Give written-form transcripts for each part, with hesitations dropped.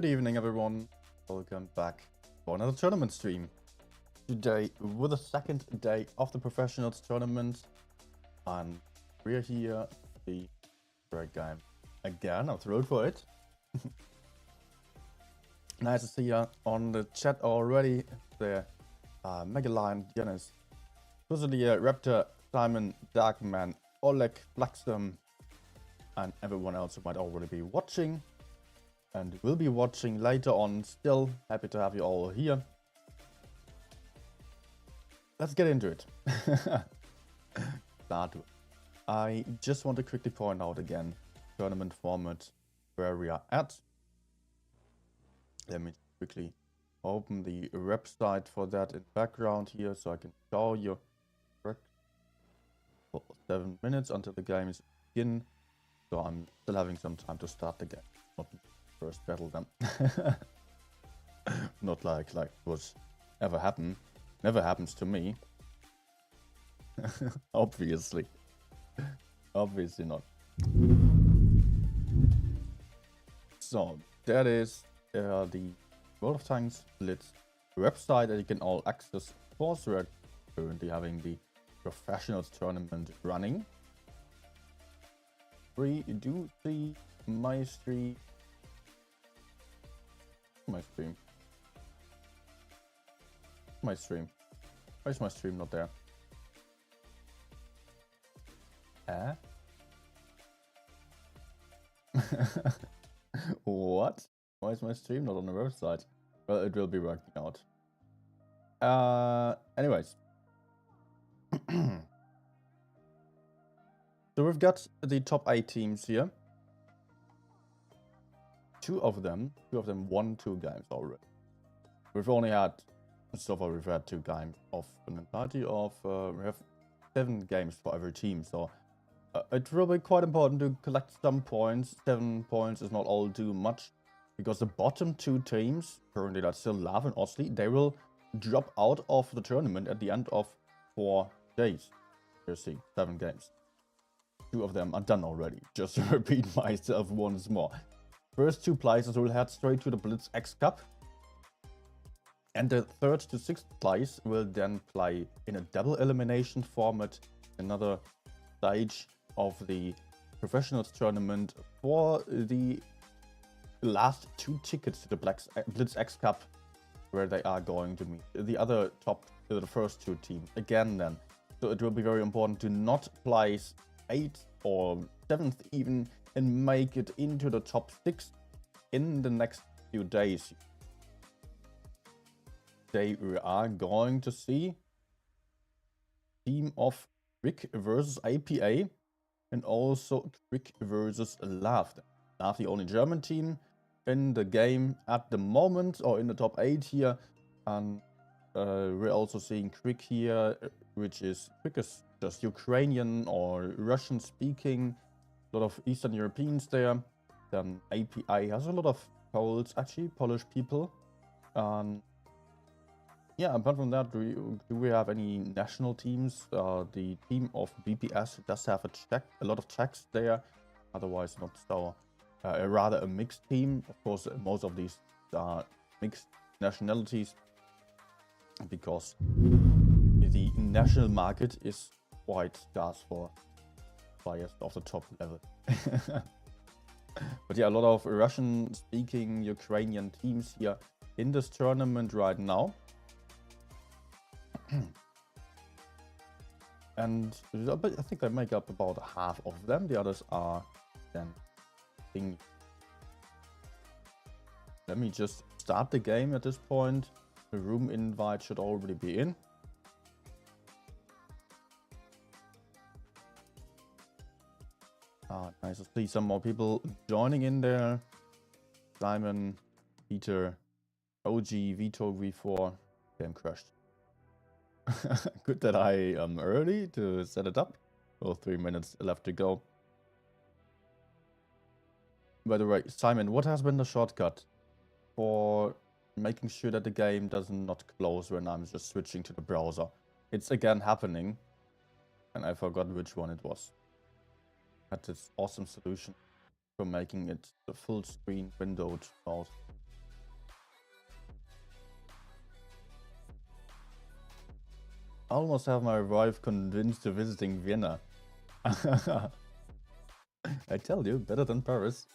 Good evening, everyone. Welcome back for another tournament stream. Today, with the second day of the Professionals tournament, and we're here to see great game again. I'm thrilled for it. Nice to see you on the chat already. There, Megalion, Dennis, Fusilier, Raptor, Simon, Darkman, Oleg, Flaxum, and everyone else who might already be watching and will be watching later on. Still happy to have you all here. Let's get into it. Start with. I just want to quickly point out again tournament format where we are at. Let me quickly open the website for that in background here so I can show you for 7 minutes until the game is begin. So I'm still having some time to start the game. Not first battle them. Not like was ever happen. Never happens to me. Obviously. Obviously not. So that is the World of Tanks Blitz website that you can all access for. So we're currently having the Professionals tournament running. We do see my stream. Why is my stream not there? What? Why is my stream not on the website? Well, it will be working out. Anyways. So we've got the top 8 teams here. Two of them won 2 games already. We've only had, so far we've had 2 games of an entirety of, we have 7 games for every team. So it will be quite important to collect some points. 7 points is not all too much, because the bottom 2 teams, currently that's still LAUF and Osli, they will drop out of the tournament at the end of 4 days. You see, 7 games. 2 of them are done already. Just to repeat myself once more. First 2 places will head straight to the Blitz X Cup. And the 3rd to 6th place will then play in a double elimination format. Another stage of the Professionals tournament for the last 2 tickets to the Blitz X Cup, where they are going to meet the other the first 2 teams again then. So it will be very important to not place 8th or 7th even and make it into the top 6 in the next few days. Today we are going to see team of CRICK versus APA and also CRICK versus LAUF. LAUF, the only German team in the game at the moment, or in the top 8 here. And we're also seeing CRICK here, which is CRICK is just Ukrainian or Russian speaking. A lot of Eastern Europeans there. Then API has a lot of Poles, actually, Polish people. Yeah, apart from that, do we have any national teams? The team of BPS does have a lot of Czechs there. Otherwise, not so. Rather a mixed team. Of course, most of these are mixed nationalities, because the national market is quite scarce for players of the top level. But yeah, a lot of Russian-speaking Ukrainian teams here in this tournament right now. And I think they make up about half of them. The others are then thing. Let me just start the game at this point. The room invite should already be in. Nice to see some more people joining in there. Simon, Peter, OG, Vito, V4. Game crashed. Good that I am early to set it up. Well, 3 minutes left to go. By the way, Simon, what has been the shortcut for making sure that the game does not close when I'm just switching to the browser? It's again happening, and I forgot which one it was. Had this awesome solution for making it the full screen windowed mode. almost have my wife convinced to visiting Vienna. I tell you, better than Paris.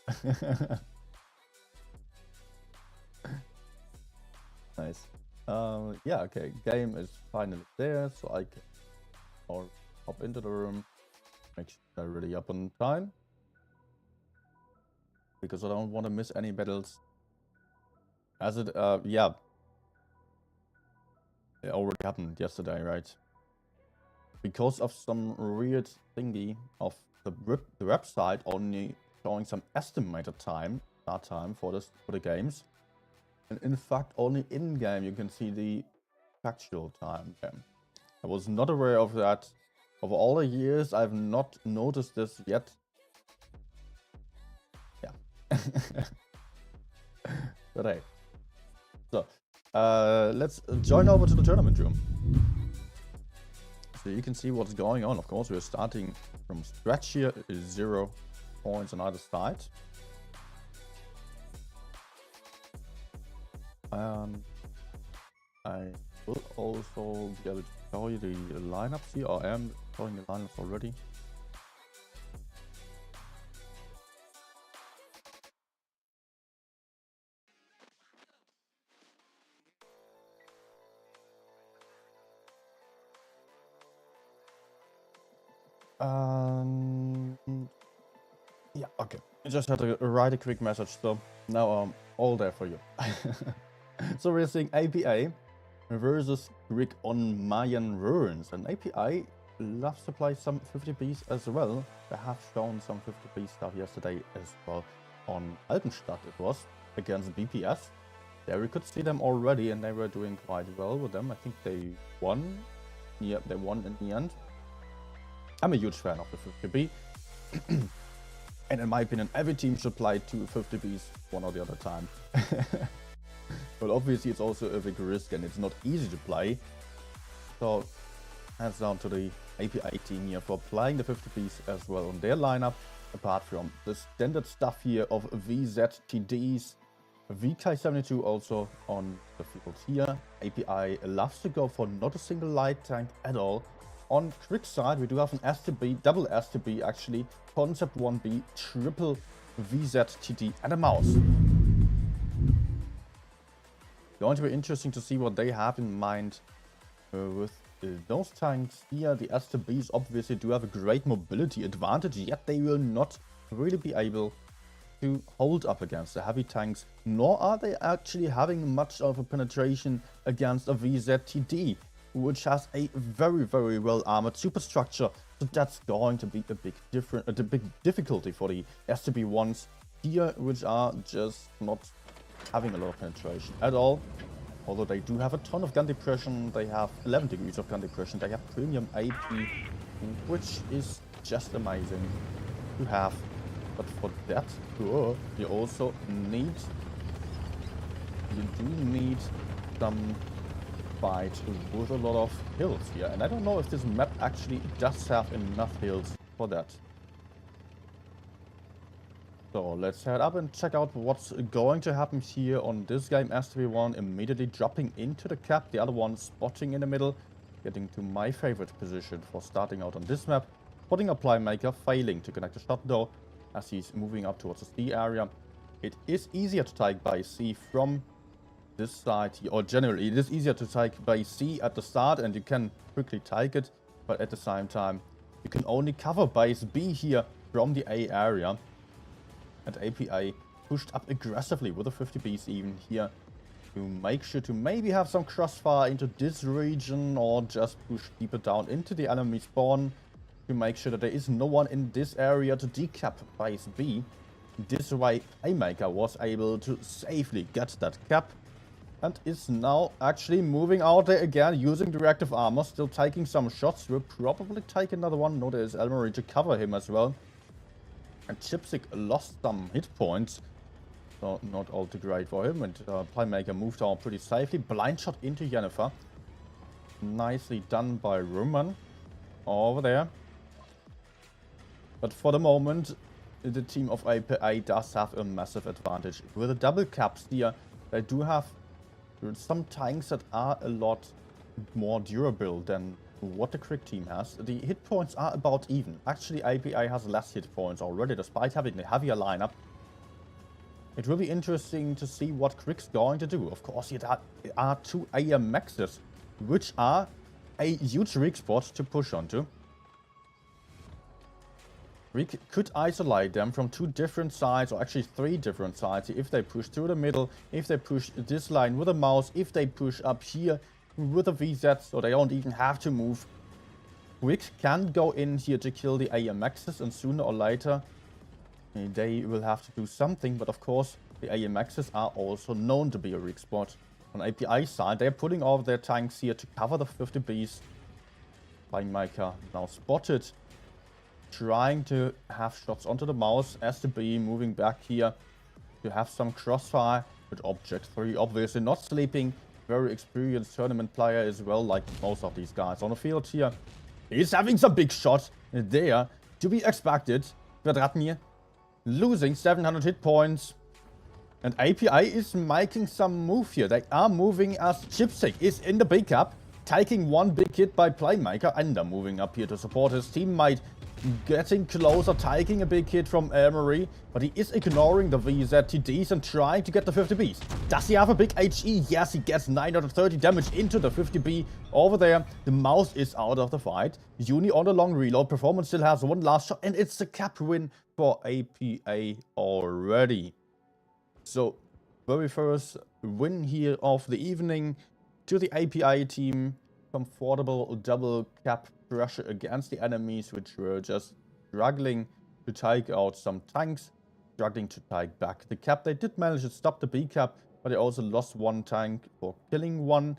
Nice. Yeah, okay. Game is finally there, so I can hop into the room. Make sure they're really up on time. Because I don't want to miss any battles. As it, yeah. It already happened yesterday, right? Because of some weird thingy of the website only showing some estimated time, start time for the games. And in fact, only in-game you can see the actual time. I was not aware of that. Over all the years, I've not noticed this yet. Yeah. But hey. So, let's join over to the tournament room. So you can see what's going on. Of course, we're starting from scratch here. 0 points on either side. I will also be able to show you the lineups here. I am showing the lineups already. Yeah, okay. I just had to write a quick message, so now I'm all there for you. So we're seeing APA versus CRICK on Mayan Ruins, and APA loves to play some 50Bs as well. They have shown some 50B stuff yesterday as well on Altenstadt. It was against BPS. There we could see them already, and they were doing quite well with them. I think they won. Yeah, they won in the end. I'm a huge fan of the 50B. And in my opinion, every team should play 2 50Bs one or the other time. But obviously it's also a big risk and it's not easy to play. So hands down to the APA team here for playing the 50Bs as well on their lineup. Apart from the standard stuff here of VZTDs, VK72 also on the field here. API loves to go for not a single light tank at all. On CRICK side, we do have an STB, double STB actually, Concept 1B, triple VZTD and a mouse. Going to be interesting to see what they have in mind with those tanks here. The STBs obviously do have a great mobility advantage, yet they will not really be able to hold up against the heavy tanks, nor are they actually having much of a penetration against a VZTD, which has a very, very well armored superstructure. So that's going to be a big difficulty for the STB1s here, which are just not having a lot of penetration at all. Although they do have a ton of gun depression, they have 11 degrees of gun depression, they have premium AP, which is just amazing to have. But for that, you also need, some fight with a lot of hills here. And I don't know if this map actually does have enough hills for that. So let's head up and check out what's going to happen here on this game. STB1 immediately dropping into the cap, the other one spotting in the middle, getting to my favorite position for starting out on this map. Spotting a Playmaker, failing to connect the shot though, as he's moving up towards the C area. It is easier to take by C from this side here, or generally it is easier to take by C at the start and you can quickly take it, but at the same time you can only cover base B here from the A area. And APA pushed up aggressively with the 50Bs even here to make sure to maybe have some crossfire into this region or just push deeper down into the enemy spawn to make sure that there is no one in this area to decap base B. This way Playmaker was able to safely get that cap and is now actually moving out there again using the reactive armor, still taking some shots. Will probably take another one. No, there is Elmarie to cover him as well. And Chipsick lost some hit points, so not all too great for him. And Playmaker moved on pretty safely. Blind shot into Jennifer. Nicely done by Roman over there. But for the moment, the team of APA does have a massive advantage. With the double caps here, they do have some tanks that are a lot more durable than what the CRICK team has. The hit points are about even. Actually, API has less hit points already, despite having the heavier lineup. It will be interesting to see what CRICK's going to do. Of course, there are two AMXs, which are a huge weak spot to push onto. We could isolate them from two different sides, or actually three different sides, if they push through the middle, if they push this line with a mouse, if they push up here with a VZ, so they don't even have to move. CRICK can go in here to kill the AMXs, and sooner or later they will have to do something, but of course the AMXs are also known to be a weak spot. On API side, they're putting all of their tanks here to cover the 50Bs. Playmaker now spotted, trying to have shots onto the mouse as the B, moving back here to have some crossfire with Object 3. Obviously not sleeping, very experienced tournament player as well, like most of these guys on the field here. He's having some big shots there, to be expected. Verdratnir losing 700 hit points. And API is making some move here. They are moving as Chipstick is in the big cup, taking one big hit by Playmaker, and they're moving up here to support his teammate. Getting closer, taking a big hit from Emery, but he is ignoring the VZTDs and trying to get the 50Bs. Does he have a big HE? Yes, he gets 930 damage into the 50B over there. The mouse is out of the fight. Uni on a long reload. Performance still has one last shot, and it's a cap win for APA already. So, very first win here of the evening to the API team. Comfortable double cap pressure against the enemies, which were just struggling to take out some tanks, struggling to take back the cap. They did manage to stop the B cap, but they also lost one tank for killing one,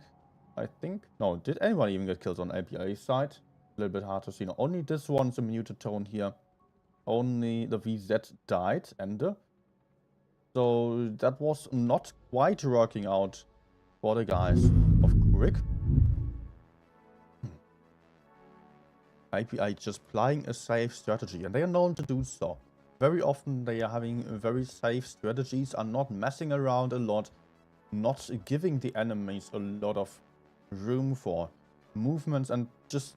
I think. No, did anyone even get killed on API side? A little bit hard to see. No, only this one's a muted tone here. Only the VZ died, Ender. So that was not quite working out for the guys of CRICK. API just playing a safe strategy, and they are known to do so. Very often they are having very safe strategies, are not messing around a lot, not giving the enemies a lot of room for movements, and just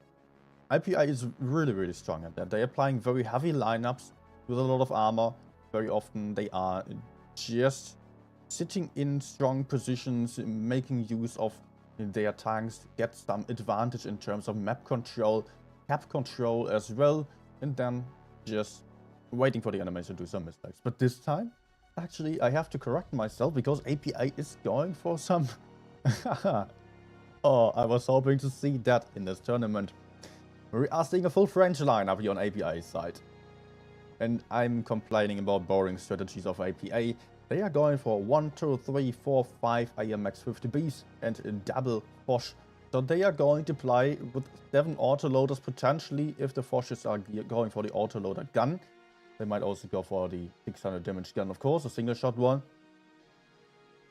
API is really strong at that. They are playing very heavy lineups with a lot of armor. Very often they are just sitting in strong positions, making use of their tanks to get some advantage in terms of map control, cap control as well, and then just waiting for the enemies to do some mistakes. But this time, actually, I have to correct myself because API is going for some... Oh, I was hoping to see that in this tournament. We are seeing a full French lineup here on API side. And I'm complaining about boring strategies of APA. They are going for 1, 2, 3, 4, 5 AMX 50Bs and a double Foch. So they are going to play with 7 autoloaders potentially if the Foches are going for the autoloader gun. They might also go for the 600 damage gun, of course, a single shot one,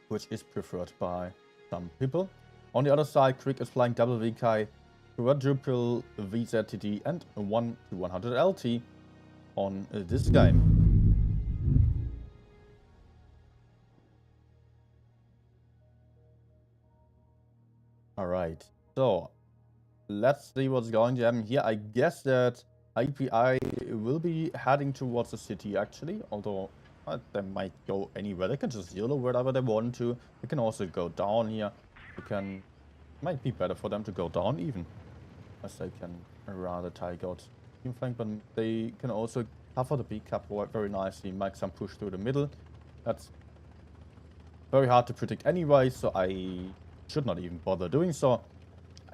which is preferred by some people. On the other side, CRICK is playing double VK, quadruple VZTD and 1 to 100 LT on this game. Alright, so let's see what's going to happen here. I guess that API will be heading towards the city actually, although they might go anywhere. They can just YOLO wherever they want to. They can also go down here. Might be better for them to go down even, as they can rather take out team flank, but they can also cover the B cap very nicely, make some push through the middle. That's very hard to predict anyway, so I should not even bother doing so.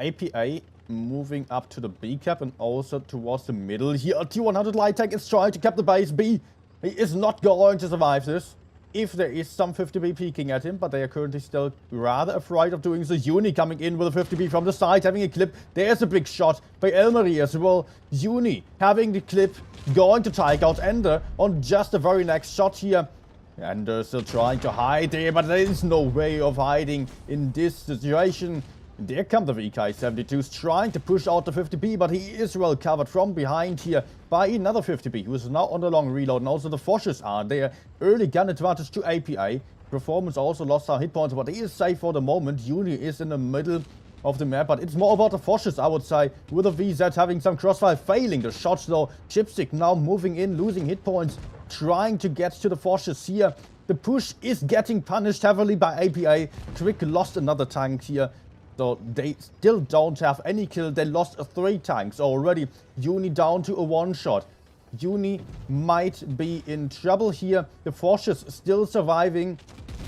APA moving up to the B cap and also towards the middle here. T100 light tank is trying to cap the base B. He is not going to survive this if there is some 50B peeking at him, but they are currently still rather afraid of doing so. Uni coming in with a 50B from the side, having a clip. There's a big shot by Elmery as well. Uni having the clip, going to take out Ender on just the very next shot here. Ender still trying to hide there, but there is no way of hiding in this situation. There come the VK-72s trying to push out the 50B, but he is well covered from behind here by another 50B, who is now on the long reload, and also the Foches are there. Early gun advantage to APA. Performance also lost some hit points, but he is safe for the moment. Uni is in the middle, of the map, but it's more about the Forces, I would say, with the VZ having some crossfire, failing the shots though. Chipstick now moving in, losing hit points, trying to get to the Forces here. The push is getting punished heavily by APA. CRICK lost another tank here, so they still don't have any kill. They lost 3 tanks already. Uni down to a one-shot. Uni might be in trouble here. The Forces still surviving.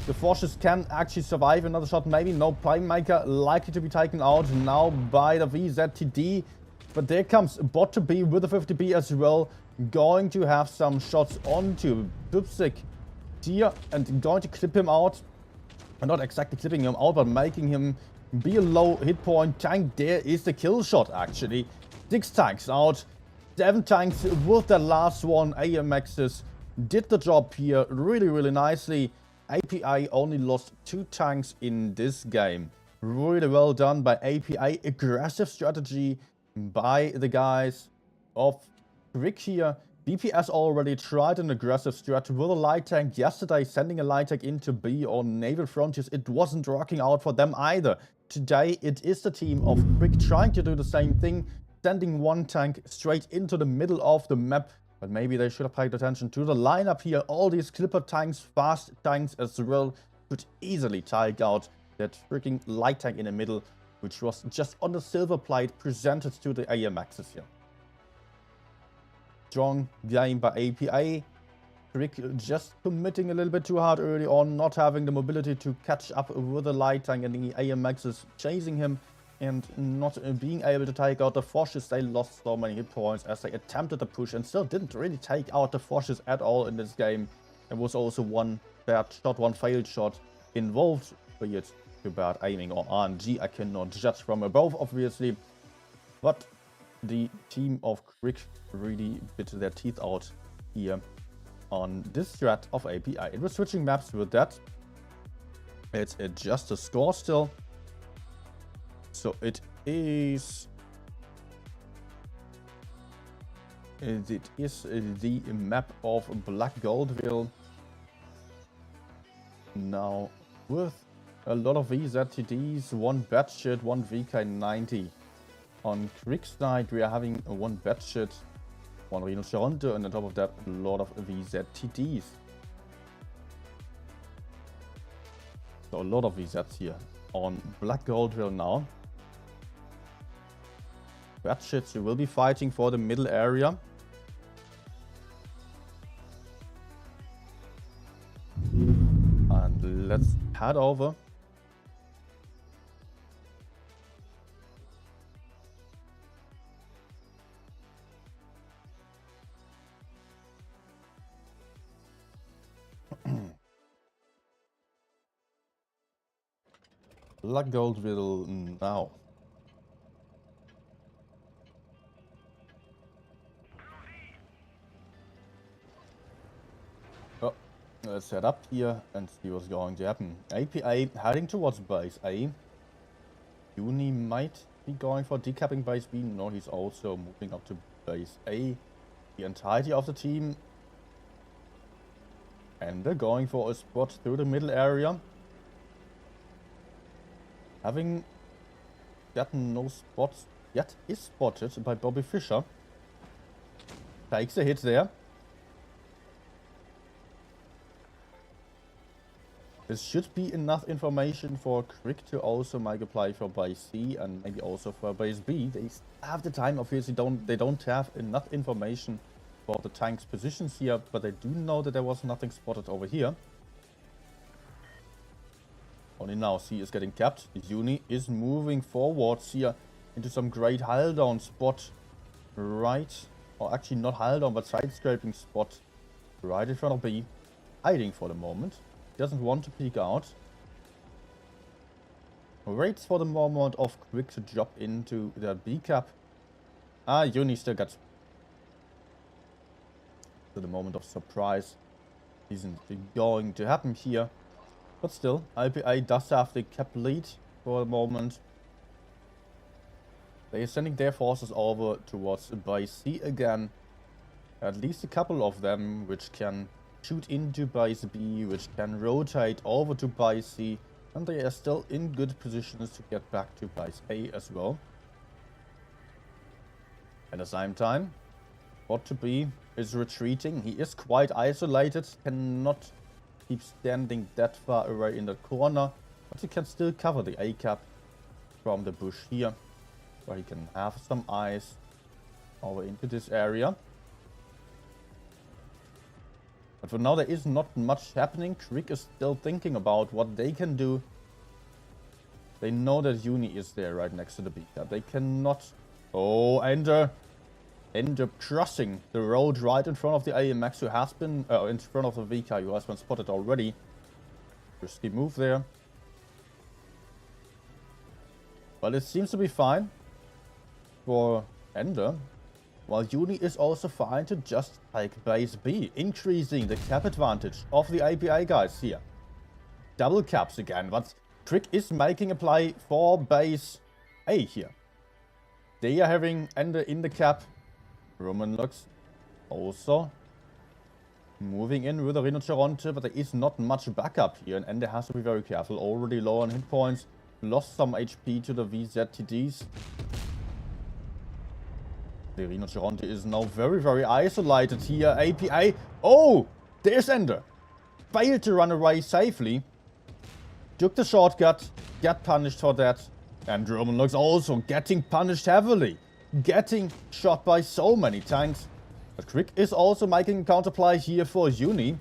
The Forces can actually survive another shot, maybe. No playmaker likely to be taken out now by the VZTD. But there comes bot to B with the 50B as well. Going to have some shots onto Bubsik here and going to clip him out. Not exactly clipping him out, but making him be a low hit point tank. There is the kill shot actually. 6 tanks out. 7 tanks with the last one. AMXs did the job here really nicely. API only lost 2 tanks in this game. Really well done by API. Aggressive strategy by the guys of CRICK here. BPS already tried an aggressive strat with a light tank yesterday, sending a light tank into B on Naval Frontiers. It wasn't working out for them either. Today it is the team of CRICK trying to do the same thing, sending 1 tank straight into the middle of the map. But maybe they should have paid attention to the lineup here. All these clipper tanks, fast tanks as well, could easily take out that freaking light tank in the middle, which was just on the silver plate presented to the AMXs here. Strong game by APA. CRICK just committing a little bit too hard early on, not having the mobility to catch up with the light tank, and the AMXs chasing him and not being able to take out the Forces. They lost so many hit points as they attempted the push and still didn't really take out the Forces at all in this game. There was also 1 bad shot, 1 failed shot involved, be it too bad aiming or RNG. I cannot judge from above, obviously, but the team of CRICK really bit their teeth out here on this strat of API. It was switching maps with that. It's just a score still. So it is the map of Black Goldville. Now with a lot of VZTDs, 1 batshit, 1 VK90. On CRICK's side, we are having 1 batshit, 1 Reno Toronto, and on top of that, a lot of VZTDs. So a lot of VZs here on Black Goldville now. Batshits will be fighting for the middle area. And let's head over. Black Goldville now. Oh, let's head up here and see what's going to happen. APA heading towards base A. Uni might be going for decapping base B. No, he's also moving up to base A. The entirety of the team. And they're going for a spot through the middle area. Having gotten no spots yet is spotted by Bobby Fischer. Takes a hit there. This should be enough information for CRICK to also make a play for base C and maybe also for base B. They have the time, obviously they don't have enough information for the tank's positions here, but they do know that there was nothing spotted over here. Only now C is getting capped. Uni is moving forwards here into some great hull down spot. Right, or actually not hull down, but side scraping spot. Right in front of B. Hiding for the moment. Doesn't want to peek out. Waits for the moment of CRICK to drop into the B cap. Uni still gets to the moment of surprise. Isn't going to happen here. But still, IPA does have the cap lead for the moment. They are sending their forces over towards base C again. At least a couple of them which can shoot into base B, which can rotate over to base C, And they are still in good positions to get back to base A as well. At the same time, bot to B is retreating. He is quite isolated, cannot keep standing that far away in the corner, but he can still cover the A cap from the bush here, where he can have some eyes over into this area. But for now there is not much happening. CRICK is still thinking about what they can do. They know that Uni is there right next to the B cap. They cannot... Oh, Ender up crossing the road right in front of the AMX who has been... in front of the VK who has been spotted already. Risky move there. But it seems to be fine for Ender. While Uni is also fine to just take base B, increasing the cap advantage of the APA guys here. Double caps again, but CRICK is making a play for base A here. They are having Ender in the cap. Roman looks also moving in with the Rhinoceronte, but there is not much backup here, and Ender has to be very careful. Already low on hit points, lost some HP to the VZTDs. The Rhinoceronte is now very, very isolated here. APA. Oh! There's Ender. Failed to run away safely. Took the shortcut. Got punished for that. And Roman looks also getting punished heavily. Getting shot by so many tanks. But CRICK is also making a counterplay here for Uni.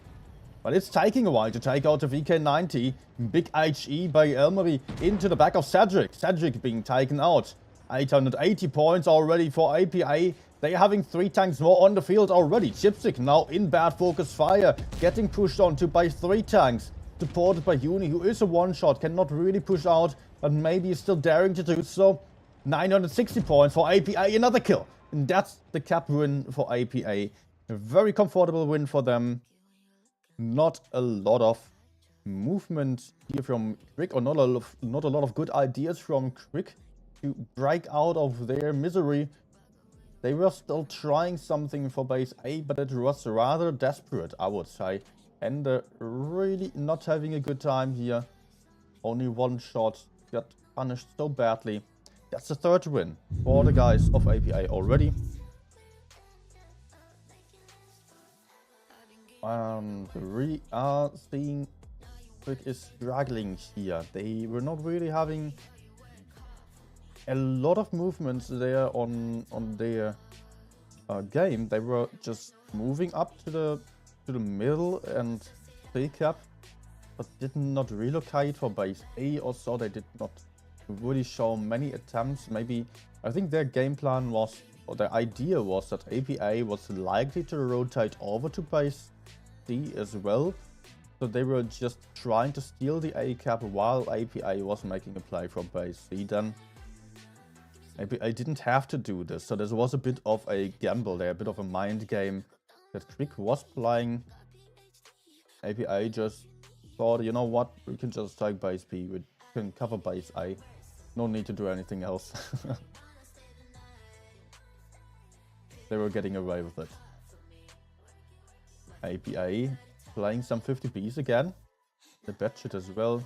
But it's taking a while to take out the VK90. Big HE by Elmery into the back of Cedric. Cedric being taken out. 880 points already for APA. They are having 3 tanks more on the field already. Chipstick now in bad focus fire. Getting pushed onto by 3 tanks. Supported by Uni, who is a one-shot. Cannot really push out, but maybe is still daring to do so. 960 points for APA. Another kill. And that's the cap win for APA. A very comfortable win for them. Not a lot of movement here from CRICK, or not a lot of good ideas from CRICK to break out of their misery. They were still trying something for base A, but it was rather desperate, I would say. And really not having a good time here. Only 1 shot, got punished so badly. That's the 3rd win for the guys of APA already. And we are seeing CRICK is struggling here. They were not really having a lot of movements there on their game. They were just moving up to the middle and C cap, but did not relocate for base A or so. They did not really show many attempts. Maybe, I think their game plan was, or their idea was, that APA was likely to rotate over to base C as well. So they were just trying to steal the A cap while APA was making a play from base C. Then APA didn't have to do this, so this was a bit of a gamble there, a bit of a mind game that CRICK was playing. APA just thought, you know what, we can just take base B, we can cover base A. No need to do anything else. They were getting away with it. APA playing some 50Bs again. The batshit as well.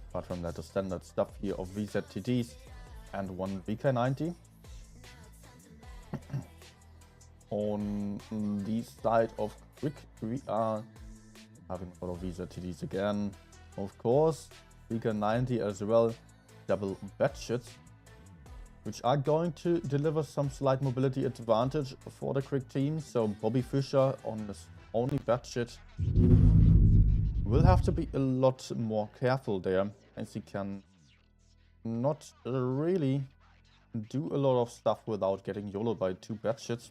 Apart from that, the standard stuff here of VZTDs and 1 VK90. On the side of CRICK, we are having a lot of VZTDs again. Of course, VK90 as well. Double batshits, which are going to deliver some slight mobility advantage for the CRICK team. So Bobby Fischer on this only batshit will have to be a lot more careful there, as he can not really do a lot of stuff without getting YOLO by 2 batshits.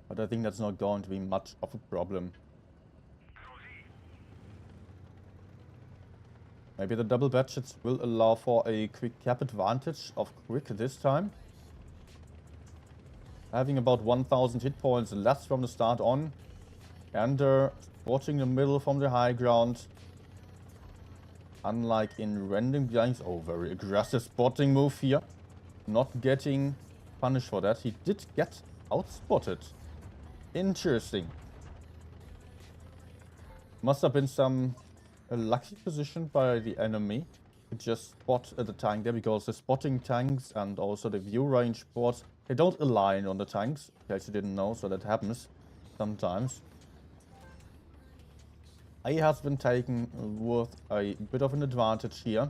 But I think that's not going to be much of a problem. Maybe the double batshits will allow for a quick cap advantage of CRICK this time. Having about 1000 hit points less from the start on. And watching the middle from the high ground. Unlike in random games. Oh, very aggressive spotting move here. Not getting punished for that. He did get outspotted. Interesting. Must have been some a lucky position by the enemy to just spot the tank there, because the spotting tanks and also the view range boards, they don't align on the tanks, in case you didn't know, so that happens sometimes. A has been taken with a bit of an advantage here.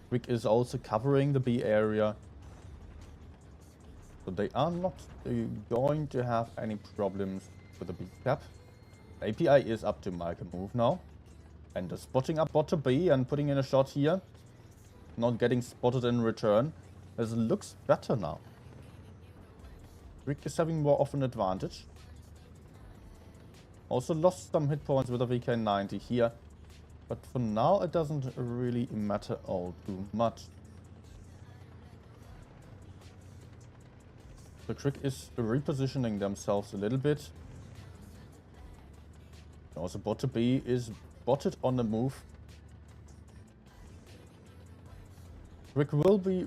CRICK is also covering the B area, so they are not going to have any problems with the B cap. API is up to make a move now, and spotting up bot to B and putting in a shot here, not getting spotted in return. This looks better now. CRICK is having more of an advantage. Also lost some hit points with a VK90 here, but for now it doesn't really matter all too much. The CRICK is repositioning themselves a little bit. Also bot to B is botted on the move. CRICK will be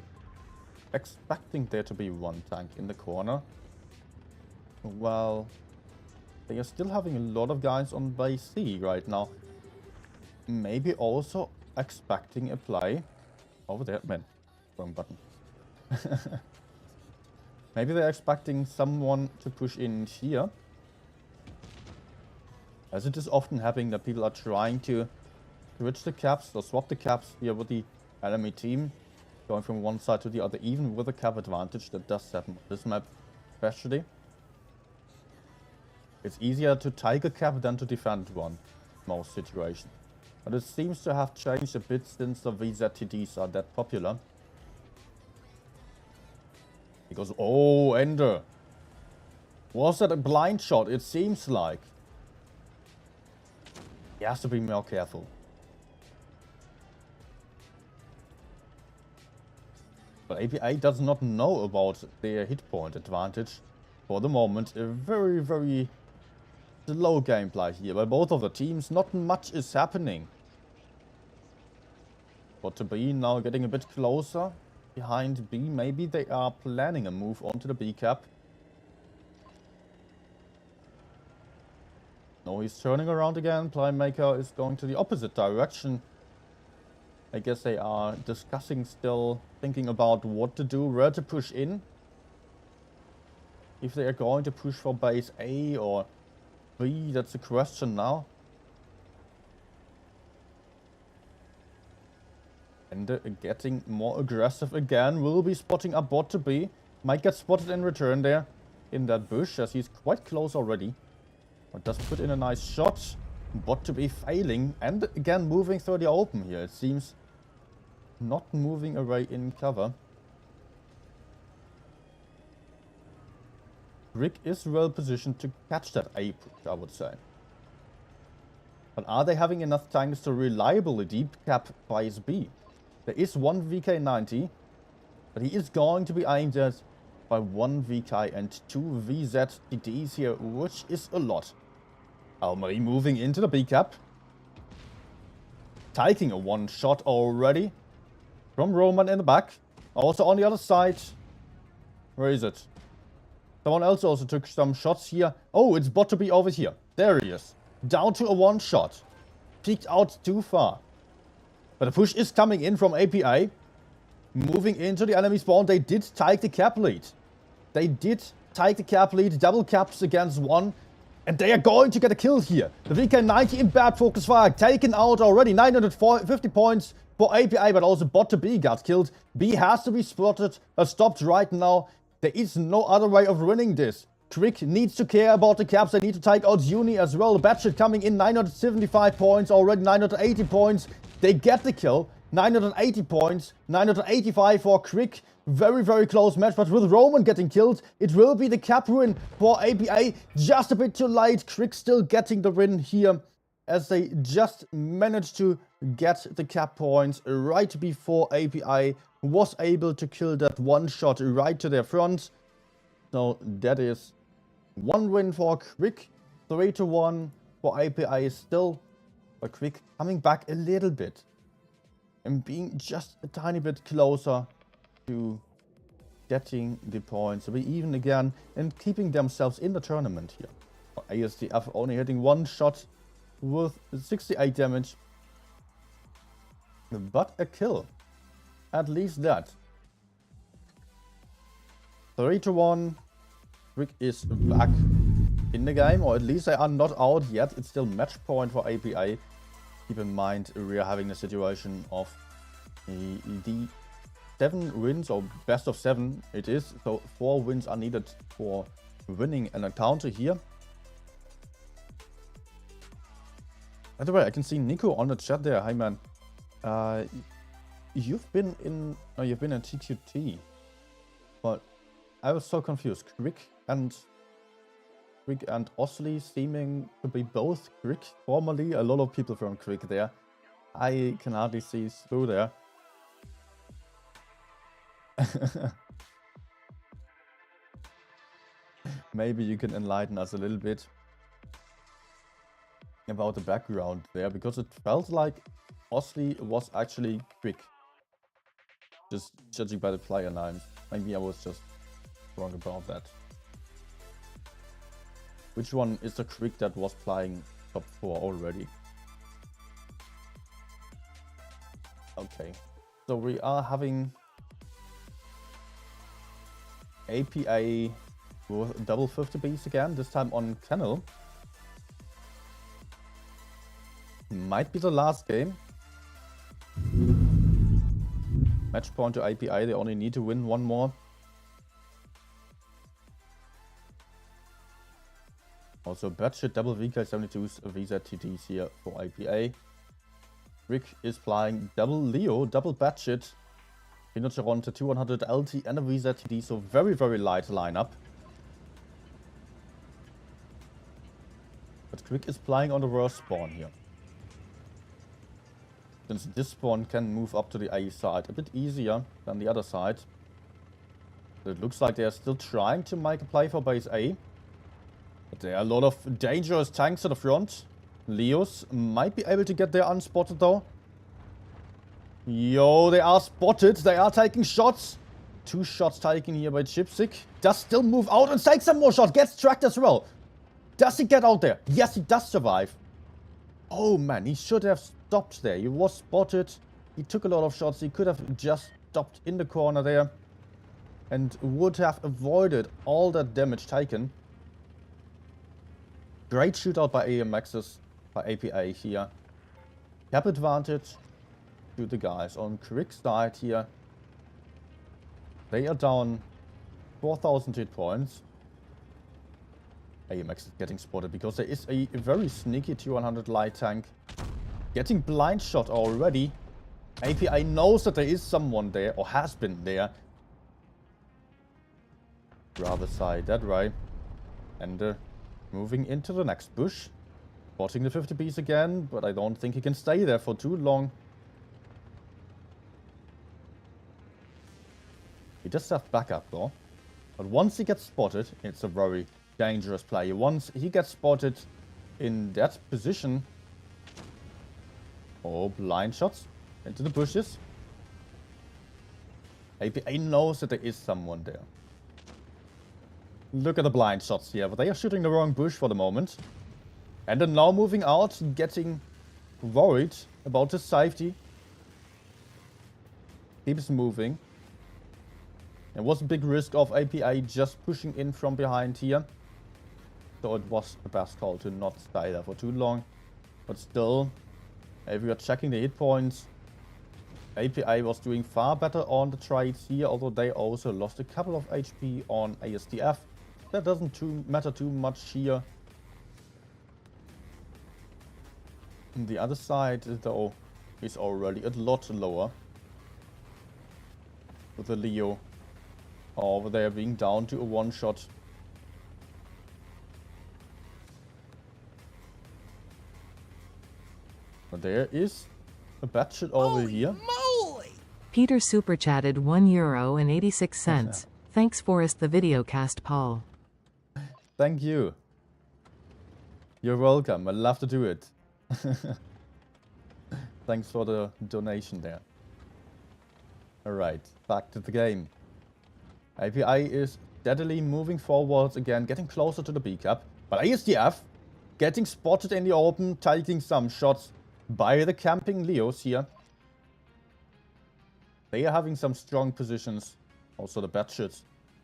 expecting there to be one tank in the corner. Well, they are still having a lot of guys on base C right now. Maybe also expecting a play over there. Man, wrong button. Maybe they're expecting someone to push in here. As it is often happening that people are trying to switch the caps or swap the caps here with the enemy team, going from one side to the other, even with a cap advantage. That does happen on this map especially. It's easier to take a cap than to defend one, most situations. But it seems to have changed a bit since the VZTDs are that popular. Because, oh, Ender. Was that a blind shot? It seems like. He has to be more careful. But APA does not know about their hit point advantage. For the moment, a very, very slow gameplay here by both of the teams. Not much is happening. But to B now getting a bit closer behind B. Maybe they are planning a move onto the B cap. No, he's turning around again. Playmaker is going to the opposite direction. I guess they are discussing still, thinking about what to do, where to push in. If they are going to push for base A or B, that's the question now. And getting more aggressive again, will be spotting up bot to B. Might get spotted in return there in that bush, as he's quite close already. But does put in a nice shot. Bot to B failing, and again moving through the open here. It seems not moving away in cover. CRICK is well positioned to catch that A push, I would say. But are they having enough tanks to reliably deep cap base B? There is one VK90, but he is going to be aimed at by one VK and two VZTDs here, which is a lot. Almarie moving into the B cap. Taking a one shot already from Roman in the back. Also on the other side. Where is it? Someone else also took some shots here. Oh, it's bot to be over here. There he is. Down to a one shot. Peeked out too far. But the push is coming in from APA. Moving into the enemy spawn. They did take the cap lead. They did take the cap lead. Double caps against one. And they are going to get a kill here. The VK90 in bad focus fire. Taken out already. 950 points for APA. But also bot to B got killed. B has to be spotted. Stopped right now. There is no other way of winning this. CRICK needs to care about the caps. They need to take out Uni as well. Batshit coming in. 975 points already. 980 points. They get the kill. 980 points. 985 for CRICK. Very, very close match. But with Roman getting killed, it will be the cap win for APA. Just a bit too late. CRICK still getting the win here, as they just managed to get the cap points right before APA was able to kill that one shot right to their front. So that is one win for CRICK. 3-1 for APA still. But CRICK coming back a little bit and being just a tiny bit closer to getting the points to be even again and keeping themselves in the tournament here. ASDF only hitting one shot with 68 damage. But a kill. At least that. 3-1. CRICK is back in the game, or at least they are not out yet. It's still match point for APA. Keep in mind, we are having a situation of the 7 wins, or best of 7 it is. So 4 wins are needed for winning an encounter here. By the way, I can see Nico on the chat there. Hi man. You've been in TQT, but I was so confused. CRICK and Osley seeming to be both CRICK. Formerly, a lot of people from CRICK there. I can hardly see through there. Maybe you can enlighten us a little bit about the background there, because it felt like Osley was actually CRICK. Just judging by the player names. Maybe I was just wrong about that. Which one is the CRICK that was playing top 4 already? Okay, so we are having APA with double 50Bs again, this time on Kennel. Might be the last game. Match point to APA, they only need to win 1 more. Also, budget double VK72s VZTTs here for APA. CRICK is flying double Leo, double budget. Rhinoceron to 200 LT and a VZTT, so very, very light lineup. But CRICK is flying on the worst spawn here. Since this spawn can move up to the A side a bit easier than the other side. So it looks like they are still trying to make a play for base A. But there are a lot of dangerous tanks at the front. Leos might be able to get there unspotted though. Yo, they are spotted. They are taking shots. 2 shots taken here by Chipsick. Does still move out and takes some more shots. Gets tracked as well. Does he get out there? Yes, he does survive. Oh man, he should have stopped there. He was spotted. He took a lot of shots. He could have just stopped in the corner there and would have avoided all that damage taken. Great shootout by AMXs, by APA here. Cap advantage to the guys on CRICK side here. They are down 4,000 hit points. AMX is getting spotted because there is a very sneaky 200 light tank. Getting blind shot already. APA knows that there is someone there, or has been there. Rather side that way. And moving into the next bush. Spotting the 50Bs again, but I don't think he can stay there for too long. He does have backup though. But once he gets spotted, it's a very dangerous play. Once he gets spotted in that position. Oh, blind shots into the bushes. APA knows that there is someone there. Look at the blind shots here, but they are shooting the wrong bush for the moment. And then now moving out, getting worried about his safety. Keeps moving. There was a big risk of APA just pushing in from behind here. So it was the best call to not stay there for too long. But still, if we are checking the hit points, APA was doing far better on the trades here, although they also lost a couple of HP on ASTF. That doesn't matter too much here. And the other side, though, is already a lot lower. With the Leo over there being down to a 1-shot. But there is a budget over here. Moly! Peter super chatted €1.86. Thanks for us the videocast, Paul. Thank you. You're welcome. I'd love to do it. Thanks for the donation there. Alright, back to the game. APA is steadily moving forwards again, getting closer to the B cap. But ASDF getting spotted in the open, taking some shots by the camping Leos here. They are having some strong positions. Also the batshits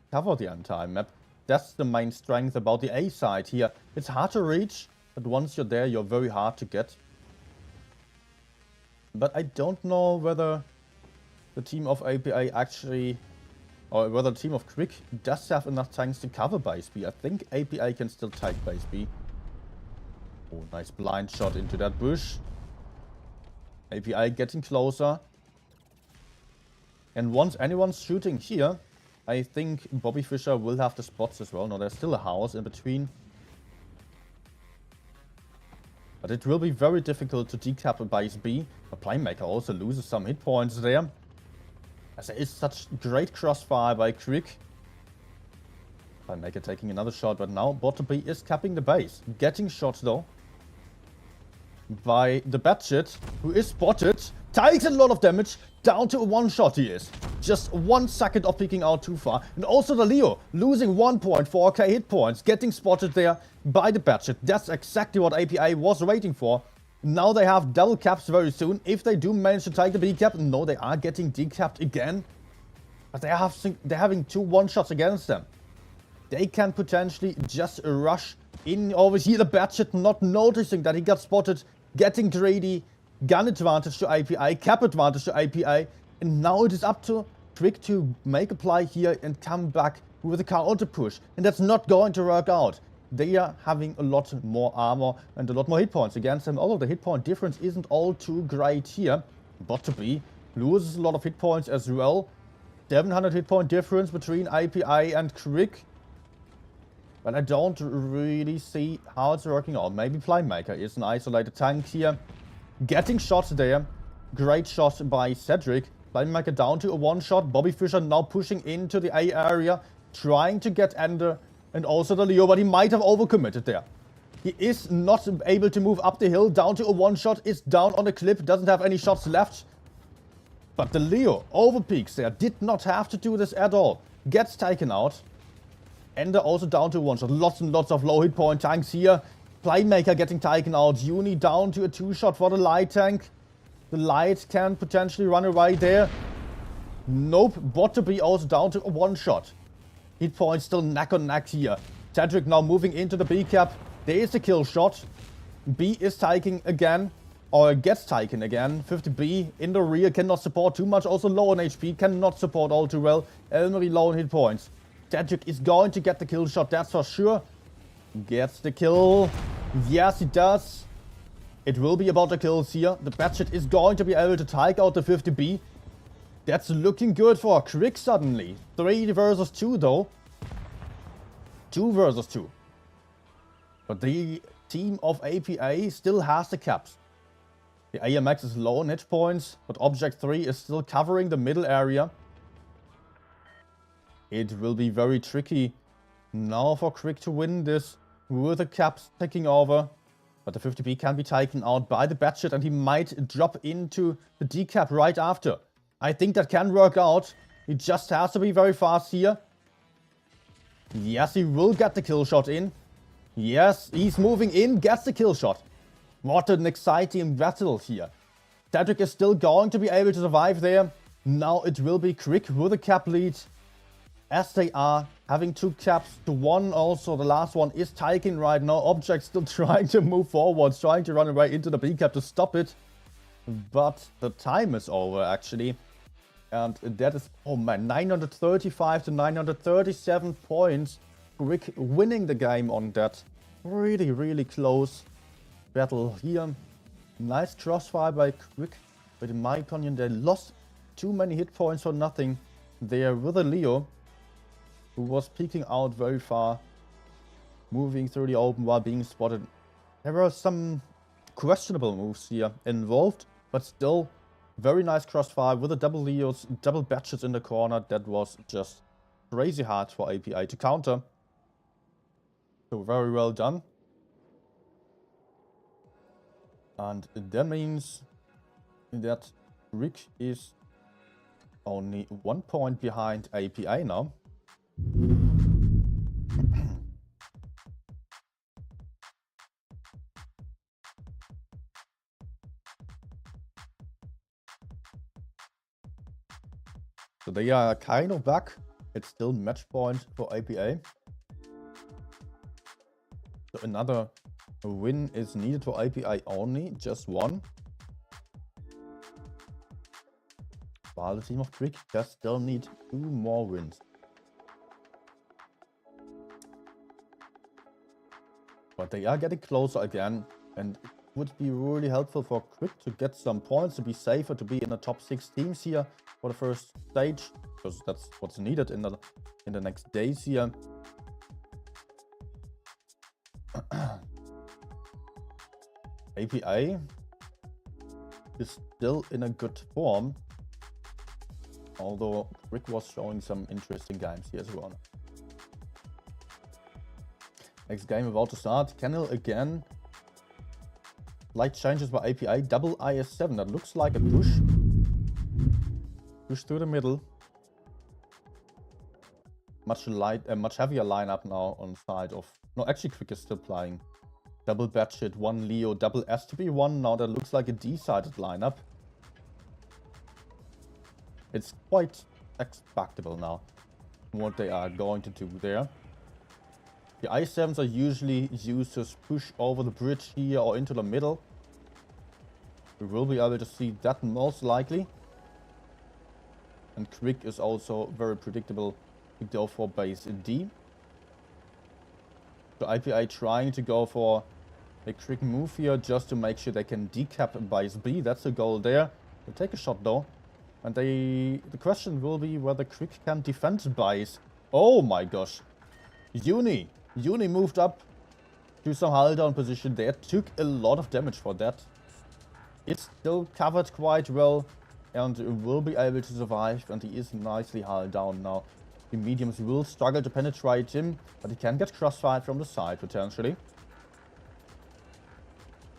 cover the entire map. That's the main strength about the A side here. It's hard to reach, but once you're there, you're very hard to get. But I don't know whether the team of APA actually, or whether the team of CRICK does have enough tanks to cover base B. I think APA can still take base B. Oh, nice blind shot into that bush. APA getting closer. And once anyone's shooting here, I think Bobby Fischer will have the spots as well. No, there's still a house in between. But it will be very difficult to decap a base B. The Playmaker also loses some hit points there. As there is such great crossfire by CRICK. Playmaker taking another shot, but now bot B is capping the base. Getting shot though by the Batshit, who is spotted. Takes a lot of damage. Down to a one-shot he is. Just 1 second of peeking out too far. And also the Leo losing 1.4k hit points. Getting spotted there by the Batshit. That's exactly what APA was waiting for. Now they have double caps very soon. If they do manage to take the B cap, no, they are getting decapped again. But they're having 2 one-shots against them. They can potentially just rush in over here. The Batshit not noticing that he got spotted. Getting greedy. Gun advantage to APA, cap advantage to APA, and now it is up to CRICK to make a play here and come back with a counter push, and that's not going to work out. They are having a lot more armor and a lot more hit points against them, although the hit point difference isn't all too great here. Bot to B loses a lot of hit points as well. 700 hit point difference between APA and CRICK. But I don't really see how it's working out. Maybe Playmaker is an isolated tank here. Getting shots there. Great shot by Cedric. Playmaker down to a one-shot. Bobby Fischer now pushing into the A area. Trying to get Ender and also the Leo. But he might have overcommitted there. He is not able to move up the hill. Down to a one-shot. Is down on a clip. Doesn't have any shots left. But the Leo overpeaks there. Did not have to do this at all. Gets taken out. Ender also down to one shot. Lots and lots of low hit point tanks here. Playmaker getting taken out. Uni down to a 2-shot for the light tank. The light can potentially run away there. Nope. Bot to be also down to a 1-shot. Hit points still neck on neck here. Cedric now moving into the B cap. There is a kill shot. B is taking again. Or gets taken again. 50B in the rear. Cannot support too much. Also low on HP. Cannot support all too well. Elmery low on hit points. Cedric is going to get the kill shot. That's for sure. Gets the kill. Yes, he does. It will be about the kills here. The Batshit is going to be able to take out the 50B. That's looking good for CRICK suddenly. 3 versus 2 though. 2 versus 2. But the team of APA still has the caps. The AMX is low on hit points, but Object 3 is still covering the middle area. It will be very tricky now for CRICK to win this with the caps taking over. But the 50B can be taken out by the Batshit and he might drop into the decap right after. I think that can work out. He just has to be very fast here. Yes, he will get the kill shot in. Yes, he's moving in, gets the kill shot. What an exciting battle here. Cedric is still going to be able to survive there. Now it will be CRICK with a cap lead. As they are having 2 caps to 1 also. The last one is taken right now. Object still trying to move forwards, trying to run away into the B cap to stop it. But the time is over actually. And that is, oh man, 935 to 937 points. CRICK winning the game on that. Really, really close battle here. Nice crossfire by CRICK. But in my opinion, they lost too many hit points for nothing there with a Leo, who was peeking out very far, moving through the open while being spotted. There were some questionable moves here involved, but still very nice crossfire with the double Leos, double Batshits in the corner. That was just crazy hard for APA to counter. So very well done. And that means that CRICK is only 1 point behind APA now. they are kind of back. It's still match point for APA. So another win is needed for APA only, just one. While the team of CRICK just still need 2 more wins. But they are getting closer again, and it would be really helpful for CRICK to get some points, to be safer, to be in the top 6 teams here for the first stage, because that's what's needed in the next days here. APA is still in a good form, although CRICK was showing some interesting games here as well. Next game about to start. Kennel again. Light changes by APA. Double IS7. That looks like a push. Push through the middle. Much heavier lineup now on side of... No, actually CRICK is still playing. Double Batshit, 1 Leo, double STB1. Now that looks like a D-sided lineup. It's quite expectable now what they are going to do there. The I7s are usually used to push over the bridge here or into the middle. We will be able to see that most likely. And CRICK is also very predictable to go for base D. So IPA trying to go for a CRICK move here just to make sure they can decap base B. That's the goal there. They take a shot though. And the question will be whether CRICK can defend base. Oh my gosh. Uni moved up to some hull down position there. Took a lot of damage for that. It's still covered quite well and will be able to survive. And he is nicely hull down now. The mediums will struggle to penetrate him, but he can get crossfired from the side potentially.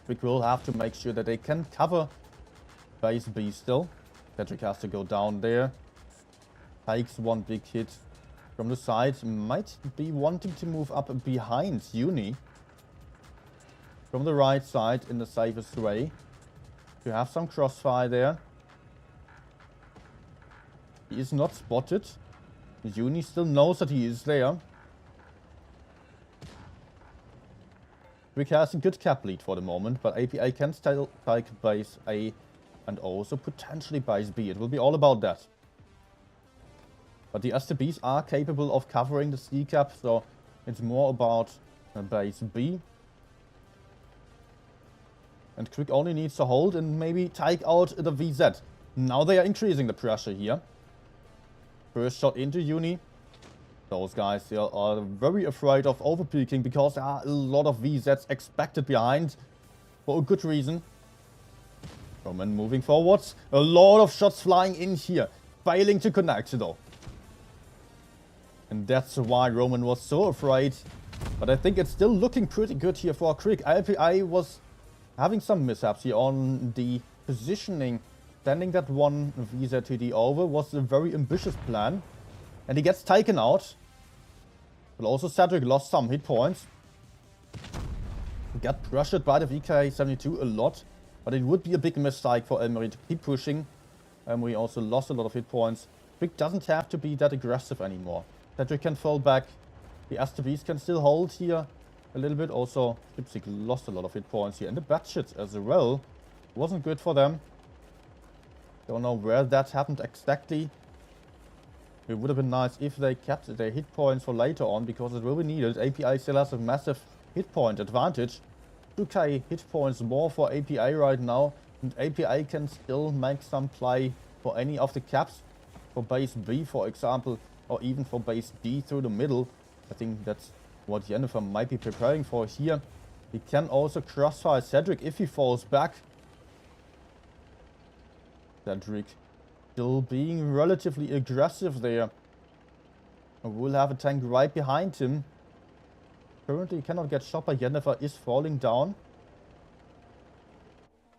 CRICK will have to make sure that they can cover base B still. Cedric has to go down there. Takes one big hit from the side. Might be wanting to move up behind Uni. From the right side in the safest way. To have some crossfire there. He is not spotted. Uni still knows that he is there. CRICK has a good cap lead for the moment, but APA can still take base A and also potentially base B. It will be all about that. But the STBs are capable of covering the C cap, so it's more about base B. And CRICK only needs to hold and maybe take out the VZ. Now they are increasing the pressure here. First shot into Uni. Those guys here are very afraid of overpeaking because there are a lot of VZs expected behind. For a good reason. Roman moving forwards. A lot of shots flying in here. Failing to connect though. And that's why Roman was so afraid. But I think it's still looking pretty good here for CRICK. LPI was having some mishaps here on the positioning. Sending that one VZTD over was a very ambitious plan. And he gets taken out. But also Cedric lost some hit points. He got pressured by the VK72 a lot. But it would be a big mistake for Elmery to keep pushing. Elmery also lost a lot of hit points. CRICK doesn't have to be that aggressive anymore. Cedric can fall back. The STBs can still hold here a little bit. Also, Dipsy lost a lot of hit points here. And the Batshits as well. Wasn't good for them. Don't know where that happened exactly. It would have been nice if they kept their hit points for later on, because it will be needed. API still has a massive hit point advantage. 2k hit points more for API right now. And API can still make some play for any of the caps. For base B, for example, or even for base D through the middle. I think that's what Jennifer might be preparing for here. He can also crossfire Cedric if he falls back. Cedric still being relatively aggressive there. We'll have a tank right behind him. Currently cannot get shot by Jennifer, is falling down.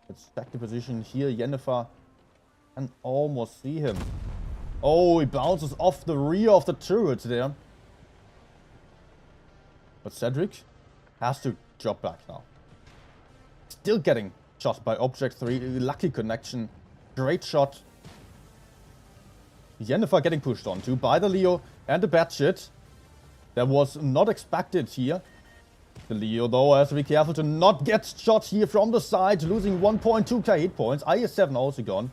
Let's check the position here. Jennifer can almost see him. Oh, he bounces off the rear of the turret there. But Cedric has to drop back now. Still getting shot by Object 3. Lucky connection. Great shot. Yennefer getting pushed onto by the Leo and the Batshit. That was not expected here. The Leo, though, has to be careful to not get shot here from the side, losing 1.2k hit points. IS-7 also gone.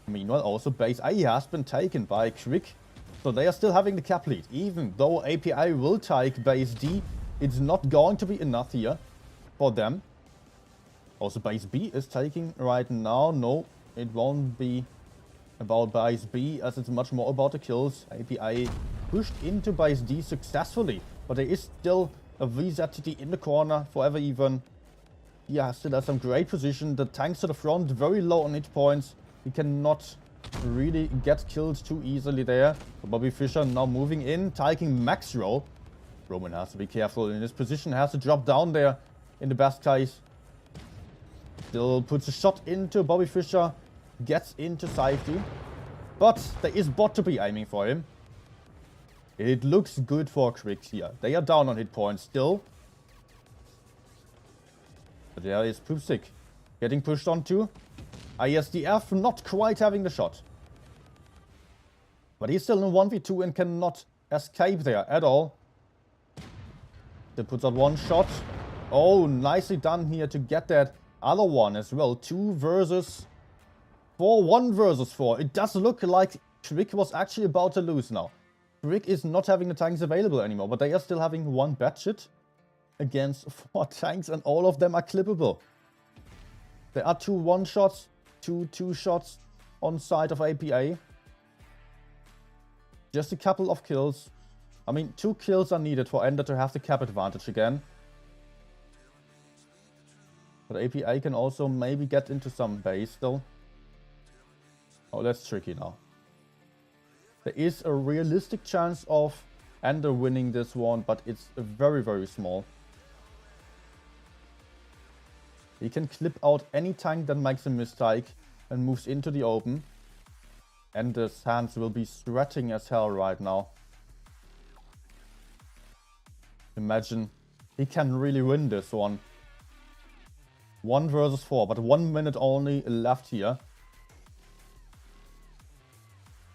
Meanwhile, also base A has been taken by CRICK. So they are still having the cap lead. Even though API will take base D, it's not going to be enough here for them. Also, base B is taking right now. No, it won't be about base B, as it's much more about the kills. API pushed into base D successfully, but there is still a VZTT in the corner, forever even. Yeah, still has some great position. The tanks to the front, very low on hit points. He cannot really get killed too easily there. So Bobby Fischer now moving in, taking max roll. Roman has to be careful in his position, has to drop down there in the best case. Still puts a shot into Bobby Fischer, gets into safety. But there is bot to be aiming for him. It looks good for CRICK here. They are down on hit points still. But there is Poopstick getting pushed onto. ISDF not quite having the shot. But he's still in 1v2 and cannot escape there at all. They puts out one shot. Oh, nicely done here to get that other one as well. 2 versus 4, 1 versus 4. It does look like CRICK was actually about to lose now. CRICK is not having the tanks available anymore, but they are still having 1 Batshit against 4 tanks, and all of them are clippable. There are 2 1-shots, 2 2-shots on side of APA. Just a couple of kills. I mean, 2 kills are needed for Ender to have the cap advantage again. But APA can also maybe get into some base still. Oh, that's tricky now. There is a realistic chance of Ender winning this one, but it's very, very small. He can clip out any tank that makes a mistake and moves into the open. Ender's hands will be sweating as hell right now. Imagine he can really win this one. 1 versus 4, but 1 minute only left here.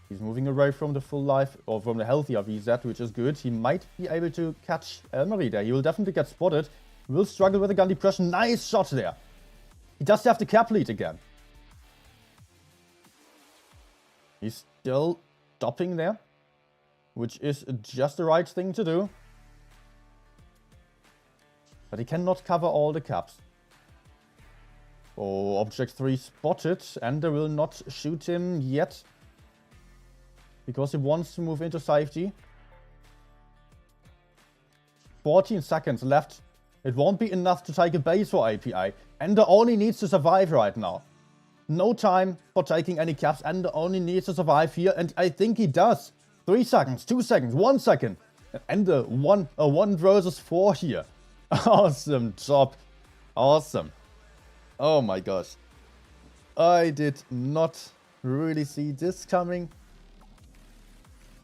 He's moving away from the full life, or from the healthier VZ, which is good. He might be able to catch Elmarie there. He will definitely get spotted. Will struggle with the gun depression. Nice shot there. He does have the cap lead again. He's still stopping there, which is just the right thing to do. But he cannot cover all the caps. Oh, Object 3 spotted, and they will not shoot him yet, because he wants to move into safety. 14 seconds left. It won't be enough to take a base for API. Ender only needs to survive right now. No time for taking any caps. Ender only needs to survive here, and I think he does. 3 seconds, 2 seconds, 1 second. Ender 1 versus 4 here. Awesome job. Awesome. Oh my gosh. I did not really see this coming.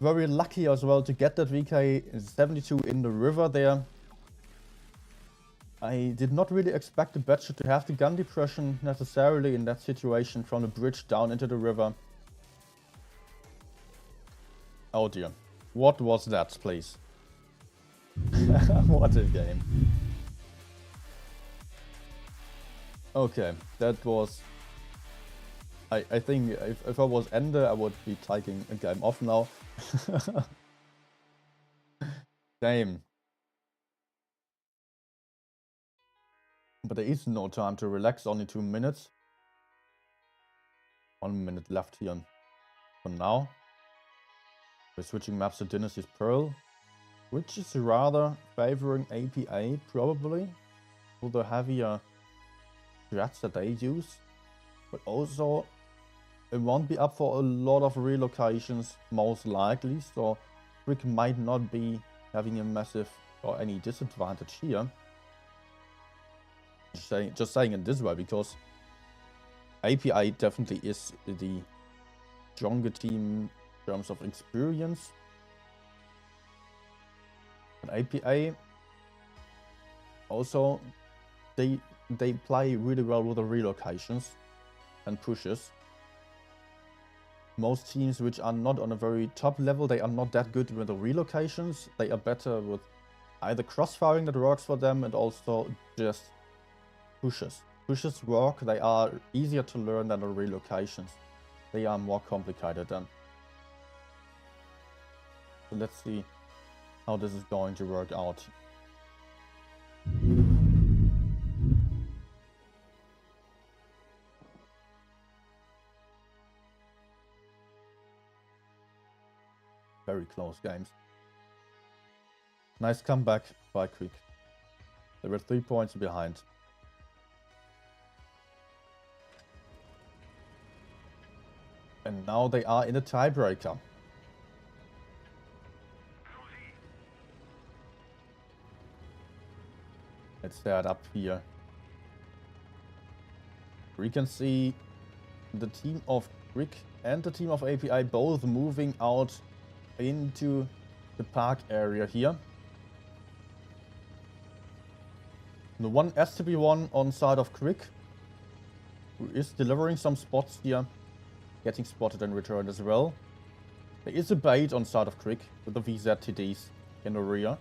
Very lucky as well to get that VK72 in the river there. I did not really expect the Batshit to have the gun depression necessarily in that situation from the bridge down into the river. Oh dear. What was that, please? What a game. Okay, that was... I think if I was Ender, I would be taking a game off now. Damn. But there is no time to relax, only 2 minutes. 1 minute left here for now. We're switching maps to Dynasty's Pearl, which is rather favoring APA, probably, for the heavier threats that they use. But also, it won't be up for a lot of relocations, most likely, so CRICK might not be having a massive or any disadvantage here. Just saying it this way, because API definitely is the stronger team in terms of experience. And APA also, they play really well with the relocations and pushes. most teams which are not on a very top level, they are not that good with the relocations. They are better with either crossfiring that works for them and also just pushes. Pushes work, they are easier to learn than the relocations. They are more complicated then. So let's see how this is going to work out. Very close games. Nice comeback by CRICK. They were 3 points behind. And now they are in a tiebreaker. Let's set up here. We can see the team of CRICK and the team of API both moving out into the park area here. The one STB1 on side of CRICK, who is delivering some spots here, getting spotted in return as well. There is a bait on side of CRICK with the VZTDs in the rear.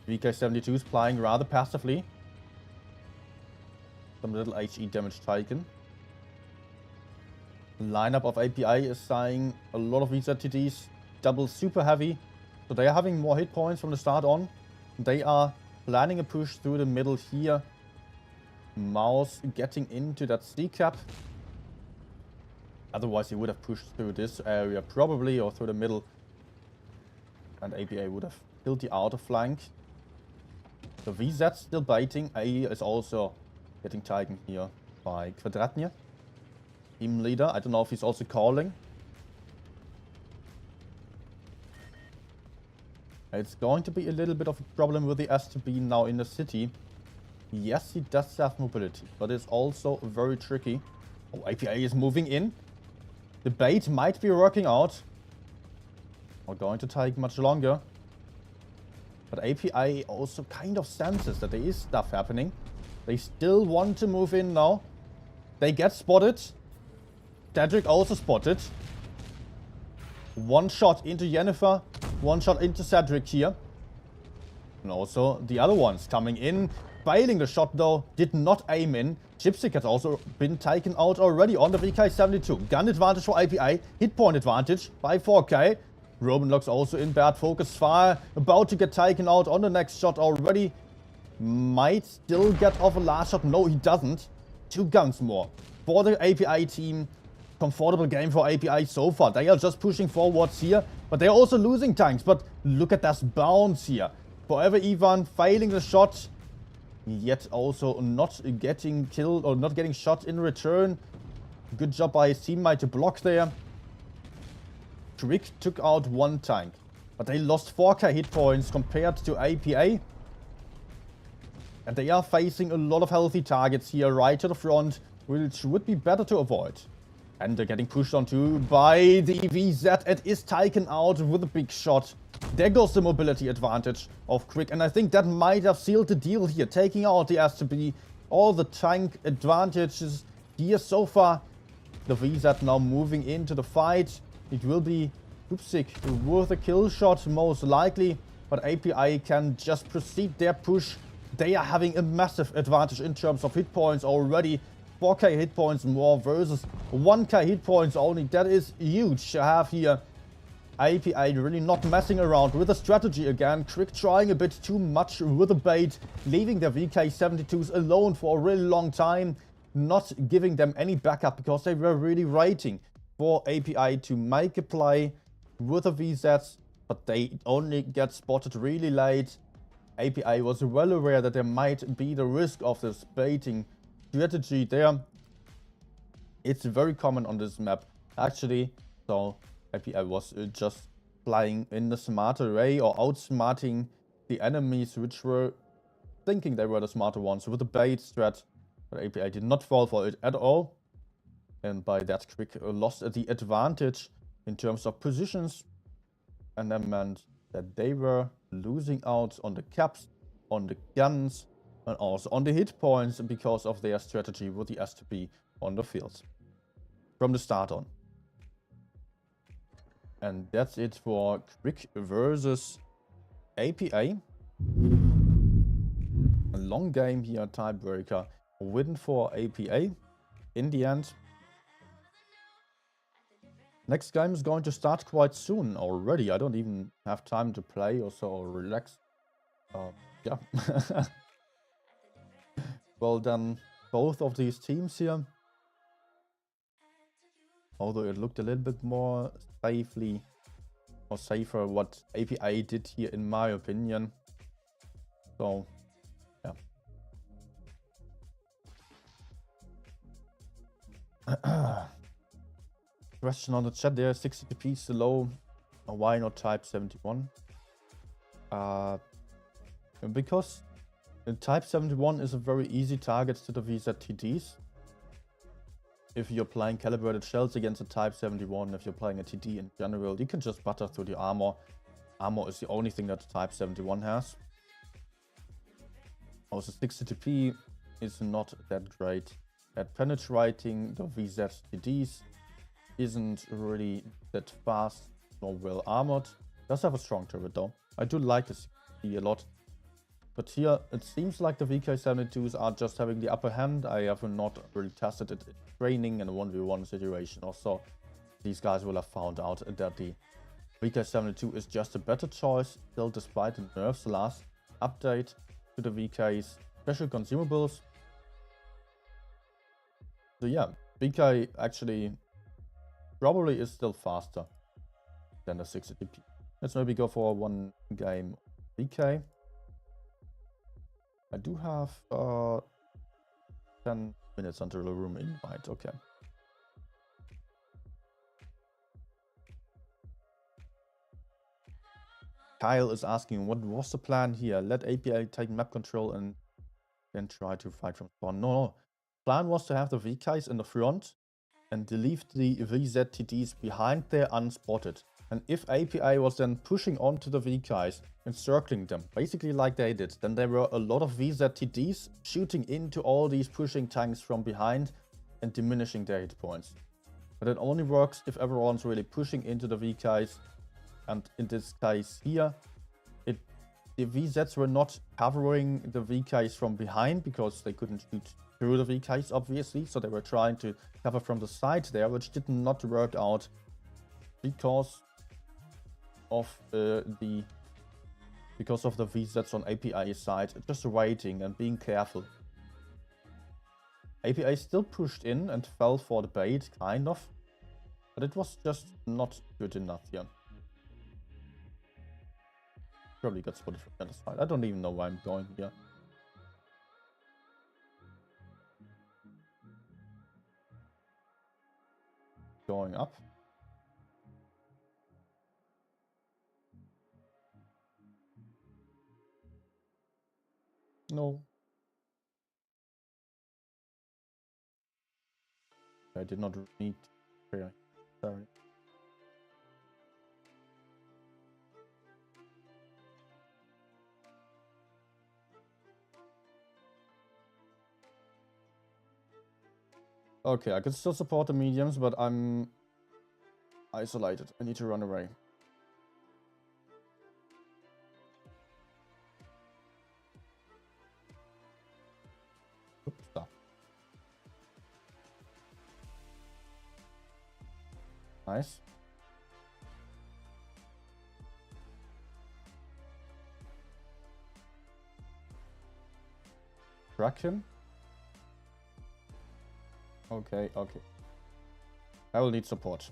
VK72s playing rather passively. Some little HE damage taken. The lineup of API is saying a lot of VZTDs, double super heavy. So they are having more hit points from the start on. They are planning a push through the middle here. Mouse getting into that C-cap. Otherwise he would have pushed through this area probably, or through the middle. And APA would have killed the outer flank. The VZ still baiting. AE is also getting taken here by Kvadratny. Team leader, I don't know if he's also calling. It's going to be a little bit of a problem with the STB now in the city. Yes, he does have mobility, but it's also very tricky. Oh, APA is moving in. The bait might be working out. Not going to take much longer. But API also kind of senses that there is stuff happening. They still want to move in now. They get spotted. Cedric also spotted. One shot into Jennifer. One shot into Cedric here. And also the other ones coming in. Failing the shot though. Did not aim in. Gypsy has also been taken out already on the VK72. Gun advantage for API. Hit point advantage by 4K. Roman looks also in bad focus fire. About to get taken out on the next shot already. Might still get off a last shot. No, he doesn't. 2 guns more for the API team. Comfortable game for API so far. They are just pushing forwards here. But they're also losing tanks. But look at that bounce here. Forever Ivan failing the shot. Yet also not getting killed or not getting shot in return. Good job by his teammate to block there. CRICK took out 1 tank. But they lost 4k hit points compared to APA. And they are facing a lot of healthy targets here right to the front, which would be better to avoid. And they're getting pushed onto by the VZ. It is taken out with a big shot. There goes the mobility advantage of CRICK. And I think that might have sealed the deal here. Taking out the STB. All the tank advantages here so far. The VZ now moving into the fight. It will be Kupsik with a kill shot most likely. But API can just proceed their push. They are having a massive advantage in terms of hit points already. 4k hit points more versus 1k hit points only. That is huge to have here. API really not messing around with the strategy again. CRICK trying a bit too much with the bait. Leaving their VK72s alone for a really long time. Not giving them any backup because they were really waiting for API to make a play with the VZs. But they only get spotted really late. API was well aware that there might be the risk of this baiting strategy there. It's very common on this map actually. So API was just playing in the smarter way or outsmarting the enemies which were thinking they were the smarter ones with the bait strat. But API did not fall for it at all. And by that CRICK lost the advantage in terms of positions. And that meant that they were losing out on the caps, on the guns, and also on the hit points because of their strategy with the STB on the field from the start on. And that's it for CRICK versus APA. A long game here, tiebreaker. Win for APA in the end. Next game is going to start quite soon already. I don't even have time to play or so, or relax. Yeah. Well done, both of these teams here. Although it looked a little bit more safer what APA did here, in my opinion. So, yeah. Question on the chat there, 60 TP is low. Why not type 71? Because type 71 is a very easy target to the VZTDs. If you're playing calibrated shells against a type 71, if you're playing a TD in general, you can just butter through the armor. Armor is the only thing that type 71 has. Also 60 TP is not that great at penetrating the VZTDs. Isn't really that fast nor well armored. Does have a strong turret though. I do like this a lot. But here it seems like the VK72s are just having the upper hand. I have not really tested it in training and a 1v1 situation or so. These guys will have found out that the VK72 is just a better choice, still despite the nerfs last update to the VK's special consumables. So yeah, VK actually probably is still faster than the 60 TP. Let's maybe go for one game VK. I do have 10 minutes until the room invite, okay. Kyle is asking, what was the plan here? Let APA take map control and then try to fight from spawn. No. Plan was to have the VKs in the front and leave the VZTDs behind there unspotted. And if APA was then pushing onto the VKs and circling them, basically like they did, then there were a lot of VZTDs shooting into all these pushing tanks from behind and diminishing their hit points. But it only works if everyone's really pushing into the VKs. And in this case here, the VZs were not covering the VKs from behind because they couldn't shoot through the VKs, obviously. So they were trying to cover from the side there, which did not work out because of the VZs on APA's side, just waiting and being careful. APA still pushed in and fell for the bait, kind of, but it was just not good enough here. Probably got spotted from the other side. I don't even know why I'm going here. Going up. No. I did not need prayer. Sorry. Okay, I can still support the mediums, but I'm isolated. I need to run away. Oops, stop. Nice. Track him. Okay, okay. I will need support.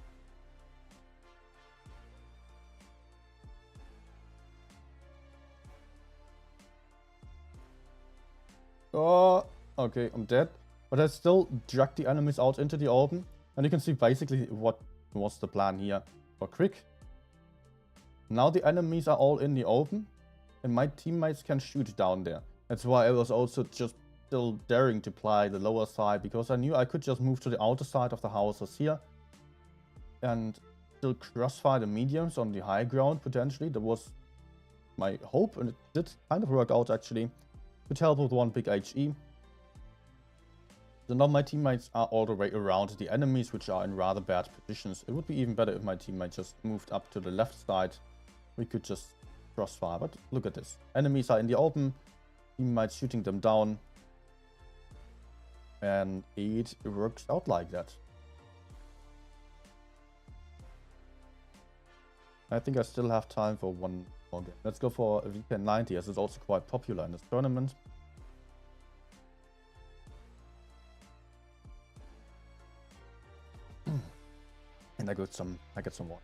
Oh, okay, I'm dead. But I still dragged the enemies out into the open. And you can see basically what was the plan here for CRICK. Now the enemies are all in the open. And my teammates can shoot down there. That's why I was also just still daring to play the lower side, because I knew I could just move to the outer side of the houses here and still crossfire the mediums on the high ground potentially. That was my hope, and it did kind of work out actually. Could help with one big HE. So now my teammates are all the way around the enemies, which are in rather bad positions. It would be even better if my teammate just moved up to the left side. We could just crossfire, but look at this. Enemies are in the open, teammates shooting them down. And it works out like that. I think I still have time for one more game. Let's go for a VPN 90, as it's also quite popular in this tournament. And I get some more.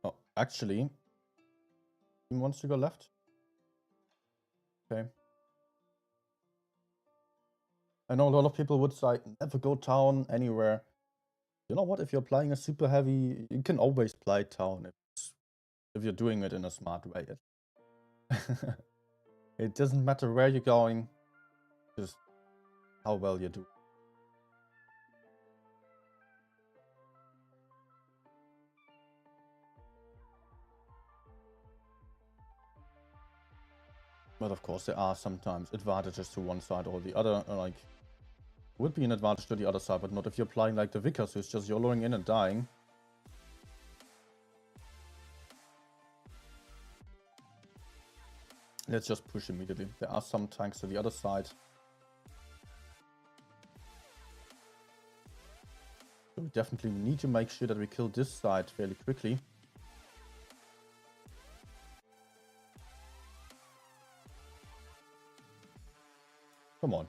Oh, actually, he wants to go left. Okay. I know a lot of people would say never go town anywhere. You know what? If you're playing a super heavy, you can always play town if you're doing it in a smart way. It doesn't matter where you're going, just how well you do. But of course, there are sometimes advantages to one side or the other. Like, would be an advantage to the other side, but not if you're playing like the Vickers, who's just YOLOing in and dying. Let's just push immediately. There are some tanks to the other side. So we definitely need to make sure that we kill this side fairly quickly. Come on.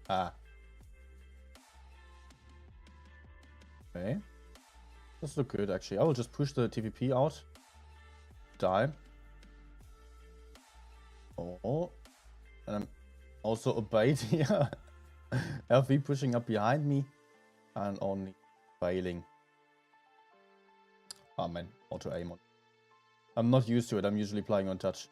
Ah. Okay. This looks good, actually. I will just push the TVP out. Die. Oh. And I'm also obeyed here. LV pushing up behind me. And only failing. Oh man, auto aim on. I'm not used to it. I'm usually playing on touch.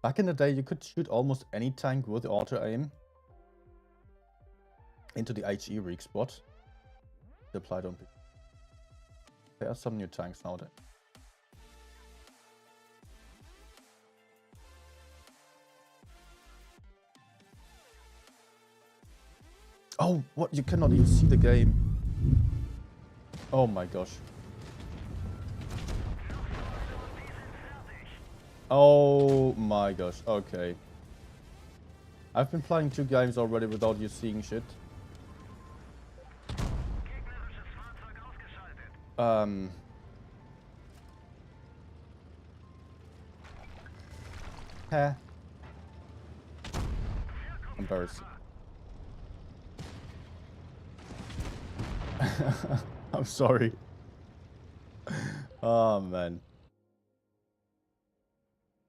Back in the day, you could shoot almost any tank with auto aim into the HE rig spot. Apply don't be. There are some new tanks now there. Oh, what? You cannot even see the game. Oh my gosh. Oh my gosh, okay. I've been playing 2 games already without you seeing shit. Heh. Embarrassing. I'm sorry. Oh man.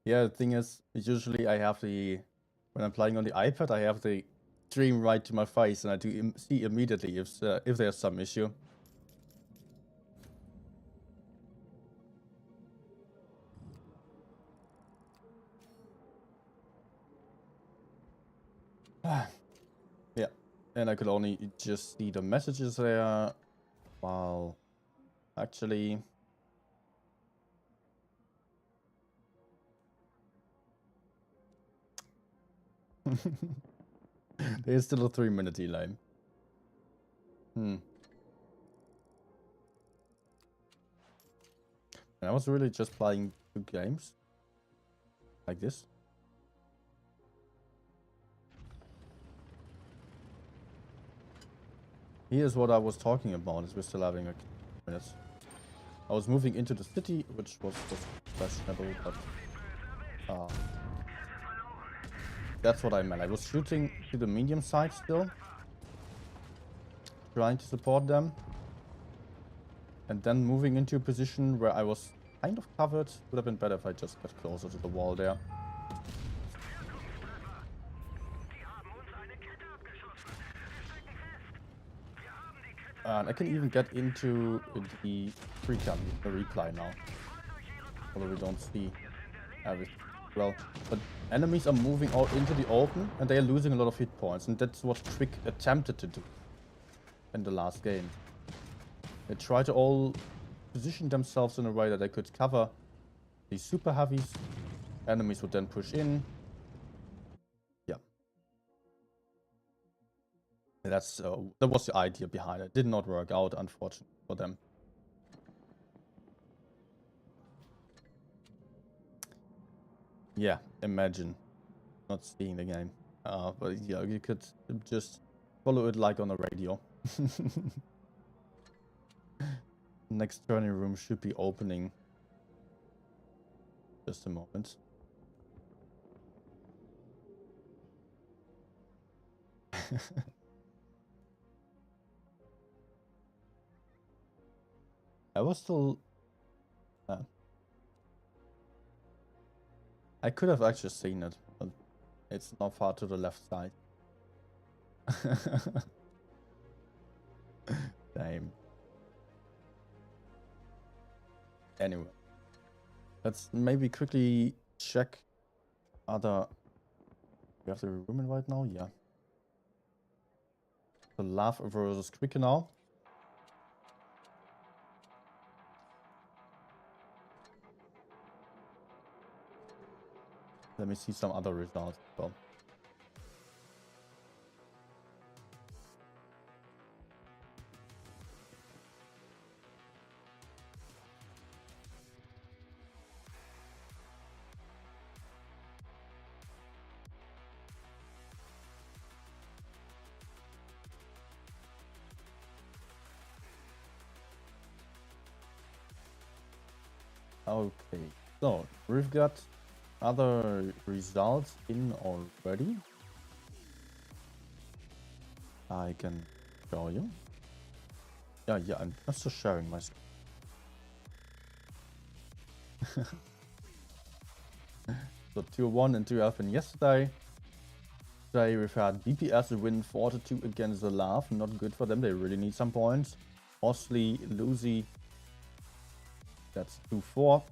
Yeah, the thing is, usually I have when I'm playing on the iPad, I have the stream right to my face, and I do see immediately if there's some issue. Yeah, and I could only just see the messages there, while actually... There's still a 3-minute delay. And I was really just playing 2 games. Like this. Here's what I was talking about, is we're still having a minutes. I was moving into the city, which was questionable, but... that's what I meant. I was shooting to the medium side still. Trying to support them. And then moving into a position where I was kind of covered. Would have been better if I just got closer to the wall there. And I can even get into the replay now. Although we don't see everything well. But enemies are moving out into the open and they are losing a lot of hit points. And that's what CRICK attempted to do in the last game. They tried to all position themselves in a way that they could cover these super heavies. Enemies would then push in. Yeah. That's that was the idea behind it. Did not work out, unfortunately, for them. Yeah, imagine not seeing the game. But yeah, you could just follow it like on a radio. Next turning room should be opening. Just a moment. I was still... I could have actually seen it, but it's not far to the left side. Damn. Anyway. Let's maybe quickly check other... We have the room right now? Yeah. The LAUF versus CRICK now. Let me see some other results as well. Okay, so we've got other results in already. I can show you. Yeah, I'm just sharing my screen. So 2-1 and 2 happened yesterday. Today we've had BPS win 4-2 against the LAUF. Not good for them, they really need some points. Osley, Lucy. That's 2-4.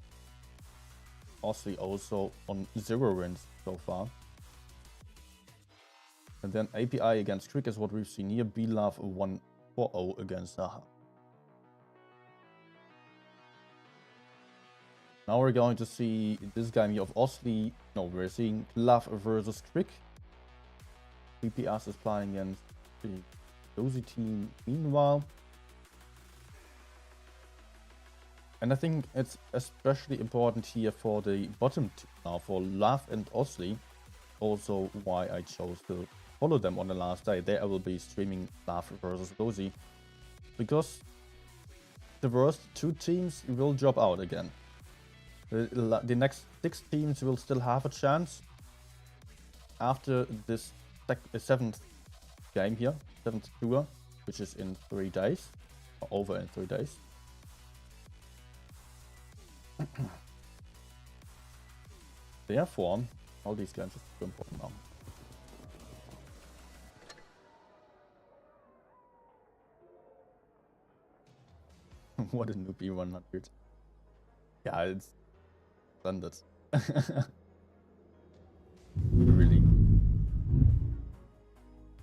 Osley also on 0 wins so far. And then API against CRICK is what we've seen here. BLAUF 1-4-0 against Saha. Now we're going to see this game here of Osley. No, we're seeing LAUF versus CRICK. BPS is playing against the Lucy team meanwhile. And I think it's especially important here for the bottom two now, for LAUF and Osley. Also why I chose to follow them on the last day. There I will be streaming LAUF versus Lucy. Because the worst two teams will drop out again. The next 6 teams will still have a chance. After this 7th game here, 7th tour, which is in 3 days. Or over in 3 days. Therefore, all these games are super important now. What a newbie 100. Yeah, it's standard. Really.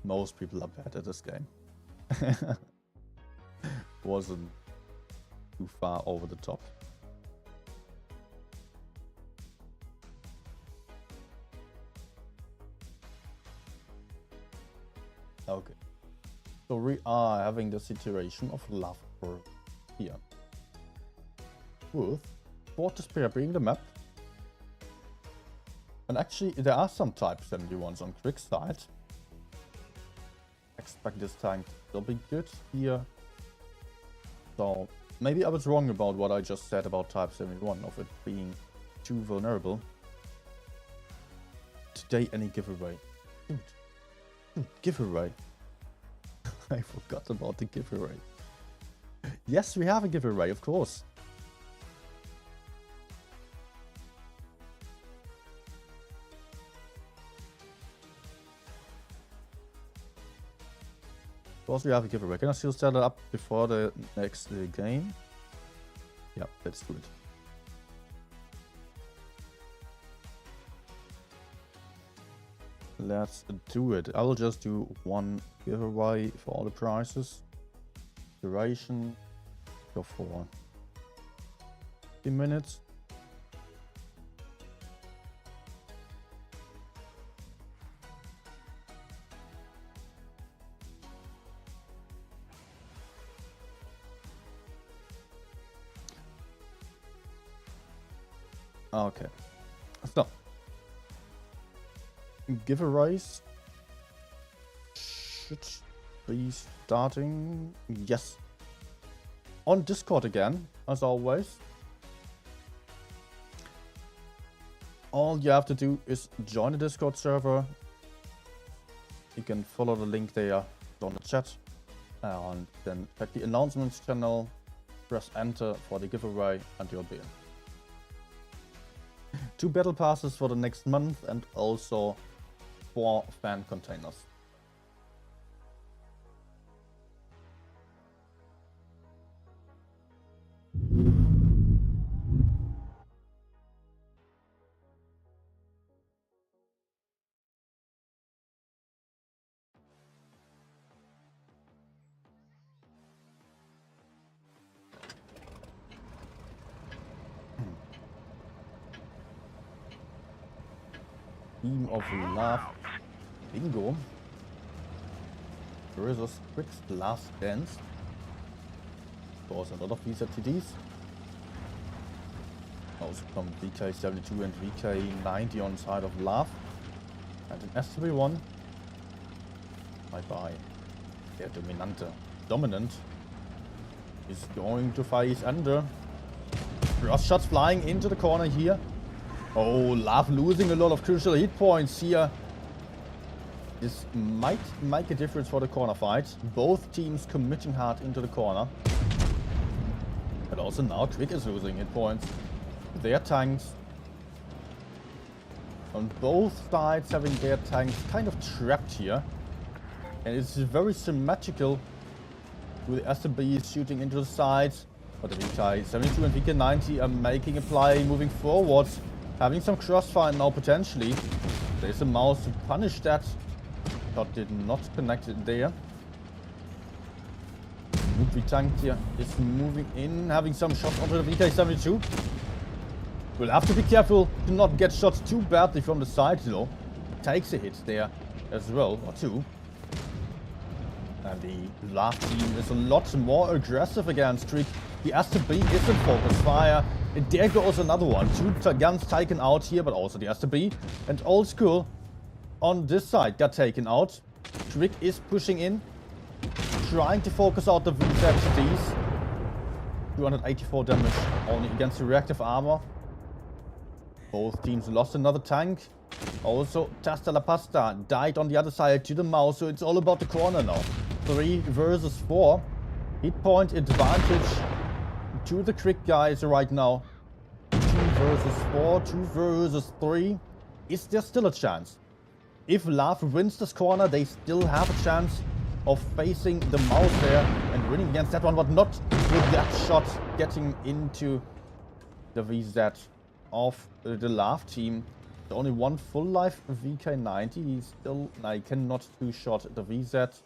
Most people are bad at this game. Wasn't too far over the top. Okay, so we are having the situation of LAUF here, with Fortress Pair being the map, and actually there are some Type 71s on CRICK's side. Expect this tank to still be good here. So maybe I was wrong about what I just said about Type 71 of it being too vulnerable. Today any giveaway. Dude. Giveaway. I forgot about the giveaway. Yes, we have a giveaway, of course. Of course, we have a giveaway. Can I still set it up before the next game? Yeah, let's do it. Let's do it. I will just do one giveaway for all the prizes. Duration, go for 15 minutes. Okay, so giveaways should be starting, yes, on Discord again, as always. All you have to do is join the Discord server. You can follow the link there on the chat, and then check the announcements channel, press enter for the giveaway, and you'll be in. 2 battle passes for the next month, and also 4 fan containers. Team of LAUF Bingo versus CRICK's Last Dance. Of course, a lot of VZTDs. Also from VK72 and VK90 on side of LAUF. And an SW1. Bye-bye. Der Dominant is going to face under. Cross shots flying into the corner here. Oh, LAUF losing a lot of crucial hit points here. This might make a difference for the corner fight. Both teams committing hard into the corner. But also now CRICK is losing hit points. Their tanks. On both sides having their tanks kind of trapped here. And it's very symmetrical with the SMBs shooting into the sides. But the VK72 and VK90 are making a play, moving forwards. Having some crossfire now potentially. There's a mouse to punish that. Shot did not connect it there. Ludwig tank here is moving in, having some shots onto the VK72. We'll have to be careful to not get shot too badly from the side though. Takes a hit there as well, or 2. And the LAUF team is a lot more aggressive against CRICK. The STB is in focus fire. And there goes another one. 2 guns taken out here, but also the STB. And Old School on this side got taken out. CRICK is pushing in, trying to focus out the VZTs. 284 damage only against the reactive armor. Both teams lost another tank. Also, Tasta La Pasta died on the other side to the mouse, so it's all about the corner now. 3 versus 4. Hit point advantage to the CRICK guys right now. 2 versus 4, 2 versus 3. Is there still a chance? If LAUF wins this corner, they still have a chance of facing the mouse there and winning against that one, but not with that shot getting into the VZ of the LAUF team. The only one full life VK90. He's still, I cannot 2-shot the VZ.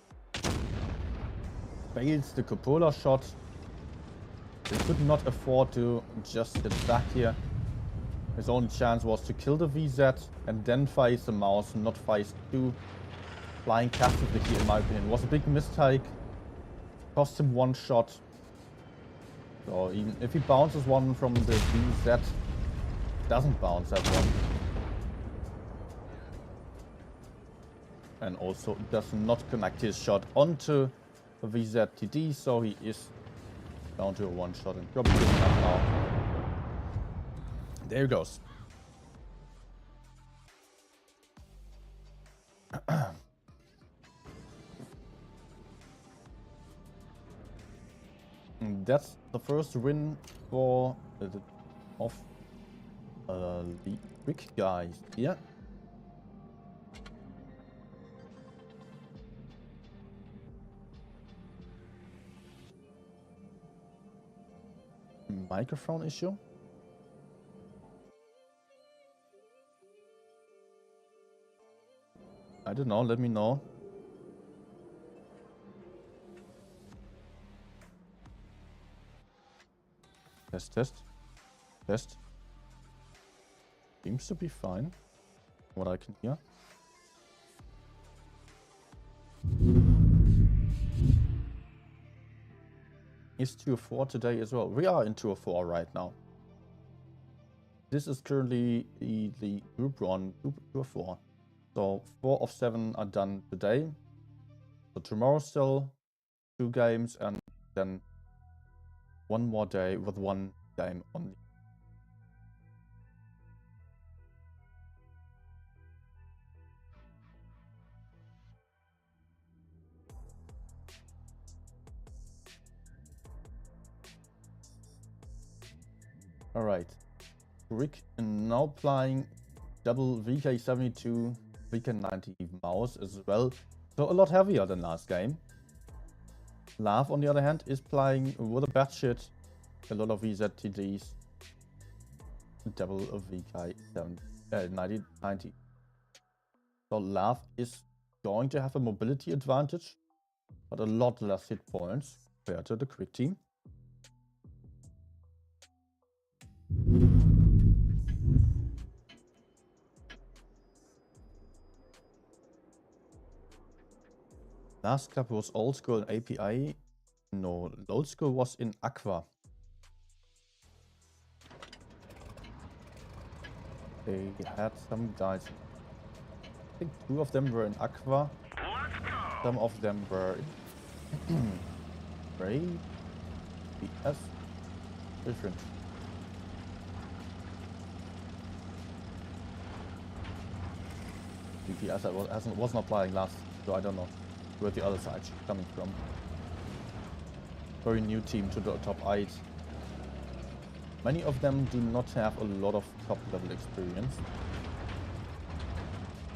Fails the cupola shot. They could not afford to just sit back here. His only chance was to kill the VZ and then face the mouse, not face 2 flying captively here, in my opinion. It was a big mistake. Cost him 1 shot. So even if he bounces one from the VZ, doesn't bounce that one. And also does not connect his shot onto the VZTD, so he is down to a 1-shot and probably giving up now. There he goes. that's the first win for the CRICK guys here. Microphone issue. I don't know, let me know. Test. Seems to be fine, what I can hear. Is 2-4 today as well. We are in 2-4 right now. This is currently the group run 2-4. So 4 of 7 are done today. So tomorrow still 2 games and then one more day with 1 game only. Alright. CRICK now playing double VK72, VK90 mouse as well. So a lot heavier than last game. LAUF on the other hand is playing with a batshit, a lot of VZTDs, double of VK90. So LAUF is going to have a mobility advantage, but a lot less hit points compared to the CRICK team. Last cup was old school in API. No, old school was in Aqua. They had some guys. I think 2 of them were in Aqua. Some of them were in Ray. BS. Different. BPS was not playing last, so I don't know where the other side coming from. Very new team to the top 8. Many of them do not have a lot of top level experience.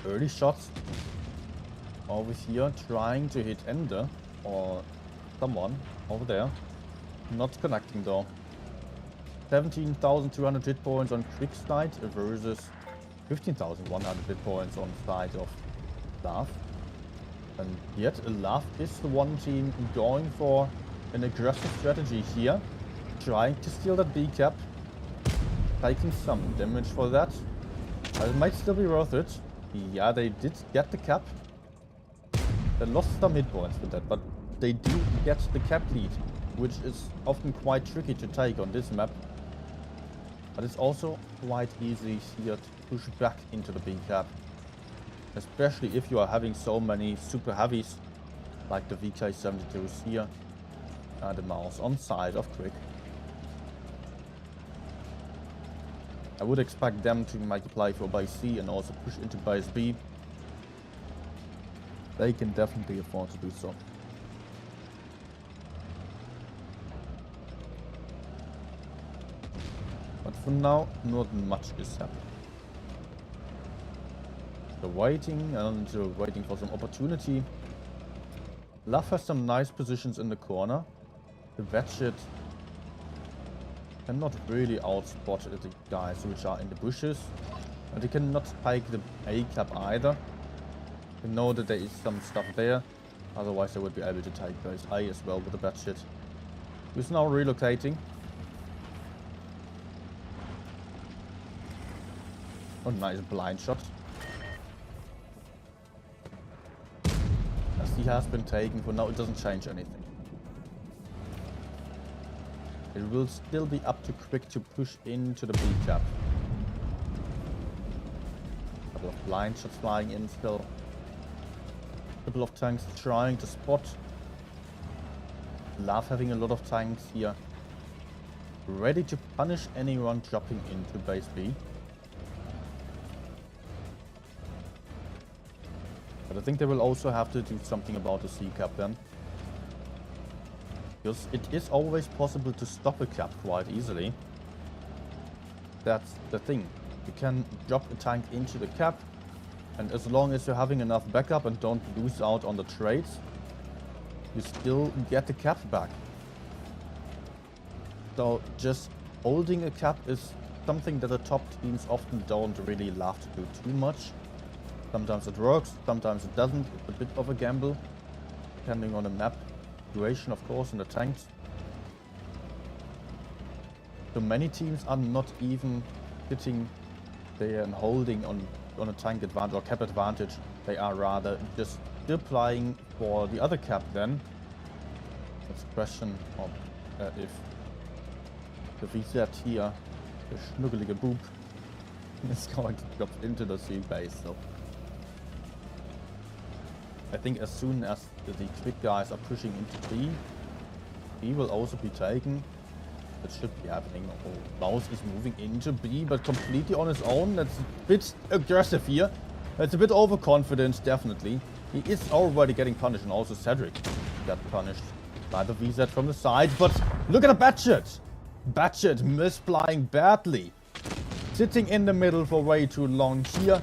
Early shots over here trying to hit Ender or someone over there. Not connecting though. 17,200 hit points on CRICK side versus 15,100 hit points on the side of LAUF. And yet LAUF is the one team going for an aggressive strategy here. Trying to steal that B cap. Taking some damage for that. It might still be worth it. Yeah, they did get the cap. They lost some hit points with that, but they do get the cap lead, which is often quite tricky to take on this map. But it's also quite easy here to push back into the B cap. Especially if you are having so many super heavies like the VK72s here and the mouse on side of CRICK. I would expect them to make a play for base C and also push into base B. They can definitely afford to do so. But for now, not much is happening. So waiting and waiting for some opportunity. LAUF has some nice positions in the corner. The Batshit cannot really outspot the guys which are in the bushes. And they cannot take the A cap either. They know that there is some stuff there. Otherwise they would be able to take base A as well with the Batshit. Who's now relocating. Oh, nice blind shot. As he has been taken, for now it doesn't change anything. It will still be up to CRICK to push into the B cap. A couple of blind shots flying in still. A couple of tanks trying to spot. LAUF having a lot of tanks here. Ready to punish anyone dropping into base B. But I think they will also have to do something about the C cap then. Because it is always possible to stop a cap quite easily. That's the thing. You can drop a tank into the cap, and as long as you're having enough backup and don't lose out on the trades, you still get the cap back. So just holding a cap is something that the top teams often don't really love to do too much. Sometimes it works, sometimes it doesn't. It's a bit of a gamble, depending on the map situation, of course, and the tanks. So many teams are not even sitting there and holding on a tank advantage or cap advantage. They are rather just applying for the other cap then. It's a question of if the VZ here, the schnuggelige boob, is going to drop into the sea base. So I think as soon as the CRICK guys are pushing into B, B will also be taken. That should be happening. Oh, LAUF is moving into B, but completely on his own. That's a bit aggressive here. That's a bit overconfident, definitely. He is already getting punished, and also Cedric got punished by the VZ from the side. But look at the Batchet! Batchet misflying badly. Sitting in the middle for way too long here.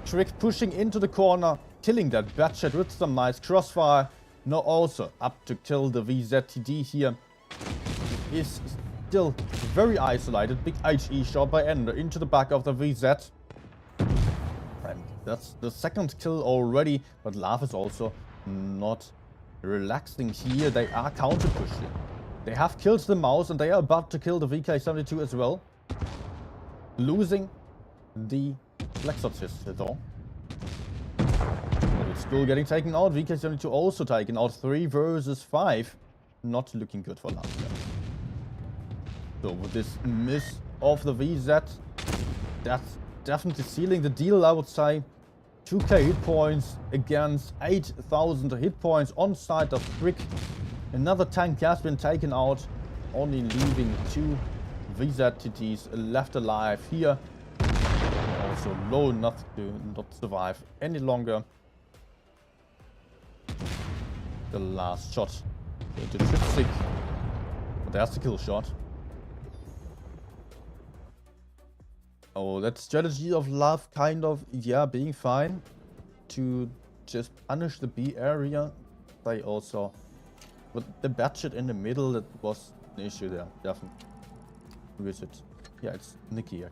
CRICK pushing into the corner, killing that Batchet with some nice crossfire. Now also up to kill the VZTD here. Is still very isolated. Big HE shot by Ender into the back of the VZ. And that's the second kill already. But LAUF is also not relaxing here. They are counter pushing. They have killed the mouse and they are about to kill the VK72 as well. Losing the Flexorcist though. It's still getting taken out. VK72 also taken out. 3 versus 5. Not looking good for LAUF. So with this miss of the VZ, that's definitely sealing the deal, I would say. 2k hit points against 8,000 hit points on side of CRICK. Another tank has been taken out, only leaving 2 VZTTs left alive here. Also low enough to not survive any longer. The last shot into Tripstick. But there's the kill shot. Oh, that strategy of LAUF kind of, yeah, being fine to just punish the B area. They also, but the Batchet in the middle, that was an issue there, definitely. Who is it? Yeah, it's Nikki.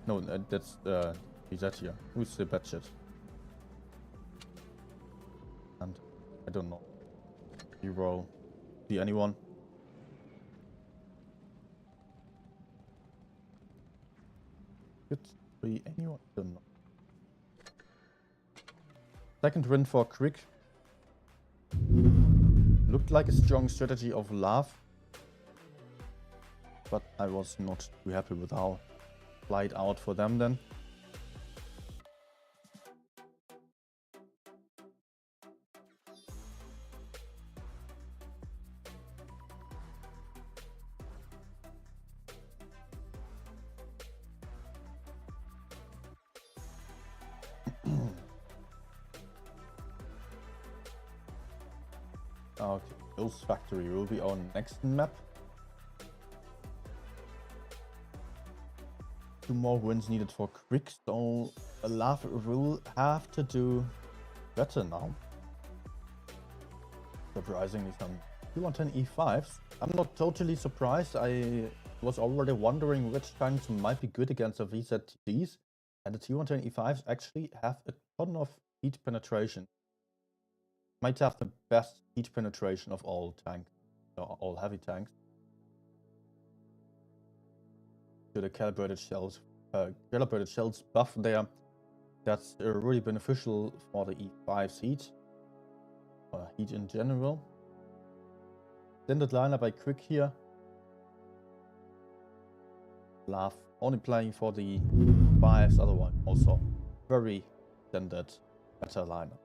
No, that's VZ here. Who's the Batchet? And I don't know. Hero. See anyone? Could be anyone. I don't know. Second win for CRICK. Looked like a strong strategy of LAUF, but I was not too happy with how it played out for them then. Okay, Ghost Factory will be our next map. 2 more wins needed for CRICK, so LAUF will have to do better now. Surprisingly, some T110 E5s. I'm not totally surprised. I was already wondering which tanks might be good against the VZTDs, and the T110 E5s actually have a ton of heat penetration. Might have the best heat penetration of all tanks, or all heavy tanks. To the calibrated shells buff there, that's really beneficial for the E5's heat, or heat in general. Standard lineup by CRICK here. LAUF only playing for the E5s, otherwise also very standard better lineup.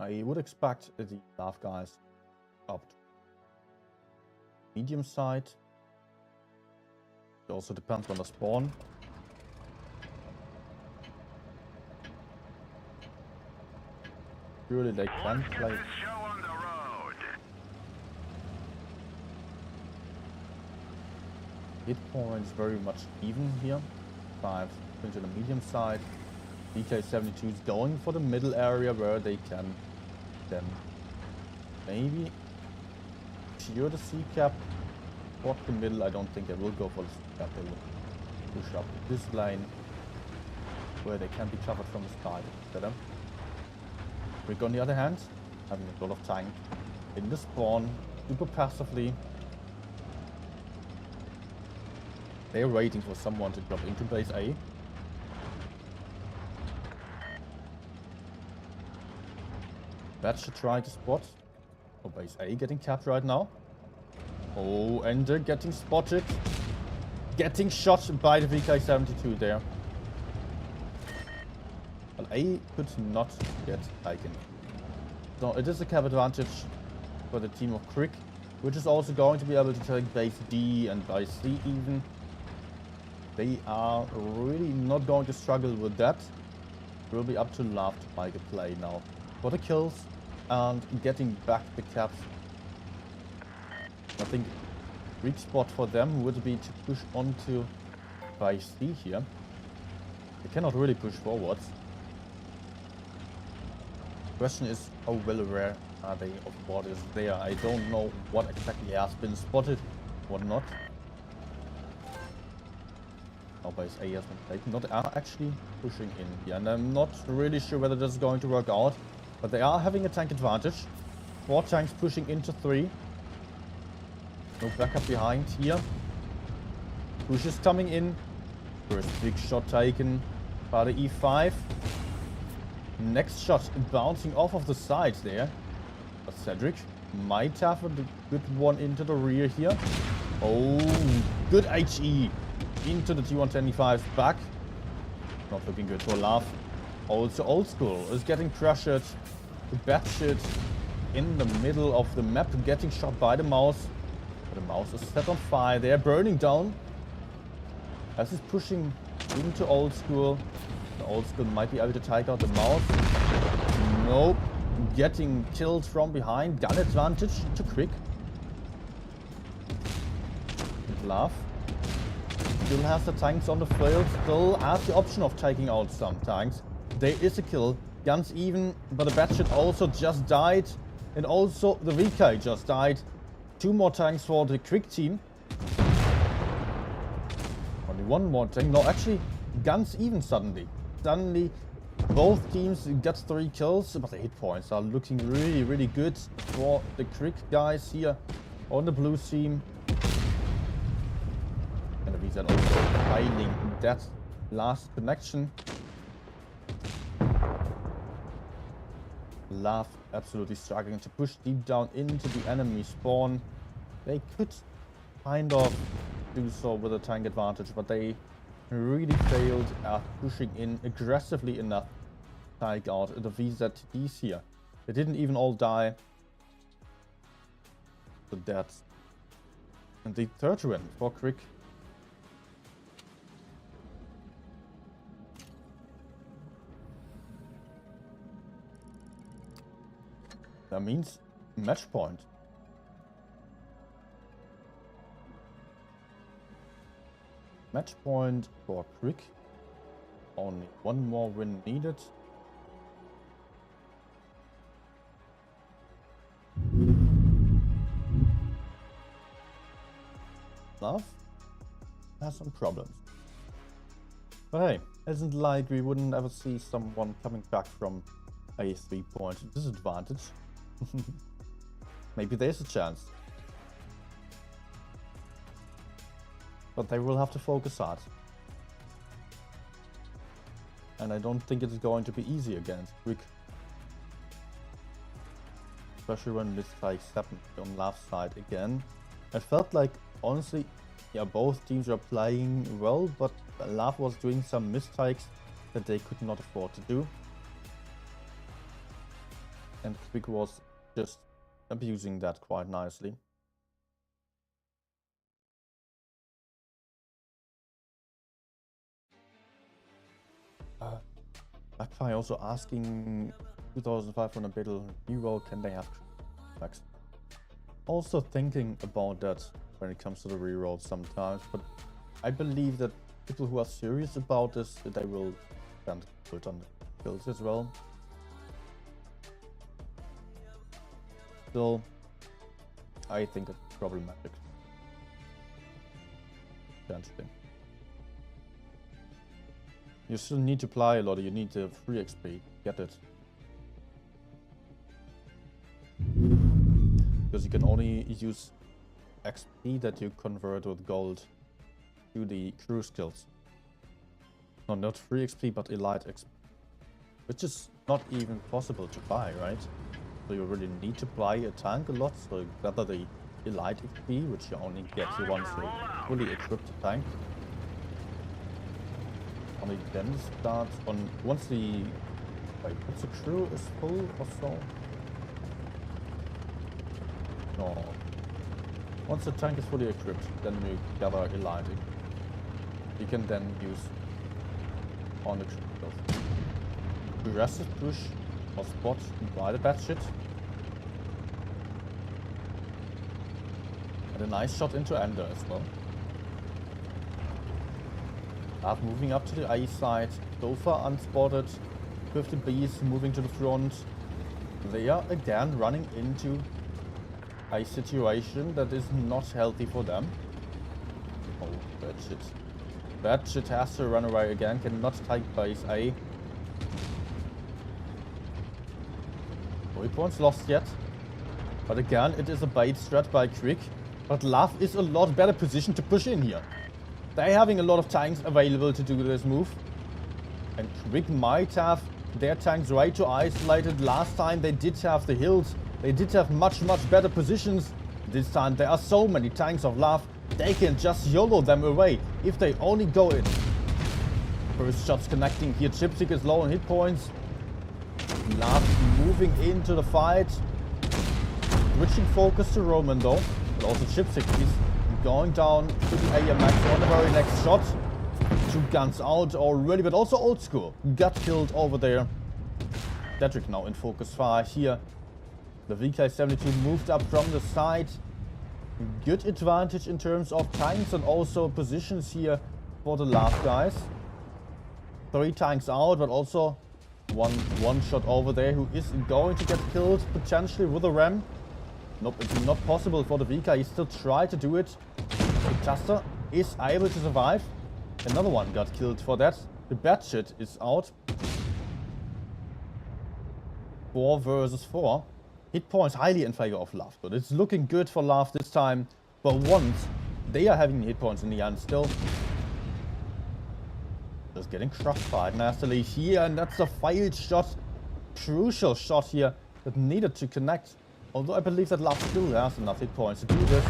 I would expect the LAUF guys up to medium side. It also depends on the spawn. Surely they can play. Hit points very much even here. 5 into the medium side. DK72 is going for the middle area where they can then maybe secure the C cap. Or the middle, I don't think they will go for the C cap. They will push up this lane where they can be covered from the side better. CRICK on the other hand, having a lot of tank in the spawn, super passively. They're waiting for someone to drop into base A. That should try to spot. Oh, base A getting capped right now. Oh, and they're getting spotted. Getting shot by the VK72 there. Well, A could not get taken. So it is a cap advantage for the team of CRICK, which is also going to be able to take base D and base C even. They are really not going to struggle with that. It will be up to LAUF to make a play now for the kills and getting back the caps. I think weak spot for them would be to push onto base C here. They cannot really push forwards. Question is, how well aware are they of what is there? I don't know what exactly has been spotted, what not. Now base A has been taken. Not are actually pushing in here, and I'm not really sure whether this is going to work out. But they are having a tank advantage. 4 tanks pushing into 3. No backup behind here. Push is coming in. First big shot taken by the E5. Next shot bouncing off of the side there. But Cedric might have a good one into the rear here. Oh, good HE into the T125's back. Not looking good for LAUF. Also Old School is getting pressured. Batshit in the middle of the map, getting shot by the mouse. But the mouse is set on fire. They're burning down. As he's pushing into Old School. The Old School might be able to take out the mouse. Nope. Getting killed from behind. Gun advantage to CRICK. LAUF still has the tanks on the field. Still has the option of taking out some tanks. There is a kill. Guns even, but the Batshit also just died. And also the VK just died. 2 more tanks for the CRICK team. Only 1 more tank. No, actually, guns even suddenly. Suddenly, both teams got 3 kills, but the hit points are looking really, really good for the CRICK guys here on the blue team. And the VZ also failing that last connection. LAUF absolutely struggling to push deep down into the enemy spawn. They could kind of do so with a tank advantage, but they really failed at pushing in aggressively enough to take out the VZTs here. They didn't even all die. So that's and the third win for CRICK. That means match point. Match point for CRICK. Only 1 more win needed. LAUF has some problems. But hey, isn't like we wouldn't ever see someone coming back from a 3-point disadvantage. Maybe there's a chance. But they will have to focus hard. And I don't think it's going to be easy against CRICK. Especially when mistakes happen on LAUF's side again. It felt like, honestly, yeah, both teams were playing well, but LAUF was doing some mistakes that they could not afford to do. And CRICK was just abusing that quite nicely. Backfire also asking 2,500 battle hero, can they have max? Also thinking about that when it comes to the reroll sometimes, but I believe that people who are serious about this, that they will spend good on the kills as well. Still, I think it's problematic. Potentially. You still need to apply a lot, you need the free XP, get it. Because you can only use XP that you convert with gold to the crew skills. No, not free XP, but elite XP. Which is not even possible to buy, right? So you really need to buy a tank a lot, so gather the elite XP, which you only get once you fully equip the tank. Only then starts on once the what's the crew is full or so? No. Once the tank is fully equipped, then you gather elite. You can then use on the crew. Aggressive push or spot by the batshit. And a nice shot into Ender as well. Moving up to the A side, so far unspotted. 50 Bs moving to the front. They are again running into a situation that is not healthy for them. Oh, bad shit. Bad shit has to run away again, cannot take base A. 3 points lost yet. But again, it is a bait strat by CRICK. But LAUF is a lot better positioned to push in here. They're having a lot of tanks available to do this move. And CRICK might have their tanks way too isolated. Last time they did have the hills. They did have much better positions. This time there are so many tanks of LAUF. They can just YOLO them away if they only go in. First shots connecting here. Chipstick is low on hit points. LAUF moving into the fight. Switching focus to Roman though. But also Chipstick is going down to the AMX on the very next shot. 2 guns out already, but also Old School got killed over there. Dedrick now in focus fire here. The VK-72 moved up from the side. Good advantage in terms of tanks and also positions here for the LAUF guys. 3 tanks out, but also one shot over there who is going to get killed potentially with a ram. Nope, it's not possible for the VK. He still tried to do it. The Cluster is able to survive. Another one got killed for that. The batshit is out. 4 versus 4. Hit points highly in favor of LAUF, but it's looking good for LAUF this time. But once they are having hit points in the end still. Just getting crossfired nastily here, and that's a failed shot. Crucial shot here that needed to connect. Although I believe that LAUF still has enough hit points to do this.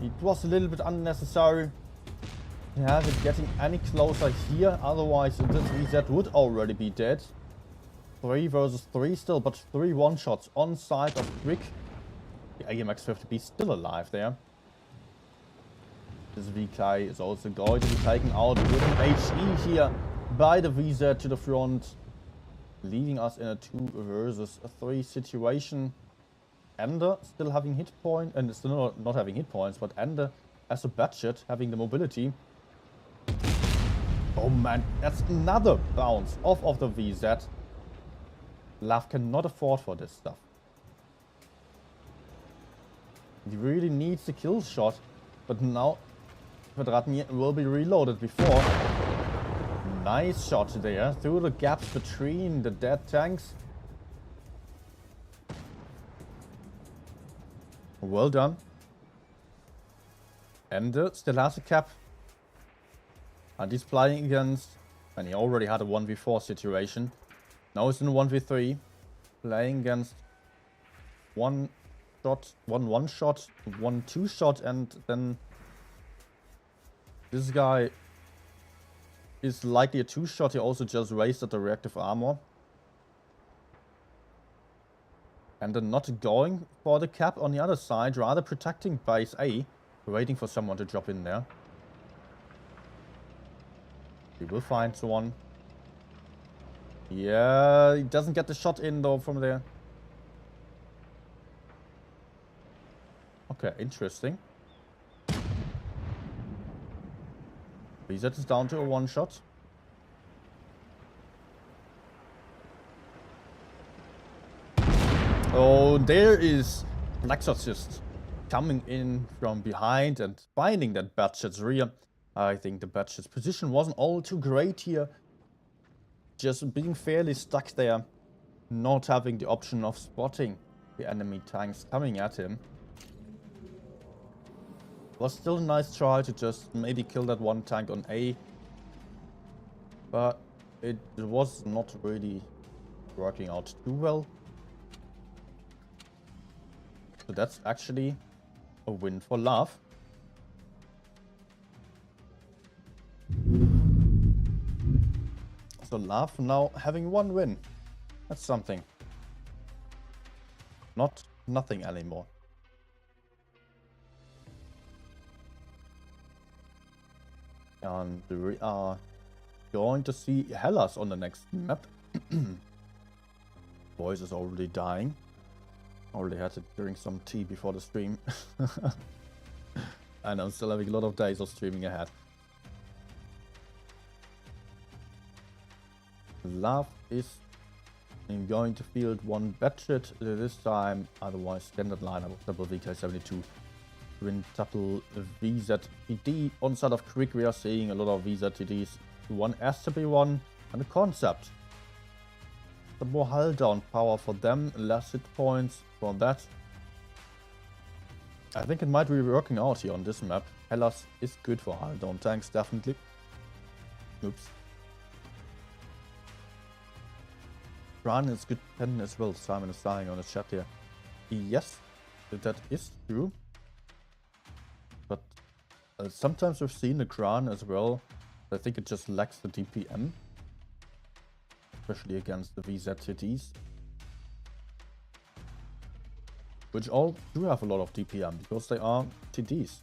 It was a little bit unnecessary. Yeah, it getting any closer here, otherwise this reset would already be dead. 3 versus 3 still, but 3 one-shots on side of CRICK. The AMX 50B still alive there. This VK is also going to be taken out with an HE here by the VZ to the front. Leaving us in a 2 versus 3 situation. Ender still having hit point, and still not having hit points, but Ender as a batshit having the mobility. Oh man, that's another bounce off of the VZ. LAUF cannot afford for this stuff. He really needs the kill shot, but now Quadratni will be reloaded before. Nice shot there through the gaps between the dead tanks. Well done. Ender still has a cap. And he's playing against, and he already had a 1v4 situation. Now it's in a 1v3. Playing against one shot, one shot, 1 2 shot, and then this guy is likely a 2 shot. He also just wasted the reactive armor. And then not going for the cap on the other side, rather protecting base A, waiting for someone to drop in there. We will find someone. Yeah, he doesn't get the shot in though from there. Okay, interesting. VZ is down to a one shot. Oh, there is Blackshot coming in from behind and finding that Batshot's rear. I think the Batshot's position wasn't all too great here. Just being fairly stuck there. Not having the option of spotting the enemy tanks coming at him. Was still a nice try to just maybe kill that one tank on A. But it was not really working out too well. So that's actually a win for LAUF. So LAUF now having one win. That's something. Not nothing anymore. And we are going to see Hellas on the next map. Voice is already dying. Already had to drink some tea before the stream. And I'm still having a lot of days of streaming ahead. LAUF is going to field one Batshot this time, otherwise standard lineup of double VK72. Quintuple VZTD. On side of CRICK we are seeing a lot of VZTDs. One SW1 and a concept. The more hull down power for them, less hit points for that. I think it might be working out here on this map. Hellas is good for hull down tanks, definitely. Oops. Run is good pen as well. Simon is dying on the chat here. Yes, that is true. But sometimes we've seen the Kran as well. I think it just lacks the DPM. Especially against the VZTDs. Which all do have a lot of DPM because they are TDs.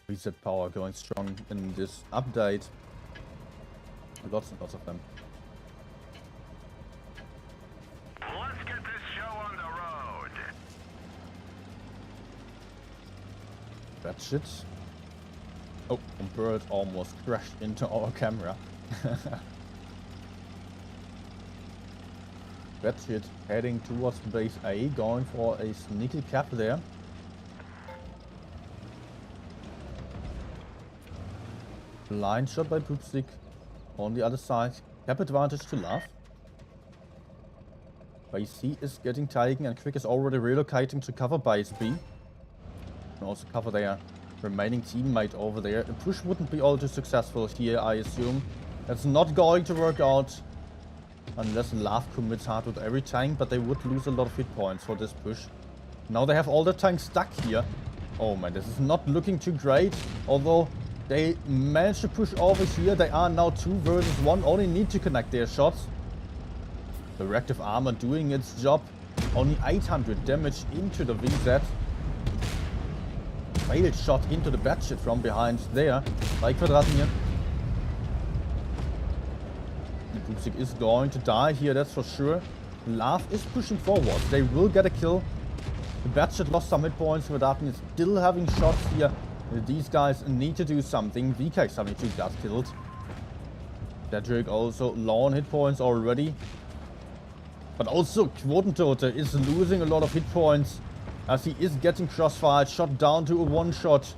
VZ power going strong in this update. Lots and lots of them. Let's get this show on the road. That shit. Oh, and Bird almost crashed into our camera. That shit heading towards base A, going for a sneaky cap there. Blind shot by Poopstick. On the other side, cap advantage to LAUF. Base C is getting taken and CRICK is already relocating to cover base B. And also cover their remaining teammate over there. The push wouldn't be all too successful here, I assume. That's not going to work out unless LAUF commits hard with every tank, but they would lose a lot of hit points for this push. Now they have all the tanks stuck here. Oh man, this is not looking too great, although they managed to push over here. They are now 2 versus 1. Only need to connect their shots. The reactive armor doing its job. Only 800 damage into the VZ. Failed shot into the Batshot from behind there. By Quadratinier. The Poopstick is going to die here, that's for sure. LAUF is pushing forward. They will get a kill. The Batshot lost some hit points. Quadratinier is still having shots here. These guys need to do something. VK72 got killed. Cedric also low on hit points already. But also Quotentote is losing a lot of hit points as he is getting crossfired, shot down to a one shot.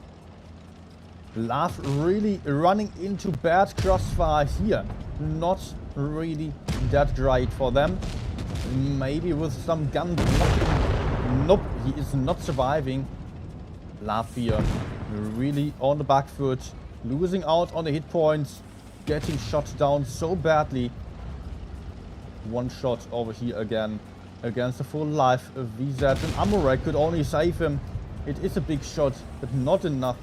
LAUF really running into bad crossfire here. Not really that great for them. Maybe with some gun blocking. Nope, he is not surviving. LAUF here really on the back foot, losing out on the hit points, getting shot down so badly. One shot over here again against a full life VZ, and Amorek could only save him. It is a big shot, but not enough.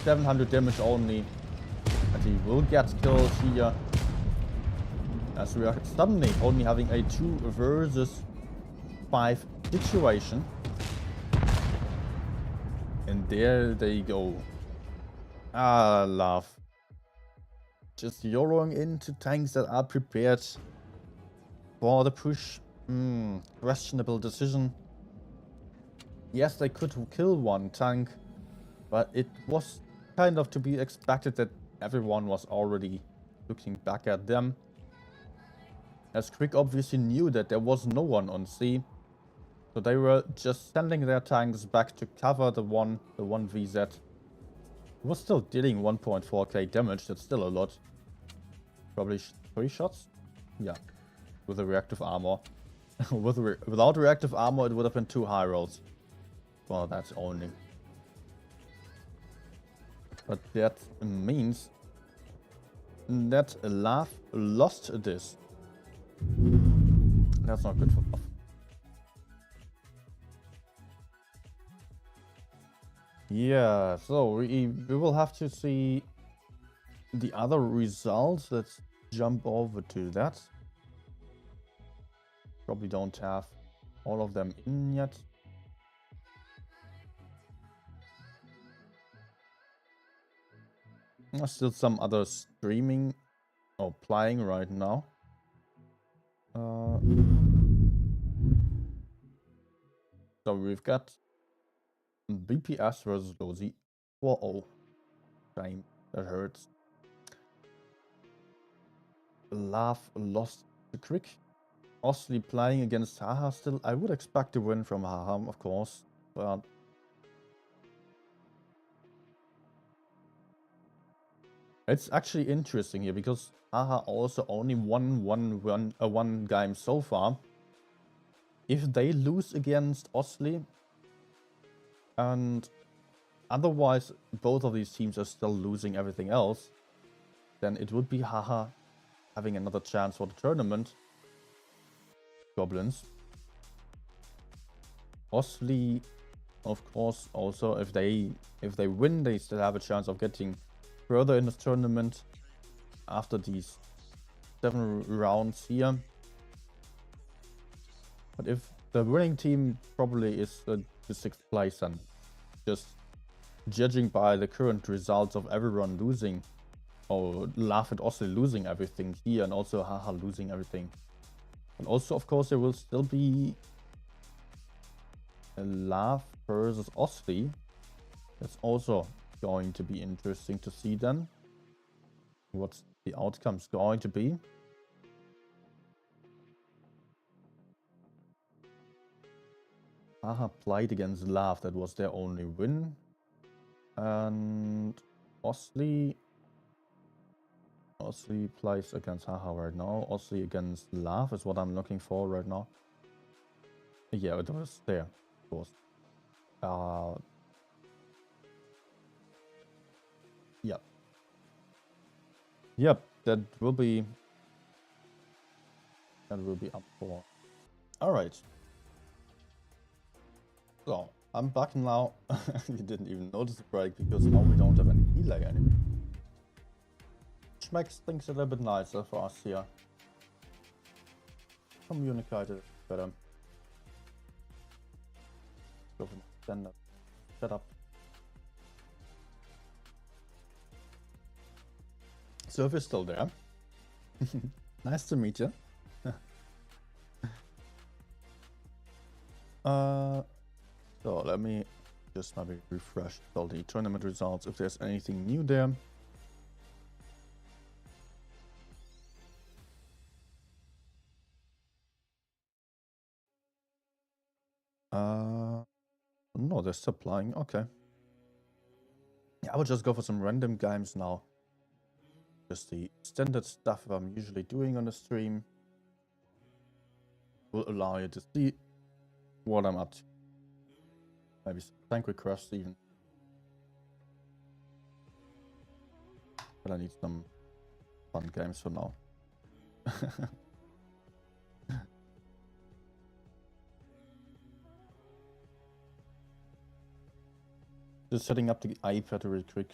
700 damage only, and he will get killed here as we are suddenly only having a 2 versus 5 situation. And there they go. Ah, LAUF. Just YOLOing into tanks that are prepared for the push. Questionable decision. Yes, they could kill one tank, but it was kind of to be expected that everyone was already looking back at them. As CRICK obviously knew that there was no one on C, so they were just sending their tanks back to cover the 1VZ. It was still dealing 1.4k damage, that's still a lot. Probably 3 shots? Yeah, with the reactive armor. Without reactive armor, it would have been 2 high rolls. Well, that's only. But that means that LAUF lost this. That's not good for LAUF. Yeah, so we will have to see the other results. Let's jump over to that. Probably don't have all of them in yet. There's still some others streaming or playing right now. So we've got BPS versus Lozi 4-0. Shame, that hurts. LAUF lost to CRICK. Ostley playing against Haha still. I would expect a win from Haha, of course, but it's actually interesting here because Haha also only won one game so far. If they lose against Ostley, and otherwise both of these teams are still losing everything else, then it would be Haha having another chance for the tournament. Goblins. Ostley, of course, also if they win, they still have a chance of getting further in the tournament after these 7 rounds here. But if the winning team probably is the 6th place, and just judging by the current results of everyone losing, or LAUF and Ostley losing everything here, and also Haha losing everything. And also, of course, there will still be a LAUF versus Ostley. That's also going to be interesting to see then. What's the outcome's going to be. Haha played against LAUF, that was their only win. And Ostley plays against Haha right now. Ostley against LAUF is what I'm looking for right now. Yeah, it was there, of course. Yep. Yep, that will be up for. Alright. So, I'm back now. You didn't even notice the break because now we don't have any delay anymore. Which makes things a little bit nicer for us here. Communicated better. Go for standard setup. So if you're still there, nice to meet you. So let me just maybe refresh all the tournament results if there's anything new there. No, they're still playing. Okay. Yeah, I will just go for some random games now. Just the standard stuff I'm usually doing on the stream will allow you to see what I'm up to. Maybe some tank requests even. But I need some fun games for now. Just setting up the iPad real quick.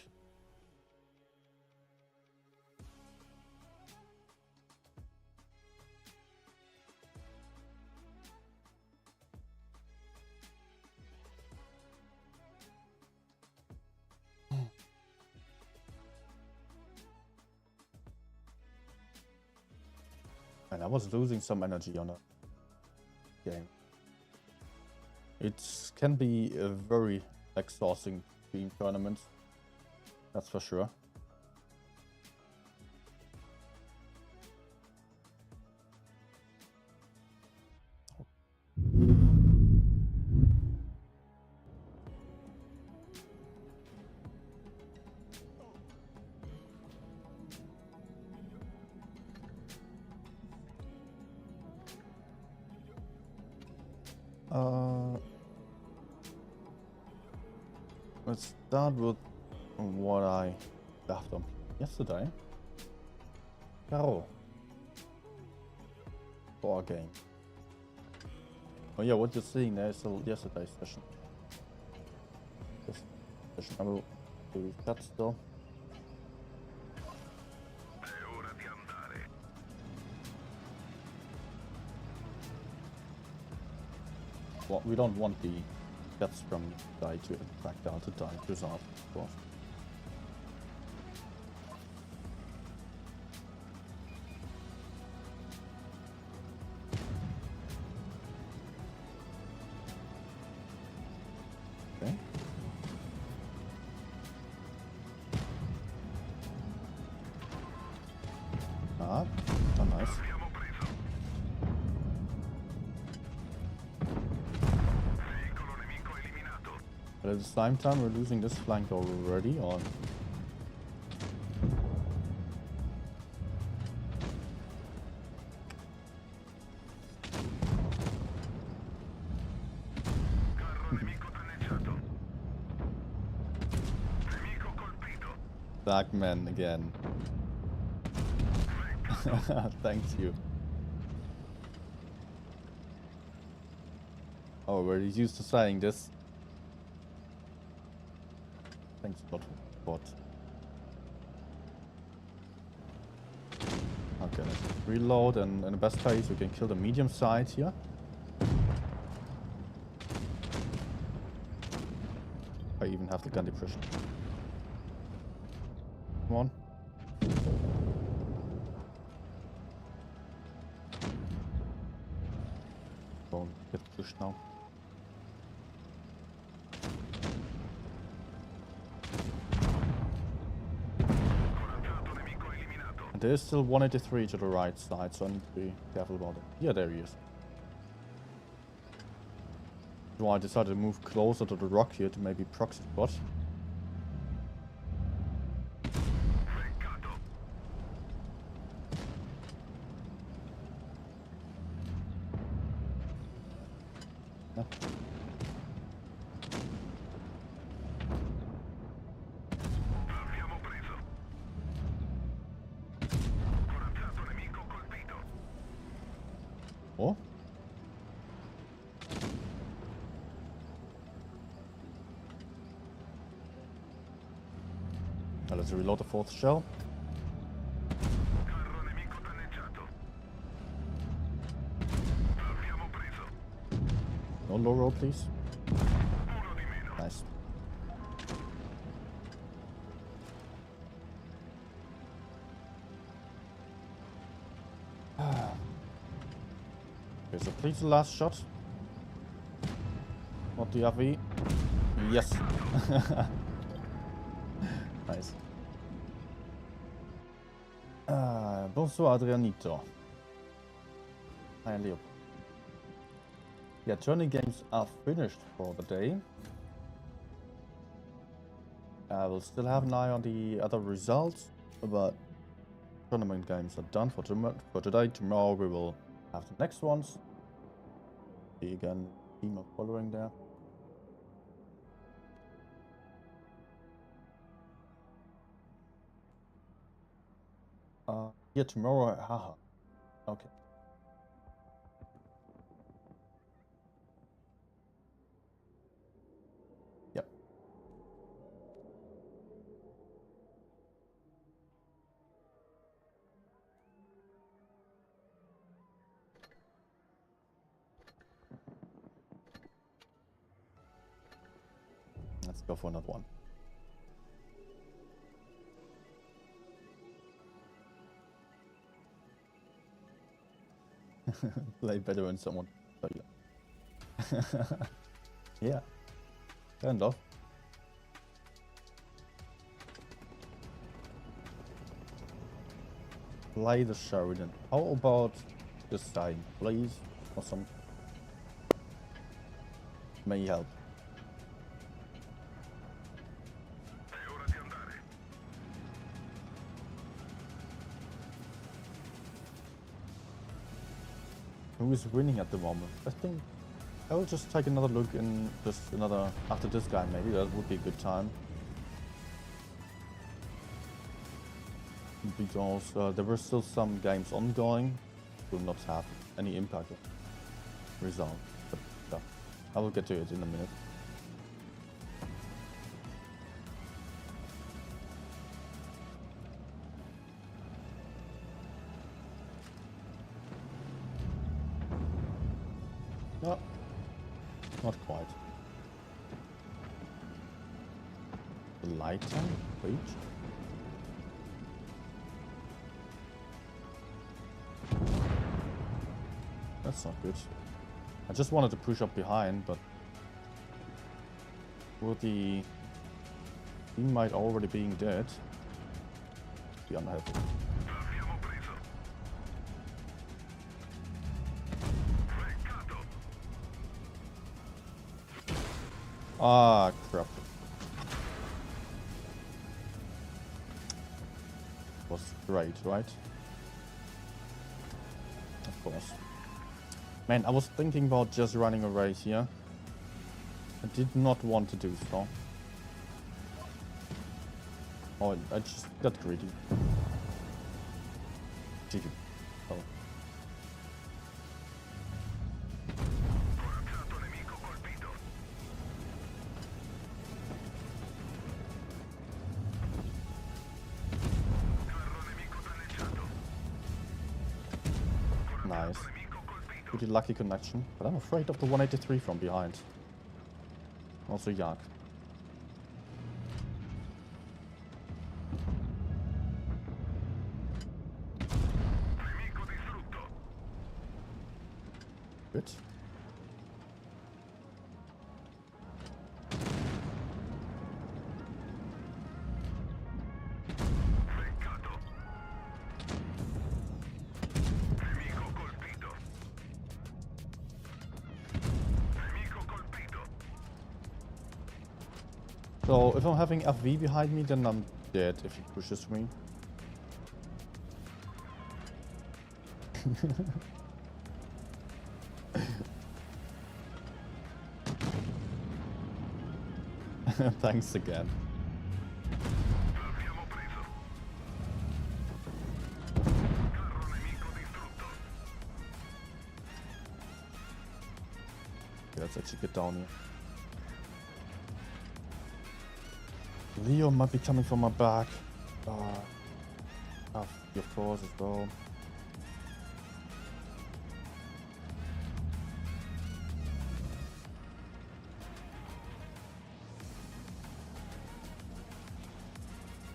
Man, I was losing some energy on that game. It can be a very exhausting team tournament, that's for sure. Let's start with what I left on yesterday. Carol. For our game. Oh yeah, what you're seeing there is still yesterday's session. This session I will do that still. Well, we don't want the deaths from die to attract out to die result, of course. Okay. Ah, oh, nice. But at the same time, we're losing this flank already, or... Darkman again. Thank you. Oh, we're used to saying this. Thanks a lot, bot. Okay, let's reload, and in the best case we can kill the medium side here. I even have the gun depression. Come on. Don't get pushed now. There is still 183 to the right side, so I need to be careful about it. Yeah, there he is. So I decided to move closer to the rock here to maybe proxy spot. Yeah. Oh. Now let's reload the fourth shell. No low roll, please. Nice. Okay, so please the last shot. Not the RV. Yes. Nice. Bonsoir Adrianito. Hi Leo. Yeah, tourney games are finished for the day. I will still have an eye on the other results, but tournament games are done for today. Tomorrow we will have the next ones. See again, team of following there. Yeah, tomorrow. Haha. Okay. Yep. Let's go for another one. Play better than someone. So, yeah. Yeah. Kind of. Play the Sheridan. How about this side, please? Or some. May help. Who is winning at the moment? I think I will just take another look in just another after this guy. Maybe that would be a good time. Because there were still some games ongoing, will not have any impact on result. But yeah, I will get to it in a minute. No, not quite. The light tank, wait. That's not good. I just wanted to push up behind, but with the teammate already being dead, be unhappy. Ah, crap. Was great, right? Of course. Man, I was thinking about just running a race here. I did not want to do so. Oh, I just got greedy. GG. Oh. Nice. Pretty lucky connection, but I'm afraid of the 183 from behind. Also Yak. Good. So if I'm having FV behind me, then I'm dead if he pushes me. Thanks again. Okay, let's actually get down here. Leo might be coming from my back. Of course, as well.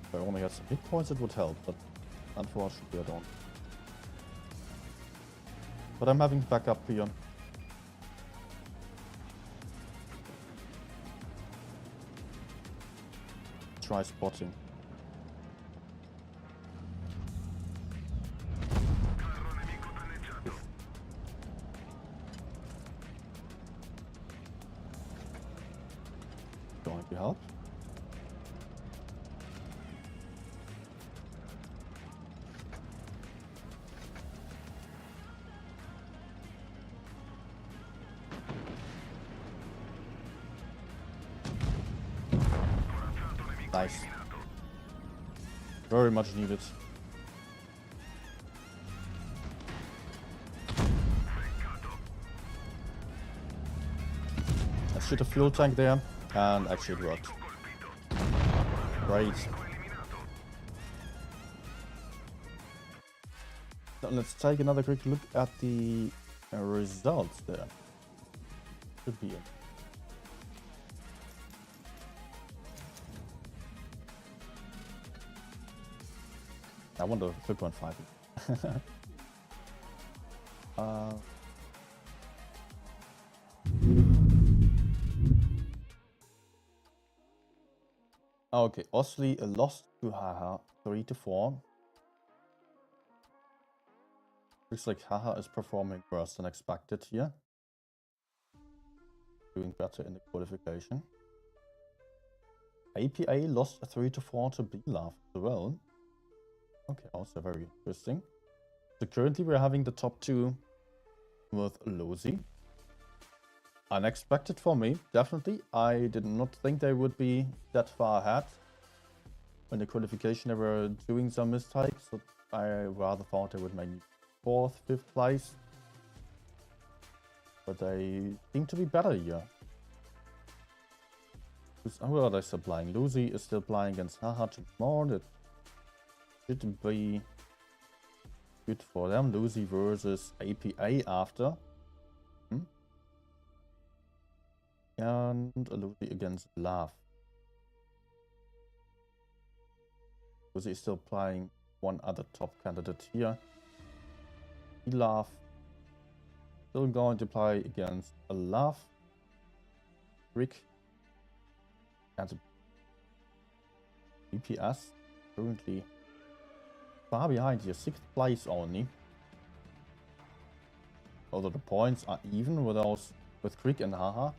If I only had some hit points, it would help, but unfortunately, I don't. But I'm having backup here. Try spotting. Going to help. Nice. Very much needed. I shoot a fuel tank there, and actually it worked. Great. So let's take another quick look at the results there. Should be it. I wonder 3.5. Okay, Osli lost to Haha 3-4. Looks like Haha is performing worse than expected here. Doing better in the qualification. APA lost 3-4 to LAUF as well. Okay, also very interesting. So currently we're having the top two with Lozi. Unexpected for me, definitely. I did not think they would be that far ahead. In the qualification they were doing some mistakes, so I rather thought they would make 4th, 5th place. But they seem to be better here. Who are they still playing? Lucy is still playing against Haha tomorrow. That should be good for them. Lucy versus APA after. And Lucy against LAUF. Lucy is still playing one other top candidate here. LAUF still going to play against LAUF, CRICK, and BPS. Currently far behind here, 6th place only. Although the points are even with CRICK and Haha.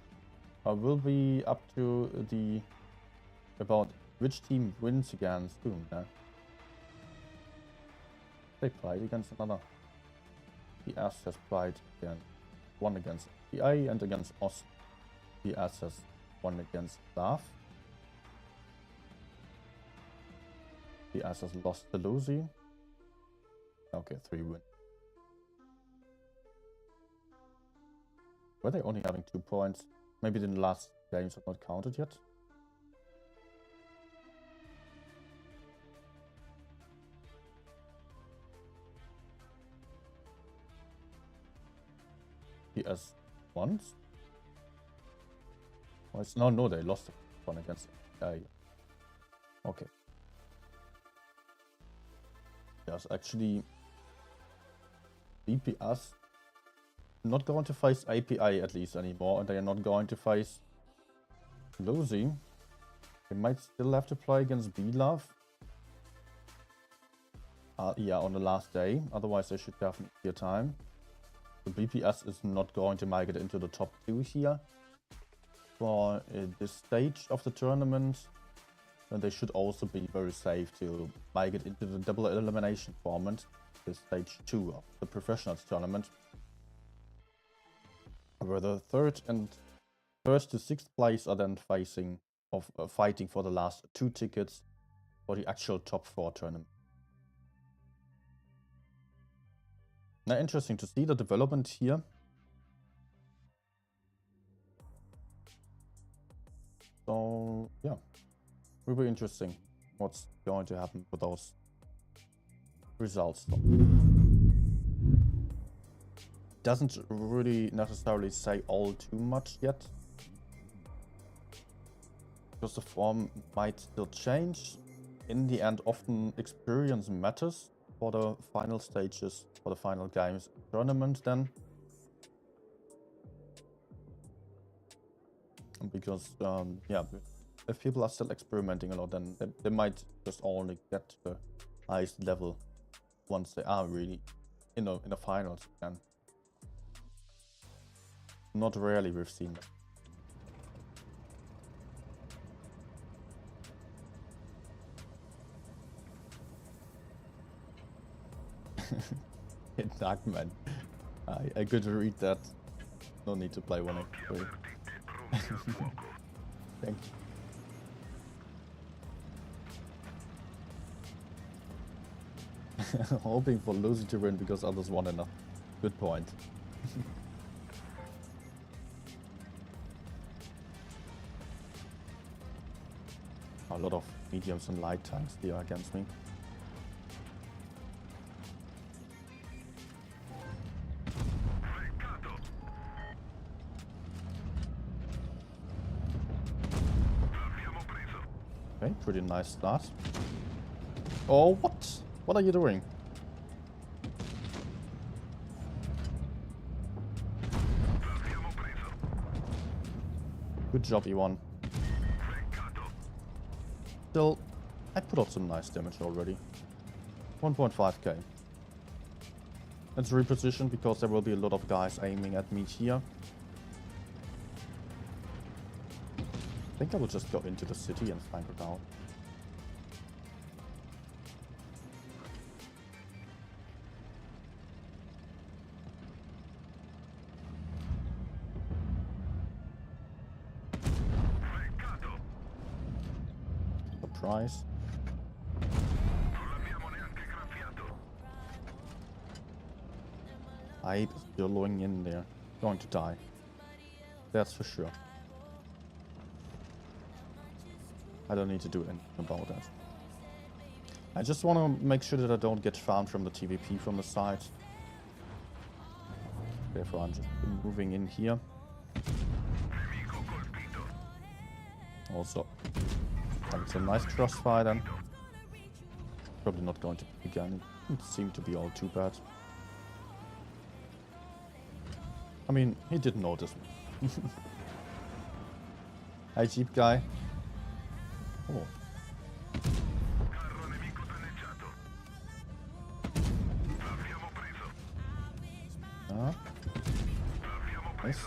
Will be up to the about which team wins against whom. They played against another. PS has played again, one against PA and against Os. PS has won against LAUF. PS has lost to Lucy. Okay, 3 wins. Were they only having 2 points? Maybe the last games have not counted yet. PS once. Oh, it's, no, they lost one against A. Okay. Yes, actually, BPS not going to face APA at least anymore, and they are not going to face Lucy. They might still have to play against LAUF. Yeah, on the last day. Otherwise, they should have clear time. The BPS is not going to make it into the top 2 here for this stage of the tournament. And they should also be very safe to make it into the double elimination format, the stage 2 of the professionals tournament. Where the 3rd and 1st to 6th place are then fighting for the last 2 tickets for the actual top 4 tournament. Now, interesting to see the development here. So, yeah, really interesting what's going to happen with those results. Doesn't really necessarily say all too much yet, because the form might still change. In the end, often experience matters for the final stages, for the final games tournament then. Because, yeah, if people are still experimenting a lot, then they might just only get to the highest level once they are really in the finals again. Not rarely we've seen that. Darkman. I could read that. No need to play 1x3. Thank you. Hoping for Lucy to win because others won enough. Good point. A lot of mediums and light tanks here against me. Okay, pretty nice start. Oh, what? What are you doing? Good job, E1. Still, I put out some nice damage already. 1.5k. Let's reposition because there will be a lot of guys aiming at me here. I think I will just go into the city and flank it out. Surprise. Ape is yellowing in there. Going to die. That's for sure. I don't need to do anything about that. I just want to make sure that I don't get farmed from the TVP from the side. Therefore I'm just moving in here. Also, it's a nice crossfire then. Probably not going to be again. It seemed to be all too bad. I mean, he didn't notice me. Hi, Jeep guy. Oh. Ah. Nice.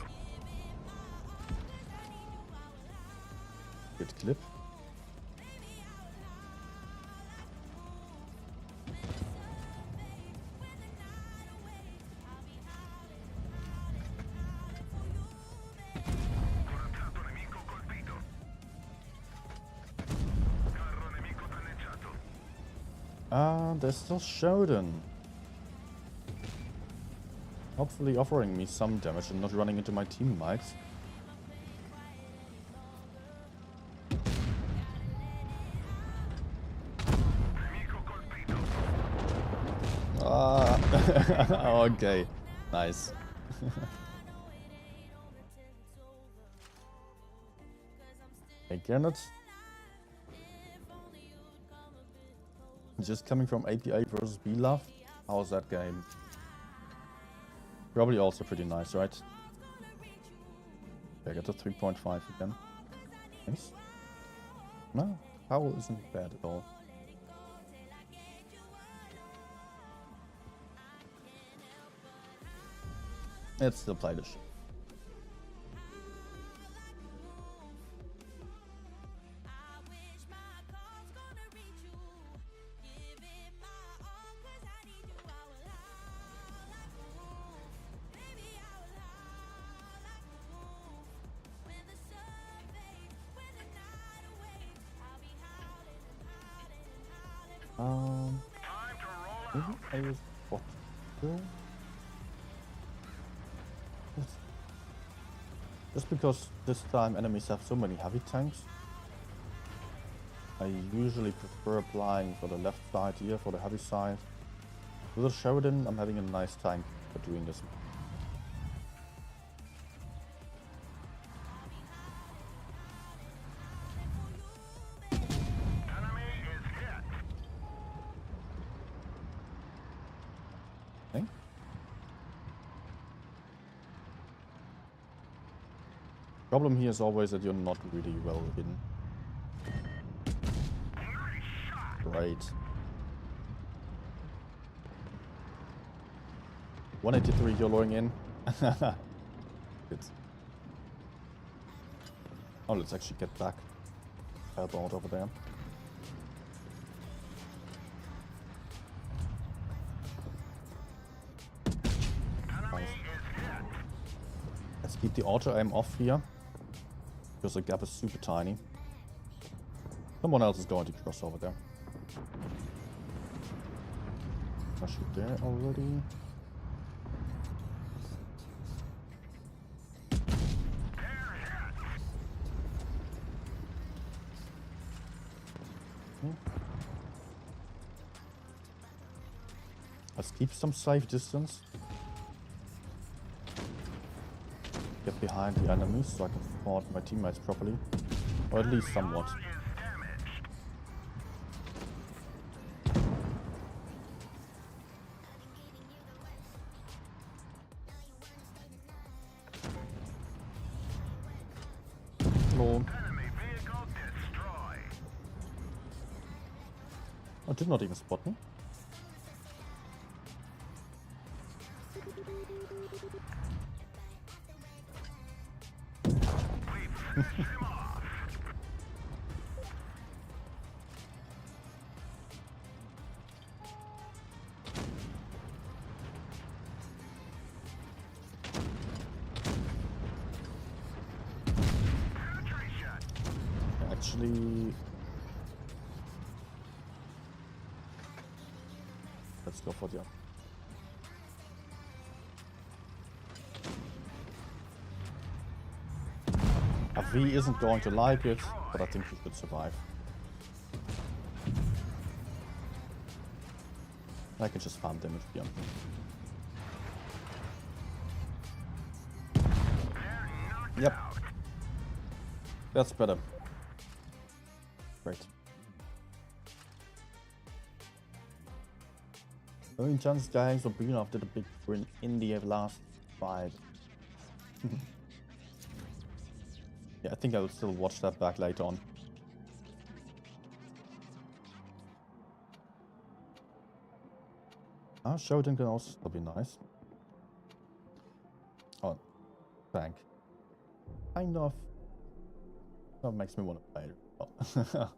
Good clip. There's still Shodan. Hopefully offering me some damage and not running into my teammates. Okay, nice. Hey, Gernot. Just coming from APA versus LAUF. How's that game? Probably also pretty nice, right? I got a 3.5 again. Nice. No, Power isn't bad at all. Let's still play this shit. Maybe I was bot. Just because this time enemies have so many heavy tanks, I usually prefer applying for the left side here, for the heavy side. With the Sheridan, I'm having a nice time for doing this. Okay. Problem here is always that you're not really well hidden. Great. 183 you're lowering in. Good. Oh, let's actually get back. Help out over there. Nice. Let's keep the auto aim off here, because the gap is super tiny. Someone else is going to cross over there. I shoot there already. Let's keep some safe distance. Get behind the enemies so I can support my teammates properly. Or at least somewhat. No. Enemy vehicle destroyed. I did not even spot me. We've finished him off. Penetration. Actually, let's go for the. V isn't going to like it, but I think he could survive. I can just farm damage beyond him. Yep. That's better. Great. Very intense guys, so being after the big win in the last fight. Yeah, I think I will still watch that back later on. Ah, shouting can also still be nice. Oh, tank. Kind of. That makes me want to play it. Oh.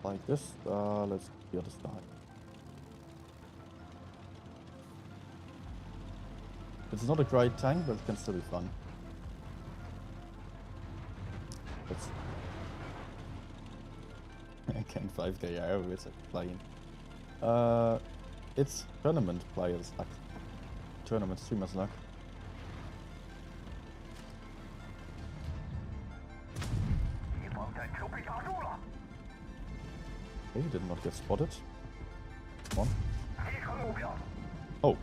Like this, let's do the other side. It's not a great tank, but it can still be fun. Let's again 5k arrow with it playing. It's tournament players luck. Tournament streamers luck. He did not get spotted. Come on. Oh.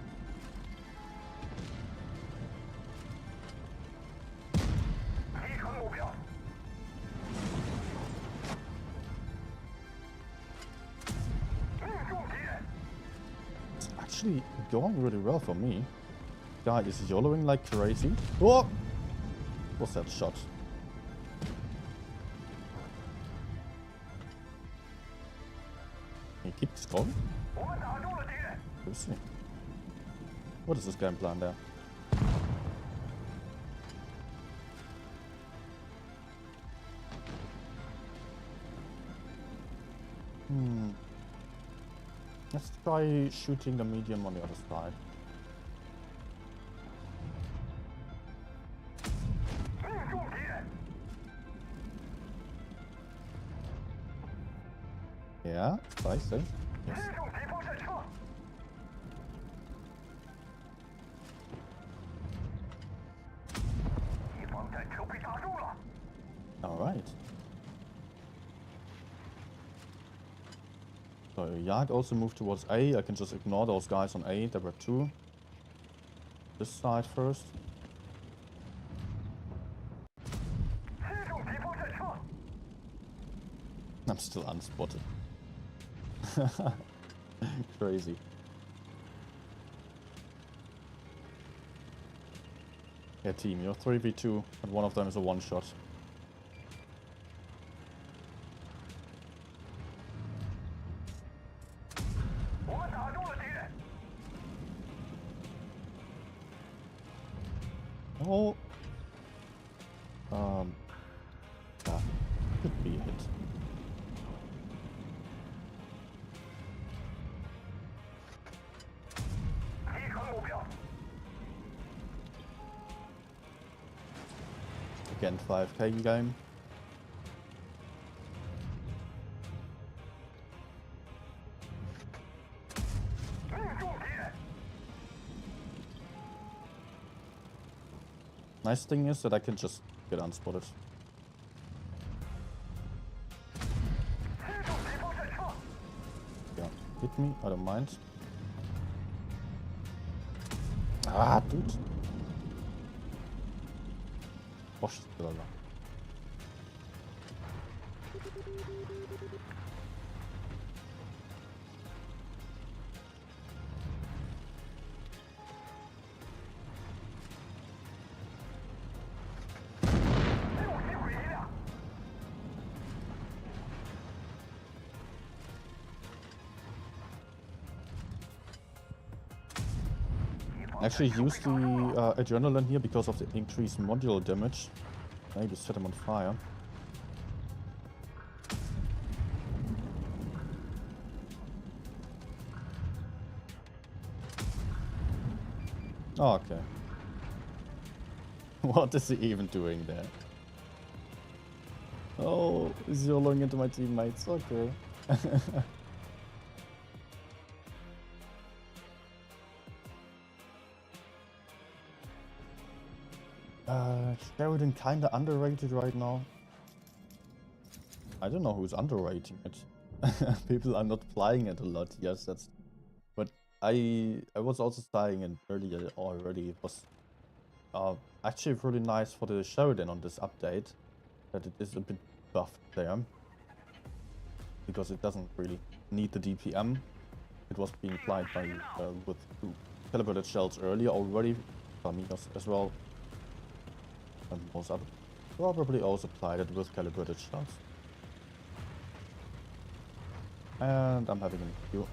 It's actually going really well for me. Guy is YOLOing like crazy. Oh! What's that shot? He keeps going? Let's see. What is this game plan there? Let's try shooting the medium on the other side. Yeah, I see. Yes. Alright. So Yag also moved towards A. I can just ignore those guys on A. There were two. This side first. I'm still unspotted. Crazy. Yeah, team, you're 3v2, and one of them is a one-shot. Oh. Yeah, could be a hit. Again, 5k game. Nice thing is that I can just get unspotted. Yeah, hit me, I don't mind. Ah, dude. Bosch is still alive. Actually use the adrenaline here because of the increased modular damage. Maybe set him on fire. Oh, okay. What is he even doing there? Oh, he's YOLOing into my teammates. Okay. Sheridan kinda underrated right now. I don't know who's underrating it. People are not playing it a lot. Yes, that's. But I was also saying it earlier already. It was actually really nice for the Sheridan on this update that it is a bit buffed there because it doesn't really need the DPM. It was being applied by with calibrated shells earlier already. For me as well. And most other probably also applied it with calibrated shells. And I'm having a few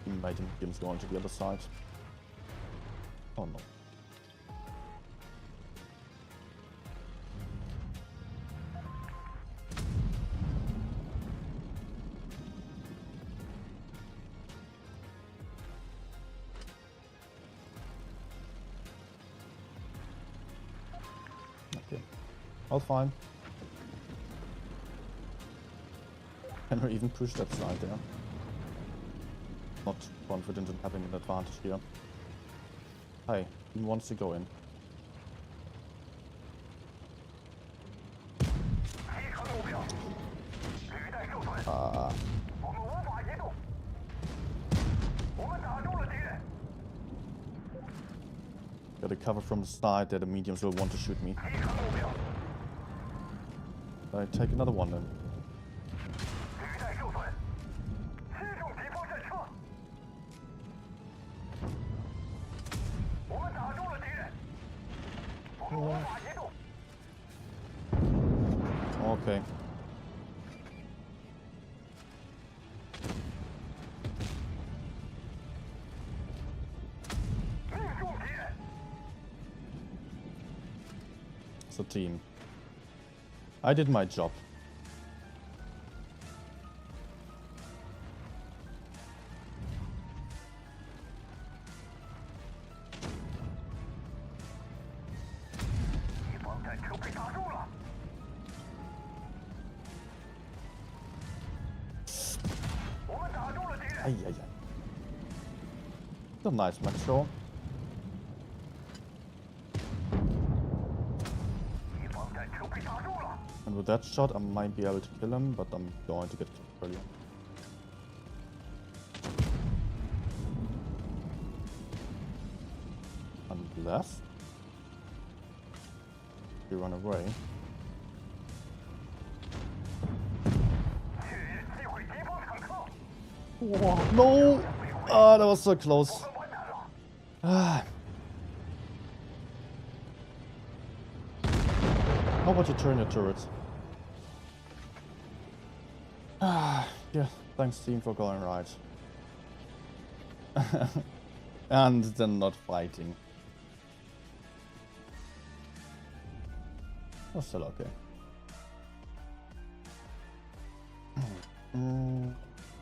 teammate games going to the other side. Oh no. All fine. Can we even push that side there? Not confident in having an advantage here. Hey, he wants to go in. Gotta cover from the side that the mediums will want to shoot me. I take another one then. Okay. It's a team. I did my job. Ay. It's a nice match show. And with that shot I might be able to kill him, but I'm going to get killed earlier. Unless you run away. Oh, no! Ah, that was so close. How about you turn your turret? Yeah, thanks team for going right. And then not fighting. Oh, still okay.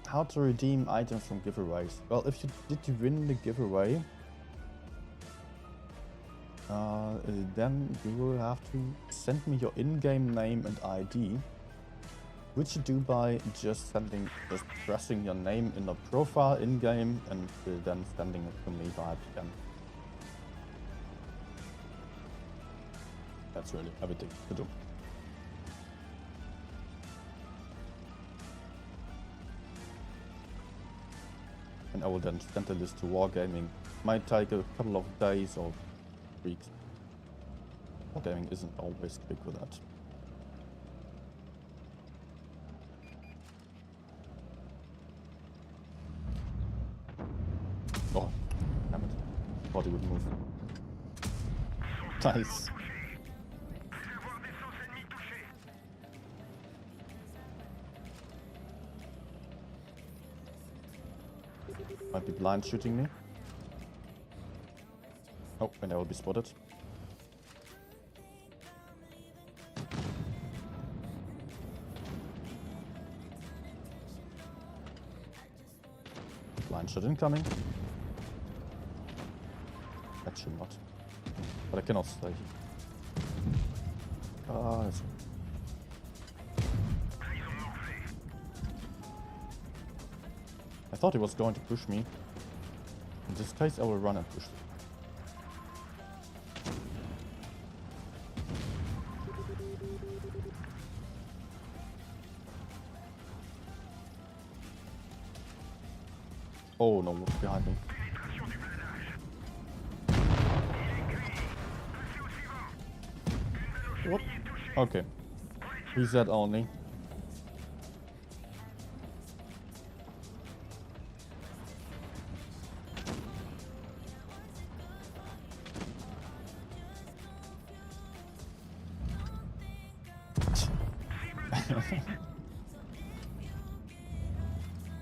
How to redeem items from giveaways? Well, if you did win the giveaway, then you will have to send me your in-game name and ID, which you do by just pressing your name in the profile in-game and then sending it to me via PM. That's really everything to do. And I will then send the list to Wargaming. Might take a couple of days or weeks. Gaming isn't always quick with that. Oh, damn it. Thought he would move. Nice. Might be blind shooting me. Oh, and I will be spotted. Blind shot incoming. Actually not. But I cannot stay here. Ah, that's... I thought he was going to push me. In this case, I will run and push him. Oh no, behind me. What? Okay. He's that only.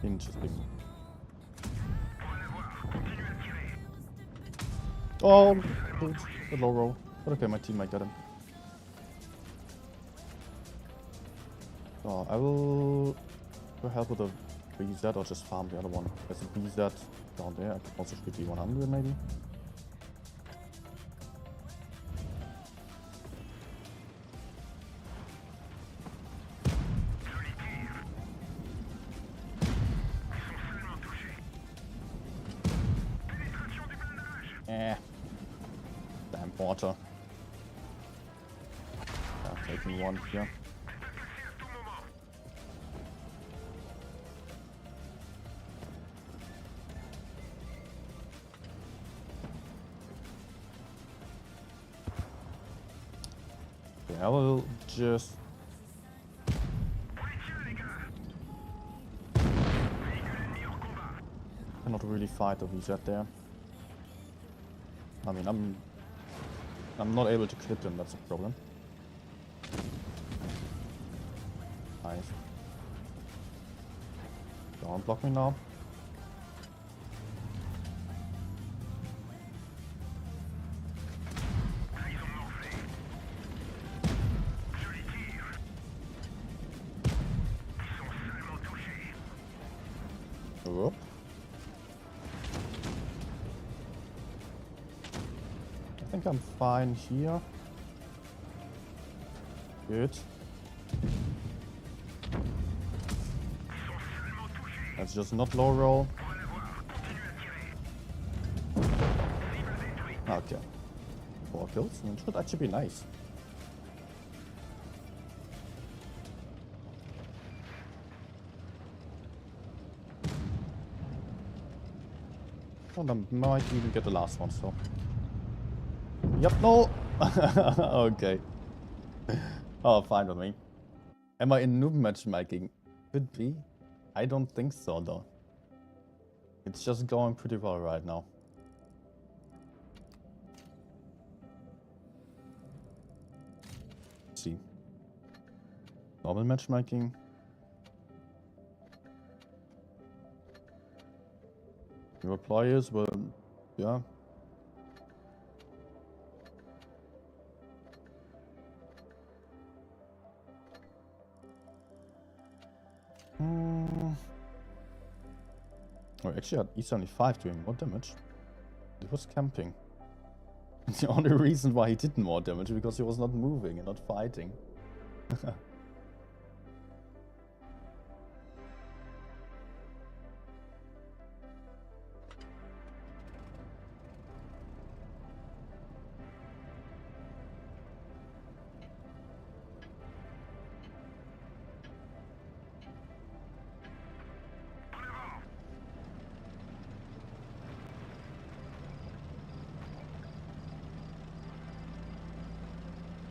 Interesting. Oh, the low roll. But okay, my teammate got him. Oh, I will go help with a BZ or just farm the other one. There's a BZ down there. I can also shoot the 100 maybe. Damn water. Yeah, taking one here. Okay, I will just... cannot really fight the VZ there. I mean, I'm not able to clip him, that's a problem. Nice. Don't block me now. Whoop. I think I'm fine here. Good. That's just not low roll. Okay. 4 kills. That should actually be nice. And I might even get the last one, so. Yep, no! Okay. Oh, fine with me. Am I in noob matchmaking? Could be. I don't think so, though. It's just going pretty well right now. Let's see. Normal matchmaking. Your players, but yeah. Oh, actually had E75 doing more damage. He was camping. The only reason why he did more damage is because he was not moving and not fighting.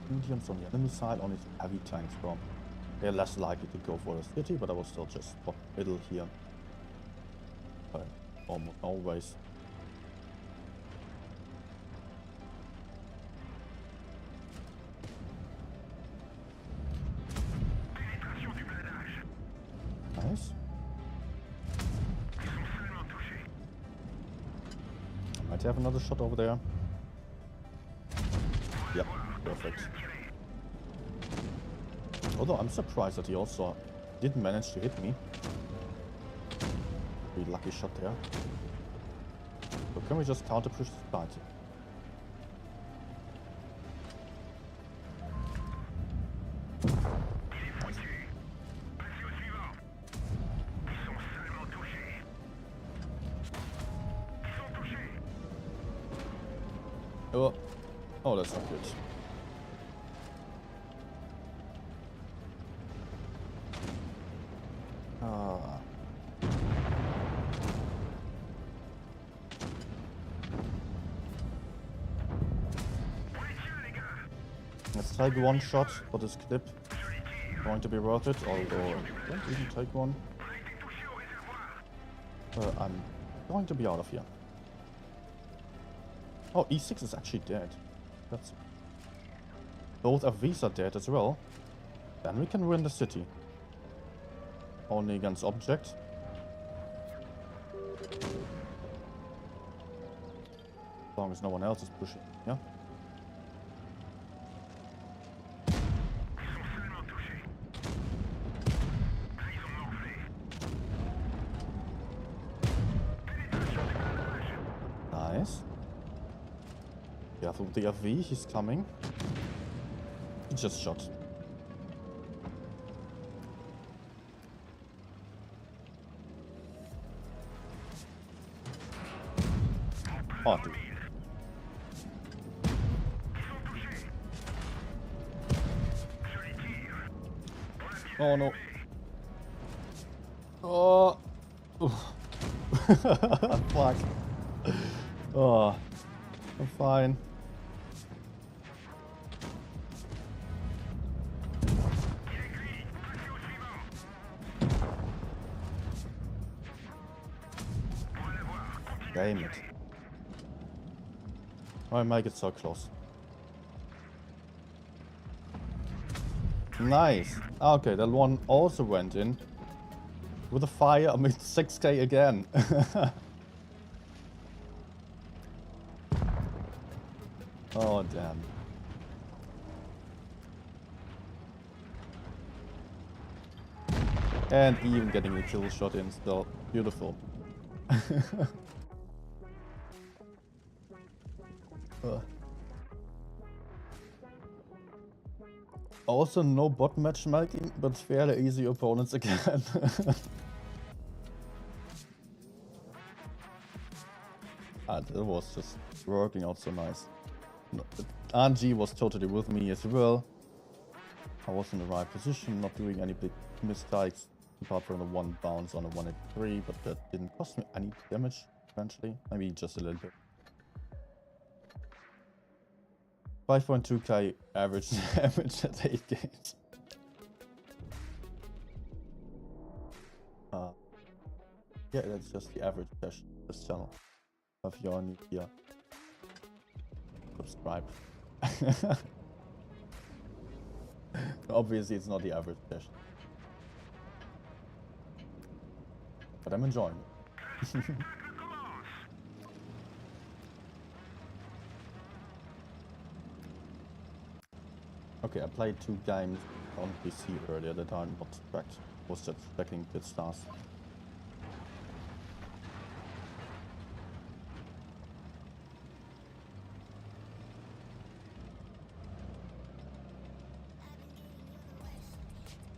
Indians on the enemy side, only some heavy tanks from. They're less likely to go for the city, but I will still just spot middle here. Almost always. Nice. I might have another shot over there. Yep, perfect. Although I'm surprised that he also didn't manage to hit me. Pretty lucky shot there. So can we just counter push the side? Oh, that's not good. Let's take one shot for this clip. Going to be worth it, although I don't even take one. I'm going to be out of here. Oh, E6 is actually dead. That's... Both FVs are dead as well. Then we can win the city. Only against object. As long as no one else is pushing, yeah? Nice. Yeah, from the FV, he's coming. He just shot. Oh, dude. Oh no. Oh. Fuck. Oh. I'm fine. Damn it. I make it so close. Nice. Okay, that one also went in. With a fire, I made 6k again. Oh, damn. And even getting a kill shot in still. Beautiful. Also no bot matchmaking, but fairly easy opponents again. That was just working out so nice. No, RNG was totally with me as well. I was in the right position, not doing any big mistakes, apart from the one bounce on a 183, but that didn't cost me any damage eventually. Maybe just a little bit. 5.2k average damage at 8 games. Yeah, that's just the average session of this channel. If you're new here, subscribe. Obviously, it's not the average session, but I'm enjoying it. Okay, I played 2 games on PC earlier that are not tracked. Was just checking bit stars.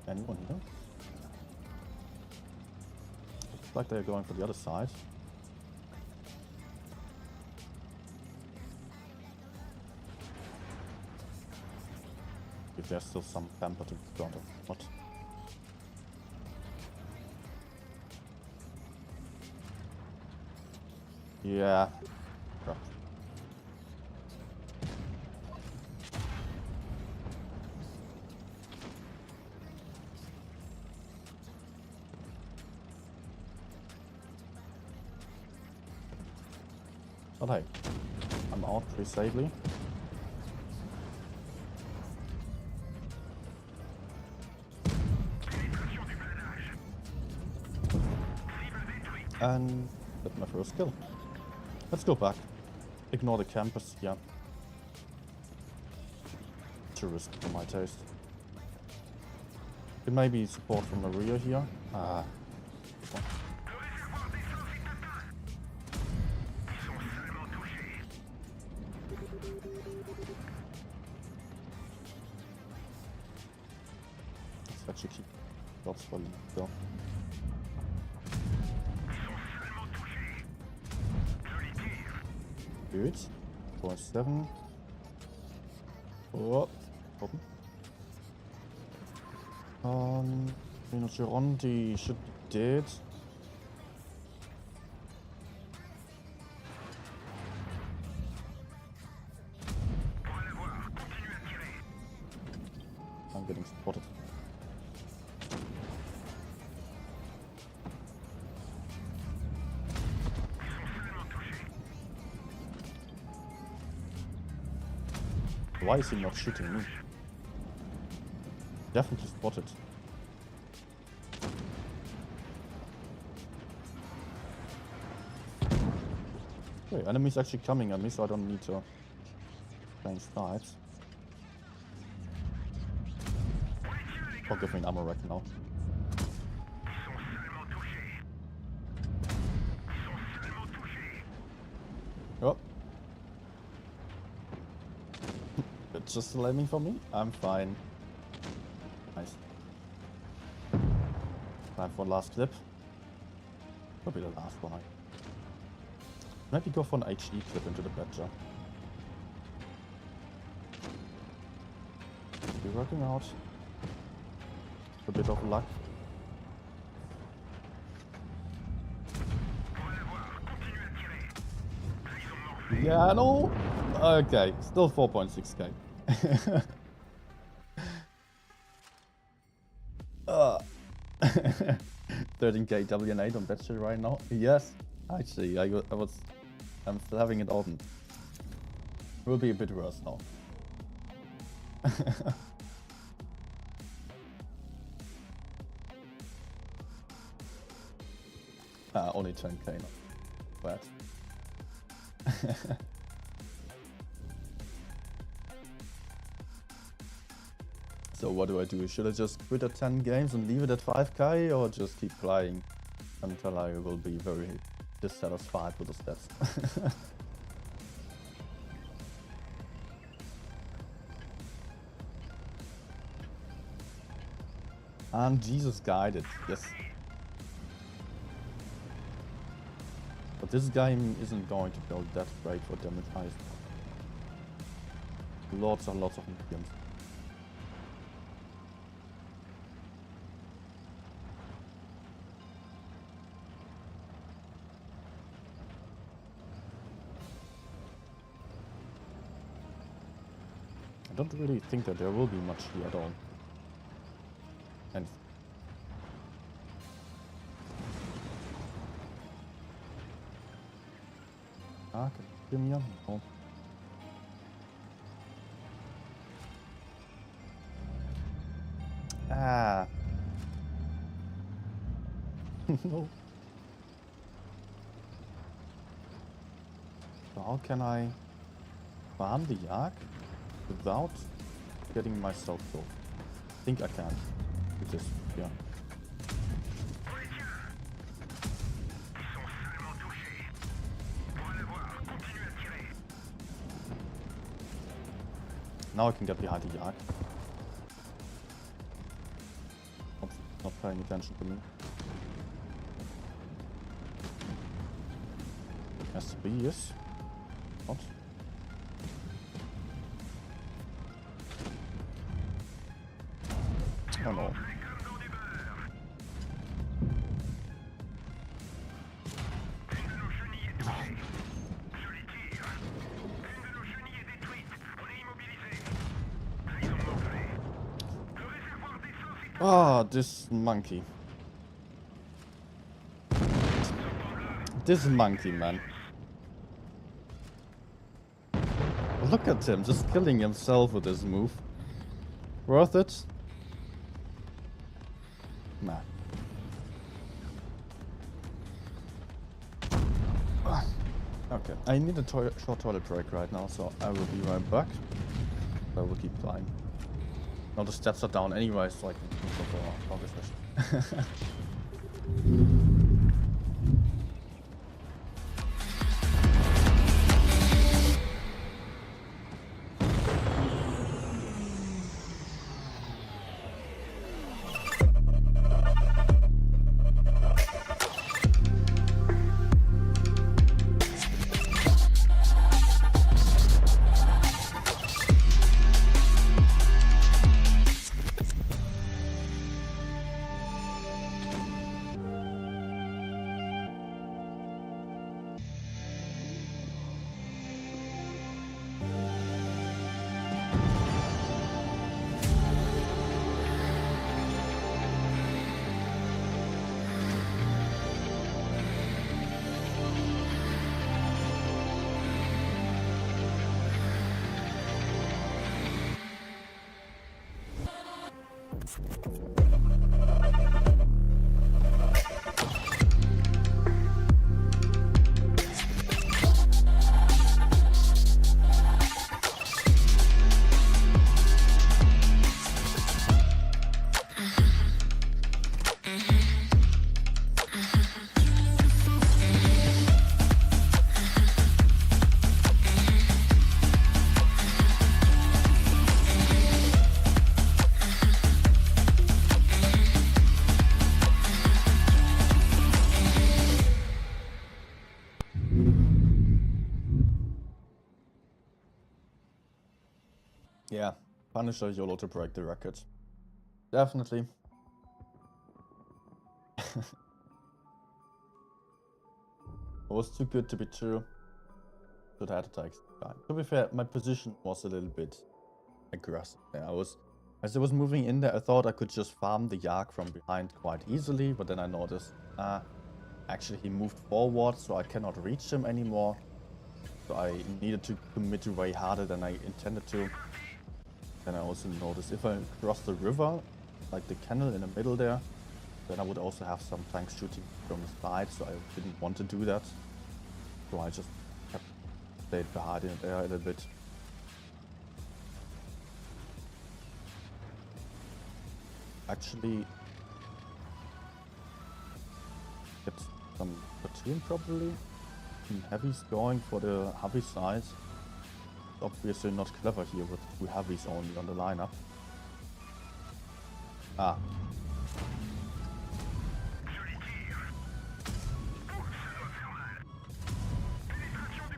Anyone here? Looks like they're going for the other side. If there's still some camper to front of what? Yeah. Crap. But hey, I'm out pretty safely. And that's my first kill. Let's go back. Ignore the campus, yeah. Too risky for my taste. It may be support from the rear here. Ah. Let's actually keep shots for still. Good. 4-7. Oh, open. Gironti should be dead. I'm getting spotted. Why is he not shooting me? Definitely spotted. Okay, enemies actually coming at me, so I don't need to change sides. Oh, give me an ammo rack now. Oh. It's just landing for me. I'm fine. Nice. Time for last clip. Probably the last one. Maybe go for an HE clip into the badger. Be working out. A bit of luck. Yeah, no. Okay, still 4.6k. 13k WN8 on that shit right now. Yes, actually, I'm still having it open. It will be a bit worse now. Only 10k now. Bad. So what do I do? Should I just quit at 10 games and leave it at 5k, or just keep playing until I will be very dissatisfied with the stats? And Jesus guided, yes. But this game isn't going to go that great for damage either. Lots and lots of mediums. I don't really think that there will be much here at all. And can you hear me on? No. Ah. No. So how can I farm the Yak without getting myself killed? I think I can. With this, yeah. Now I can get behind the Yak. Not paying attention to me. Has to be, yes. Not. Oh no. Ah, this monkey. This monkey, man. Look at him, just killing himself with this move. Worth it? Nah. Okay, I need a short toilet break right now, so I will be right back. I will keep flying. Now the stats are down anyway, so I can go for this session. Yeah, Punisher YOLO to break the record. Definitely. It was too good to be true. Should have had to take some time. To be fair, my position was a little bit aggressive there. As I was moving in there, I thought I could just farm the Yak from behind quite easily, but then I noticed, actually he moved forward, so I cannot reach him anymore. So I needed to commit way harder than I intended to. Then I also noticed if I cross the river, like the canal in the middle there, then I would also have some tanks shooting from the side, so I didn't want to do that. So I just stayed behind in there a little bit. Actually, get some platoon probably. Heavies going for the heavy side. Obviously not clever here with 2 heavies only on the lineup. Ah.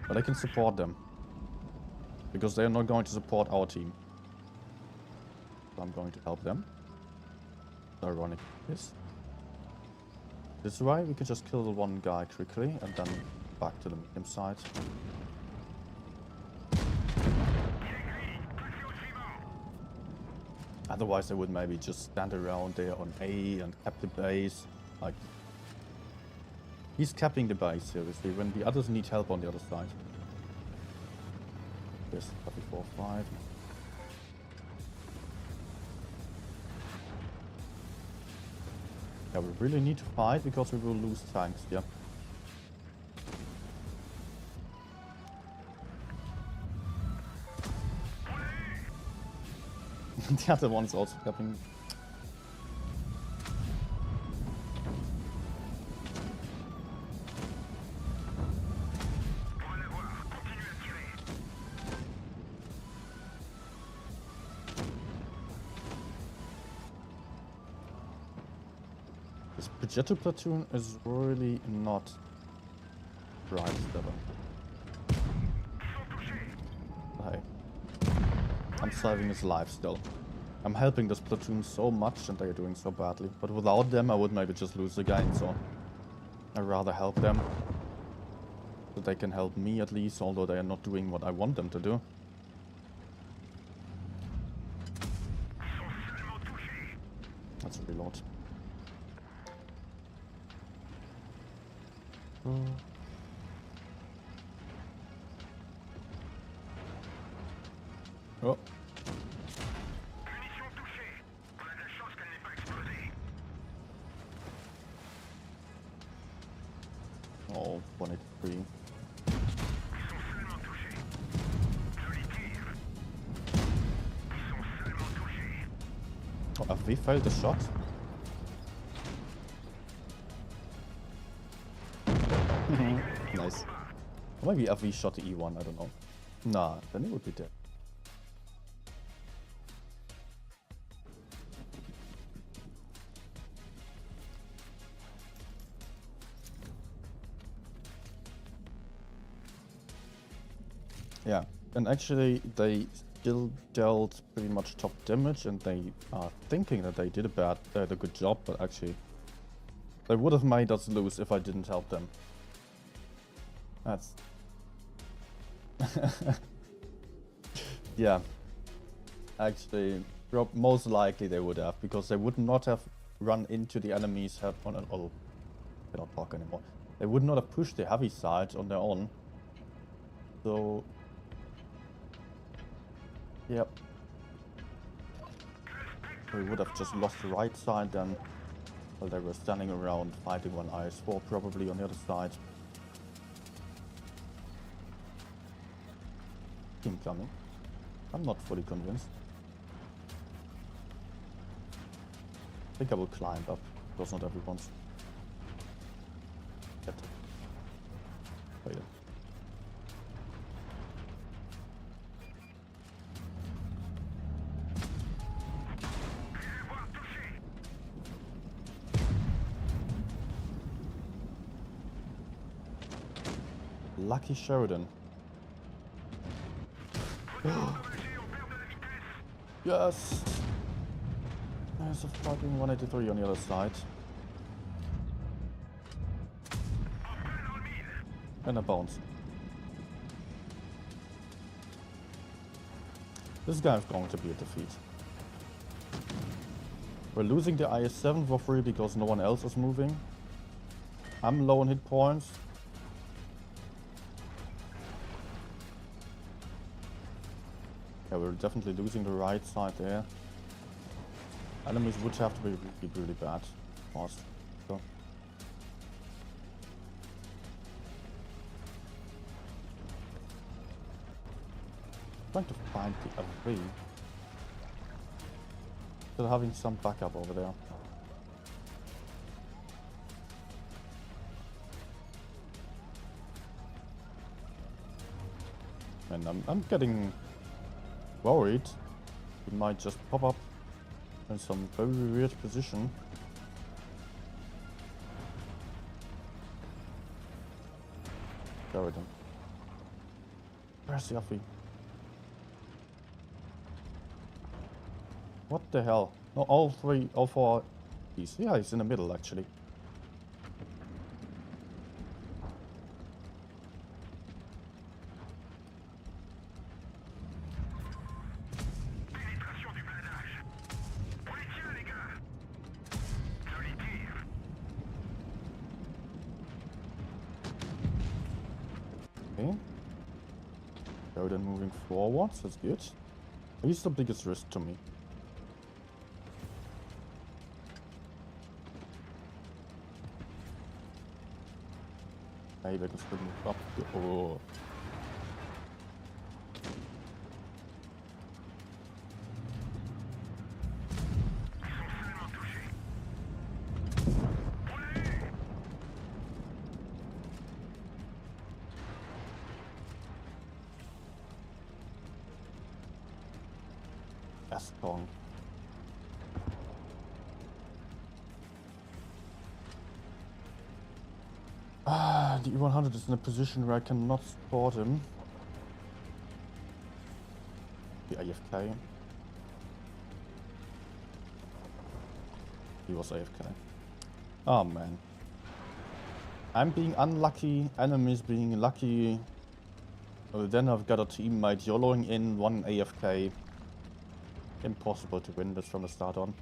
But I can support them. Because they are not going to support our team. So I'm going to help them. Ironic is. This way we can just kill the one guy quickly and then back to the medium side. Otherwise I would maybe just stand around there on A and cap the base. Like, he's capping the base seriously when the others need help on the other side. Yes, copy 4-5. Yeah, we really need to fight because we will lose tanks, yeah. The other one's also capping. This Progetto platoon is really not right, Stefan. Hey. I'm saving his life still. I'm helping this platoon so much and they're doing so badly. But without them I would maybe just lose the game, so I'd rather help them. So they can help me at least, although they are not doing what I want them to do. That's a reload. Oh. Munition touchée. On a de la chance qu'elle n'ait pas explosé. Oh, 183. Ils sont seulement touchés. Joli tir. Ils sont seulement touchés. Oh, have we failed the shot? Nice. Or maybe FV shot the E1, I don't know. Nah, then it would be dead. Yeah, and actually they still dealt pretty much top damage, and they are thinking that they did a good job, but actually they would have made us lose if I didn't help them. That's... yeah. Actually, most likely they would have, because they would not have run into the enemies head on an... Oh, cannot talk anymore. They would not have pushed the heavy side on their own. So... yep. We would have just lost the right side then. While they were standing around fighting one IS-4 probably on the other side. Team coming. I'm not fully convinced. I think I will climb up, because not everyone's yet. Wait. Lucky Sheridan. Yes! There's a fucking 183 on the other side. And a bounce. This guy is going to be a defeat. We're losing the IS-7 for free because no one else is moving. I'm low on hit points. Yeah, we're definitely losing the right side there. Enemies would have to be really bad. Fast. So. Trying to find the LV. Still having some backup over there. And I'm getting worried. He might just pop up in some very weird position. Sheridan. Where's the Uffy? What the hell? No, all four. Yeah, he's in the middle actually. Okay. Sheridan moving forwards, that's good. He's the biggest risk to me. Maybe I can still move up. Oh. That's strong. The E100 is in a position where I cannot support him. The AFK. He was AFK. Oh man. I'm being unlucky, enemies being lucky. Well, then I've got a teammate YOLOing in, one AFK. Impossible to win this from the start on.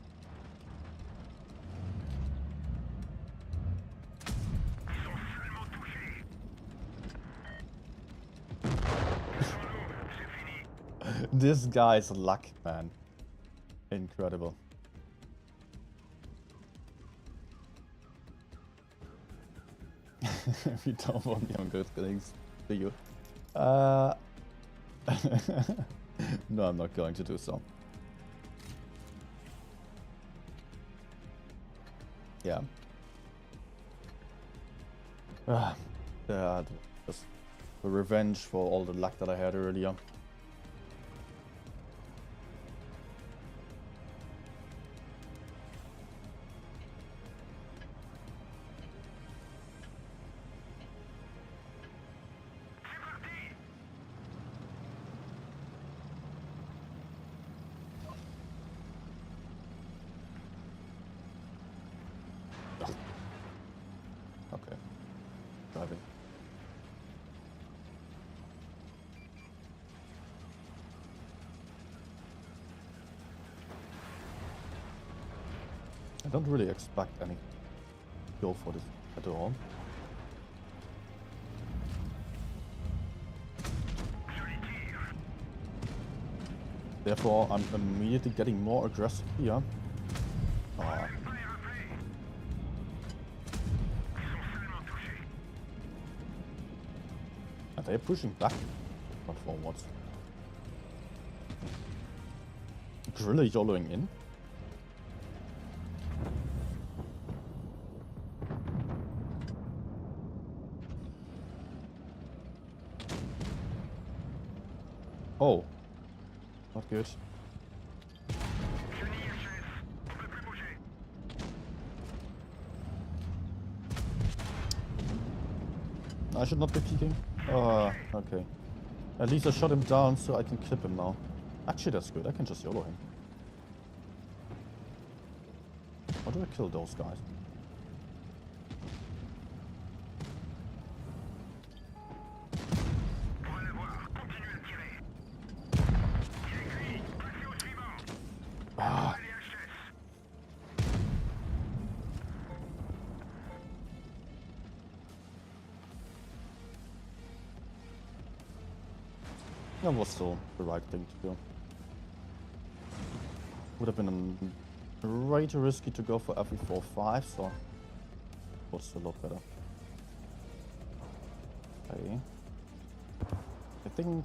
This guy's luck, man. Incredible. If you don't want me, I'm good things to you. No, I'm not going to do so. Yeah. Just the revenge for all the luck that I had earlier. Okay. Driving. I don't really expect any go for this at all. Therefore, I'm immediately getting more aggressive here. Oh. Are they pushing back? Not forwards. Really YOLOing in? Oh. Not good. I should not be peeking. Okay. At least I shot him down so I can clip him now. Actually, that's good. I can just YOLO him. How do I kill those guys? Ah. That was still the right thing to do. Would have been way too risky to go for every 4-5, so was a lot better. Okay. I think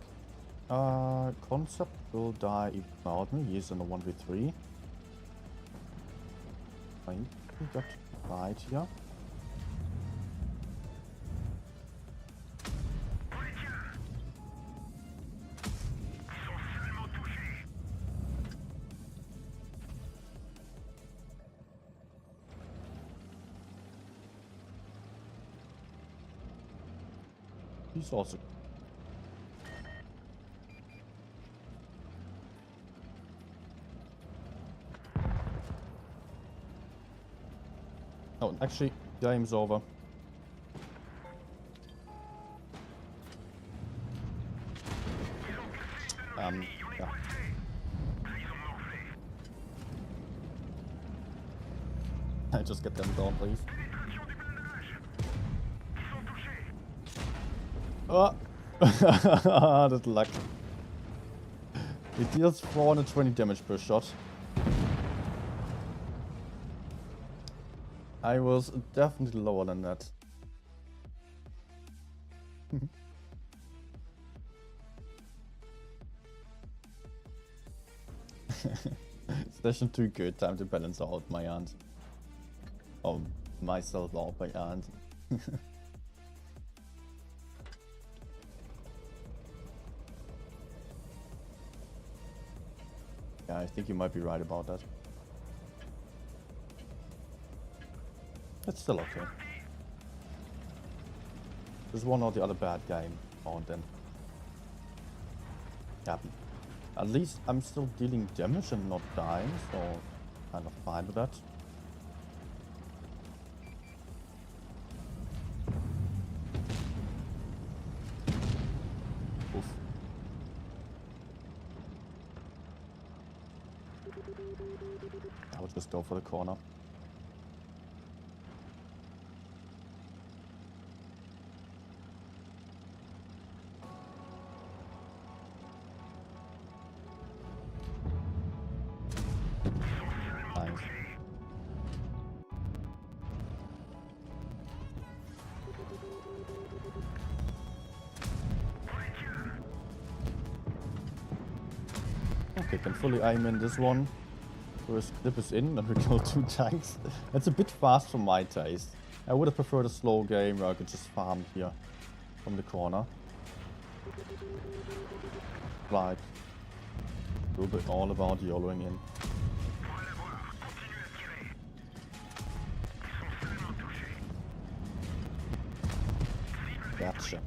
Concept will die without me. He's in a 1v3. I think he got right here. He's also... Oh, actually, game's over. Yeah. I just get them down, please. Oh! That's luck. It deals 420 damage per shot. I was definitely lower than that. Session 2 good, time to balance out my aunt. Oh, myself out my aunt. Yeah, I think you might be right about that. It's still okay. There's one or the other bad game on then. Happen. At least I'm still dealing damage and not dying, so kind of fine with that. Oof. I would just go for the corner. Nice. Okay, can fully aim in this one. First clip is in and we kill 2 tanks. That's a bit fast for my taste. I would have preferred a slow game where I could just farm here from the corner. Like, a little bit all about YOLOing in. Gotcha.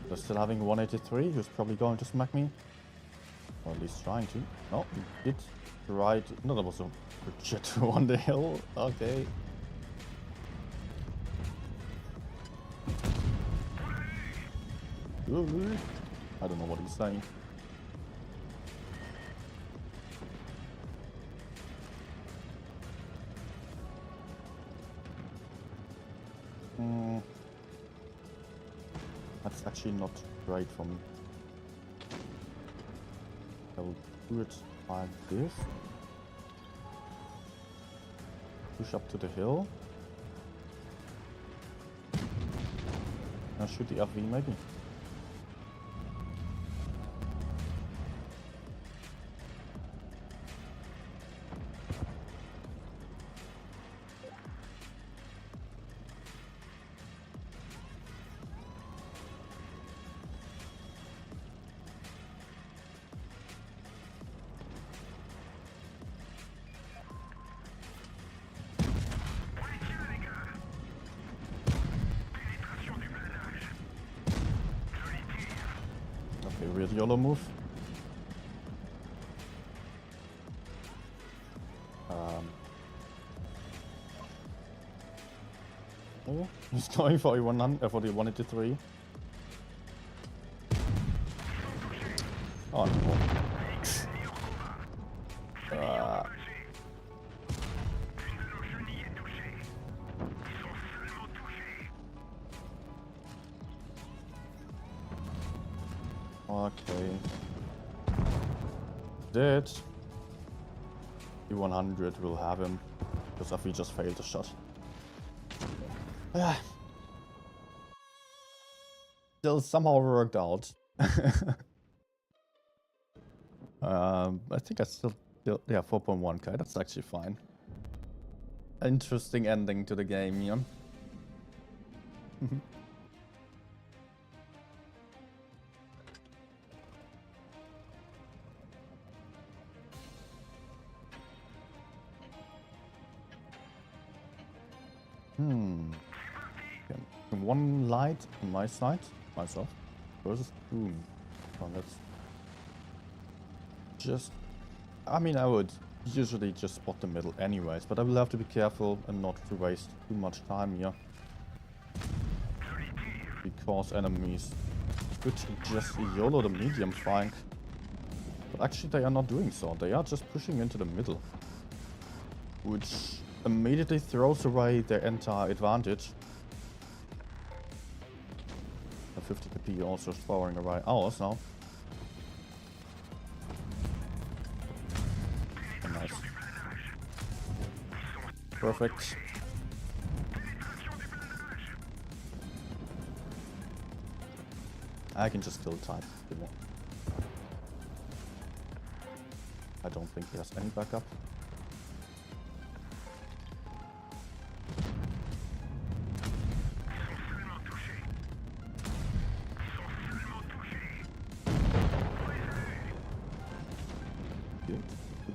They're still having 183, who's probably going to smack me. Or at least trying to. No, he did right. No, that was a jet on the hill. Okay. I don't know what he's saying. That's actually not great for me. I will do it like this. Push up to the hill. And shoot the FV maybe. Weird YOLO move. Oh, he's going for a 100 for the 183. Oh no. Okay. Dead. The 100 will have him. Because if he just failed the shot. Still somehow worked out. I think I still yeah, 4.1k, that's actually fine. Interesting ending to the game, yeah. Okay. One light on my side, myself, versus boom. Oh, that's just. I mean, I would usually just spot the middle anyways, but I will have to be careful and not to waste too much time here. Because enemies could just YOLO the medium flank. But actually they are not doing so, they are just pushing into the middle. Which immediately throws away their entire advantage. The 50 KP also throwing away ours now. Oh, nice. Perfect. I can just kill the type. I don't think he has any backup. Good.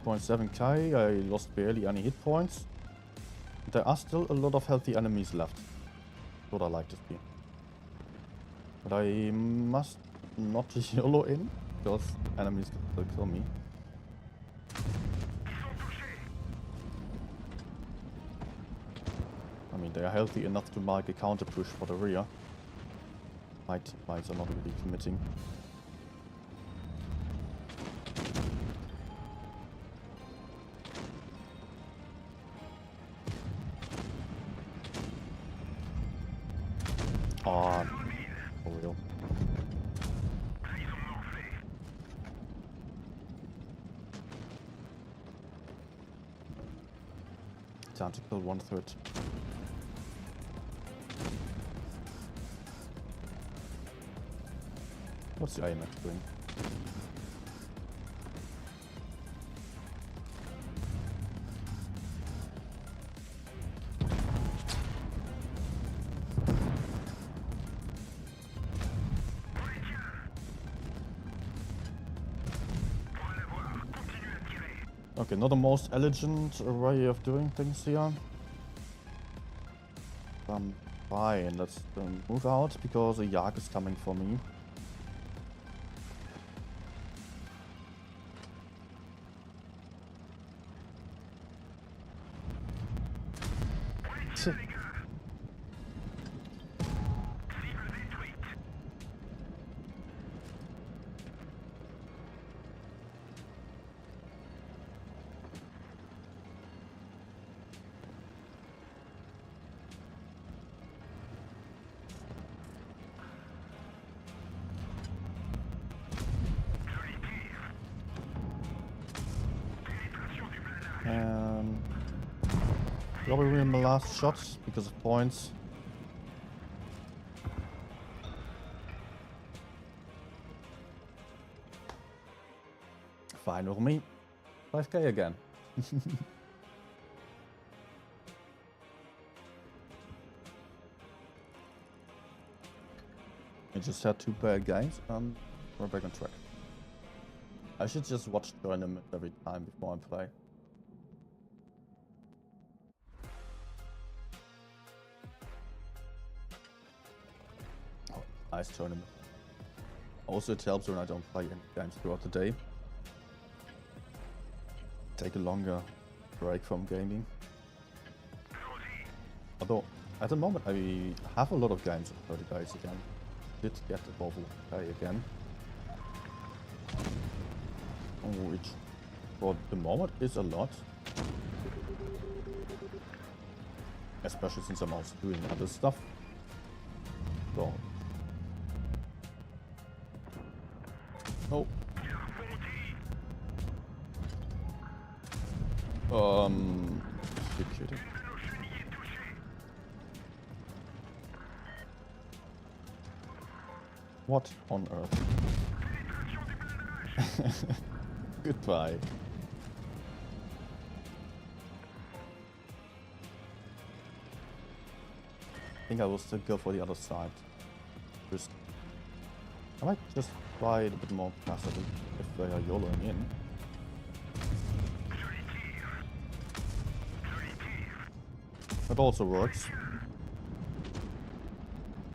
2.7k, I lost barely any hit points. There are still a lot of healthy enemies left. What I like to see. But I must not YOLO in, because enemies will kill me. I mean, they are healthy enough to make a counter push for the rear. Fights are not really committing. Oh, for real. Time to kill 1/3. What's the IMX doing? Okay, not the most elegant way of doing things here. Fine, let's move out because a Yak is coming for me. Probably in my last shot because of points. Fine with me. 5k again. I just had 2 bad games. We're back on track. I should just watch tournament every time before I play. Oh, nice tournament. Also, it helps when I don't play any games throughout the day. Take a longer break from gaming. Although, at the moment, I have a lot of games on 30 days again. Did get above 1k again. Which for the moment is a lot. Especially since I'm also doing other stuff. So. Oh. You're kidding. What on earth? Goodbye. I think I will still go for the other side. Just, I might just try it a bit more passively if they are YOLOing in. That also works.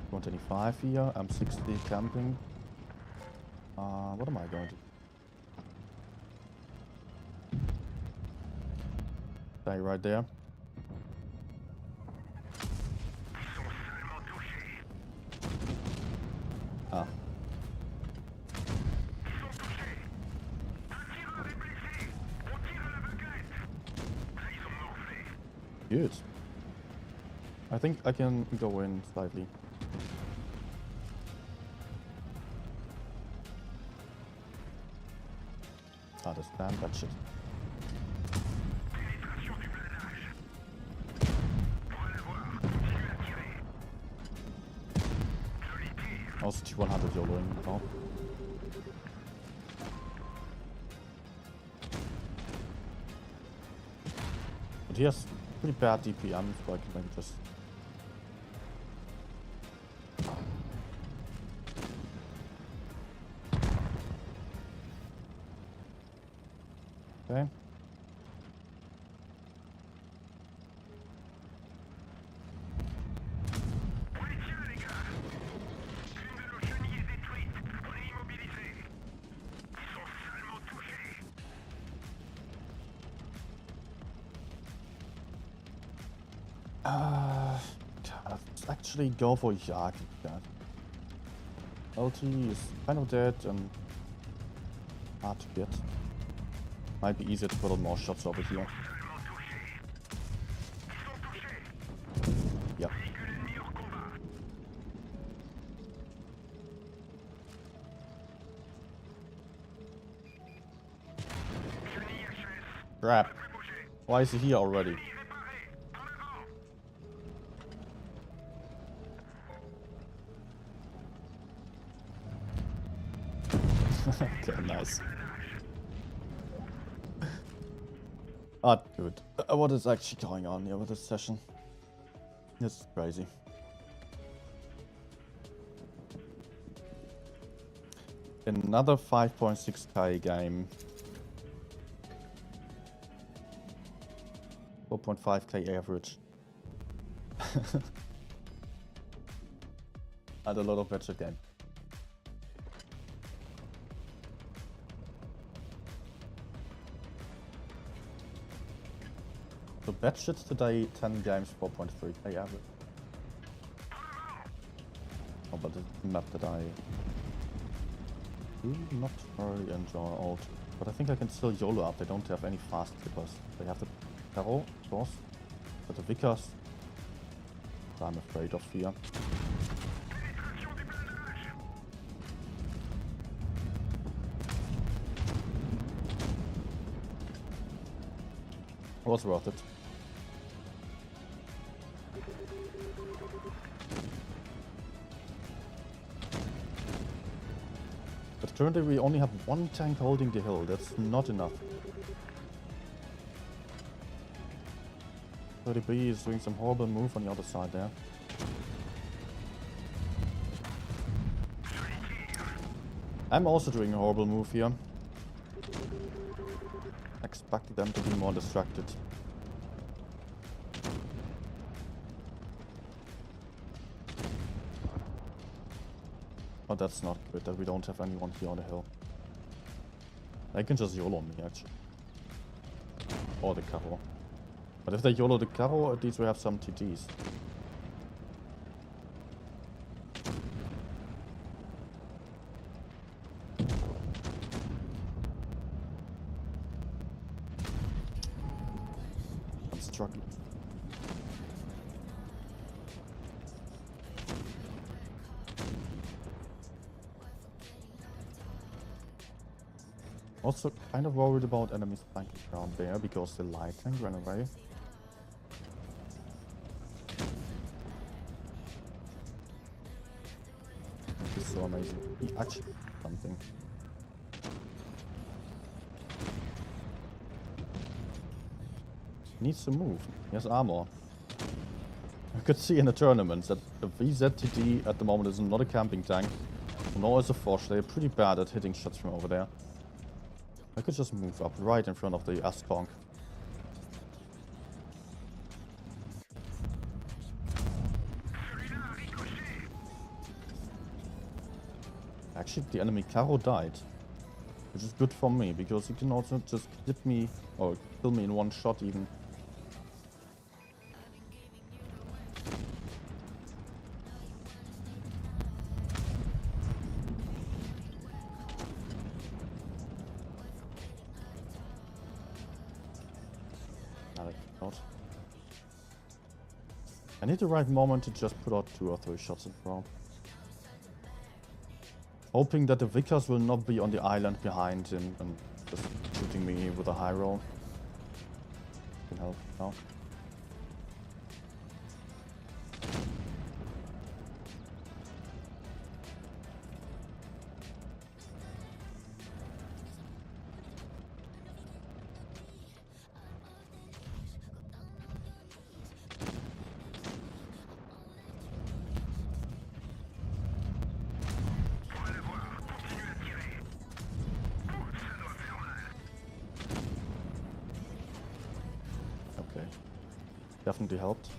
125 here, I'm 60 camping. What am I going to do? Stay right there. Ah. Good. I think I can go in slightly. Understand that shit. Also T100 YOLOing now. But he has pretty bad DPM, so I can maybe just... Okay. Let's actually go for Yak instead. LT is kind of dead and hard to get. Might be easier to put on more shots over here. Yep. Crap. Why is he here already? Okay, nice. Ah, good. What is actually going on here with this session? It's crazy. Another 5.6k game. 4.5k average. And a lot of budget game. So budget today, 10 games, 4.3k average. Oh, but it's a map that I do not really enjoy all. But I think I can still YOLO up. They don't have any fast clippers. They have the Carol, of course. But the Vickers, I'm afraid of here. Was worth it. But currently we only have one tank holding the hill. That's not enough. 30B is doing some horrible move on the other side there. I'm also doing a horrible move here. Expect them to be more distracted. But that's not good that we don't have anyone here on the hill. They can just YOLO me actually. Or the Carro. But if they YOLO the Carro, at least we have some TTs. I'm struggling. Also kind of worried about enemies flanking down there because the light tank ran away. This is so amazing. He actually did something. Needs to move. He has armor. You could see in the tournaments that the VZTD at the moment is not a camping tank, nor is a Foch. They're pretty bad at hitting shots from over there. I could just move up right in front of the Askonk. Actually, the enemy Carro died. Which is good for me, because he can also just hit me, or kill me in one shot even. I need the right moment to just put out 2 or 3 shots in front. Hoping that the Vickers will not be on the island behind him and just shooting me with a high roll. Can help now. Definitely helped.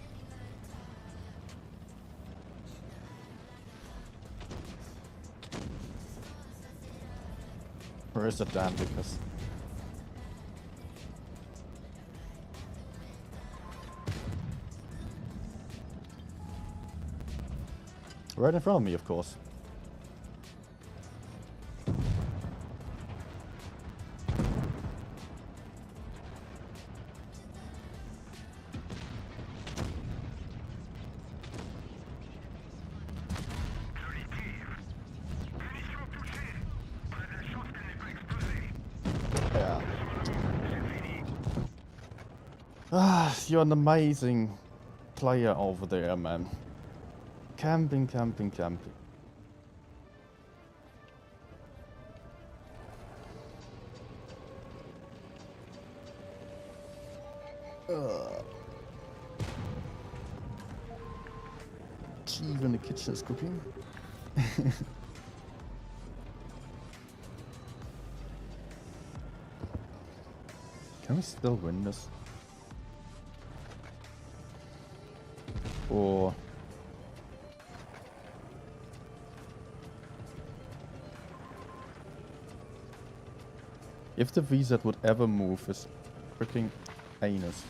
Where is the damn Vickers? Right in front of me, of course. You're an amazing player over there, man. Camping. Even the kitchen is cooking. Can we still win this? Or... if the VZ would ever move his freaking anus.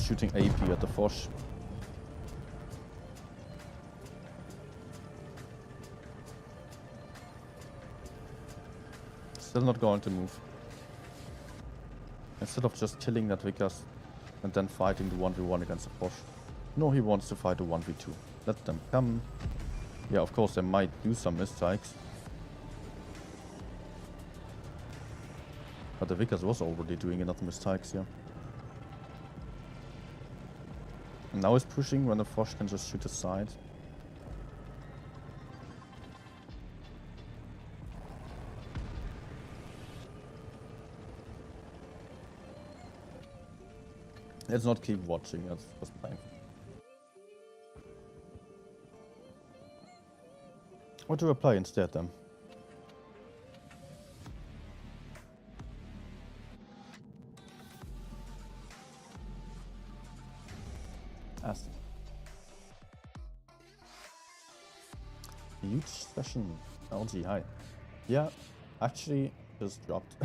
Shooting AP at the Foch. Still not going to move. Instead of just killing that Vickers and then fighting the 1v1 against the Foch. No, he wants to fight the 1v2. Let them come. Yeah, of course they might do some mistakes. But the Vickers was already doing enough mistakes here. And now he's pushing when the Foch can just shoot aside. Let's not keep watching, let's just play. What do I play instead then? Huge session. LG, hi. Yeah, actually just dropped.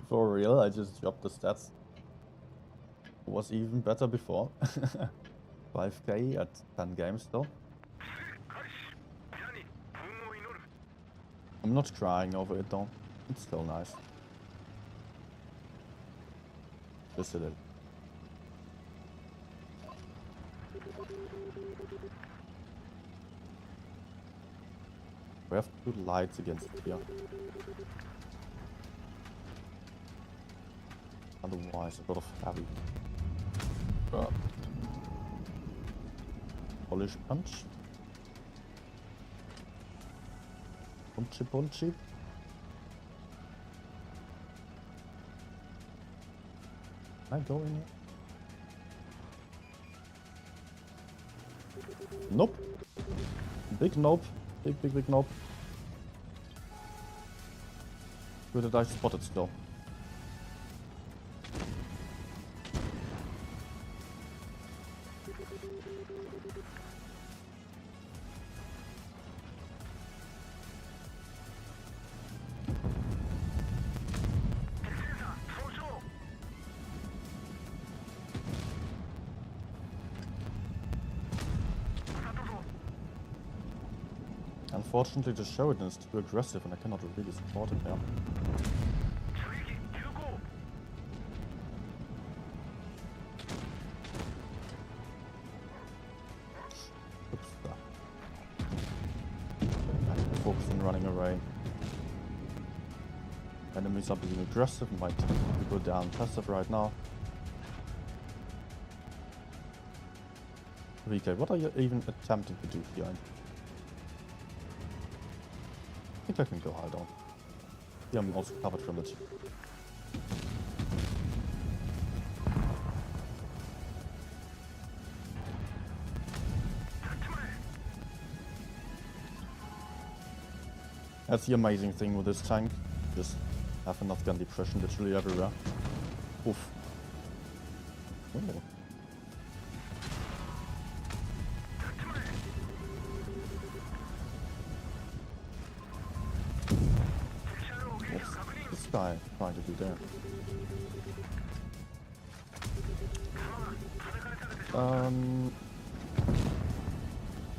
For real, I just dropped the stats. It was even better before. 5k at 10 games still. I'm not crying over it though. It's still nice. Just a little. We have two lights against it here. Otherwise, a lot of heavy. Polish punch. Punchy punchy. Can I go in here? Nope. Big nope. Big nope. Where did I spot it still? Unfortunately, the Sheridan is too aggressive and I cannot really support him here. Oops. Focus on running away. Enemies are being aggressive, might go down passive right now. VK, what are you even attempting to do here? I think I can go high down. Yeah, I'm also covered from the chip. That's the amazing thing with this tank. Just have enough gun depression literally everywhere. Oof. Oh. What's this guy trying to do there?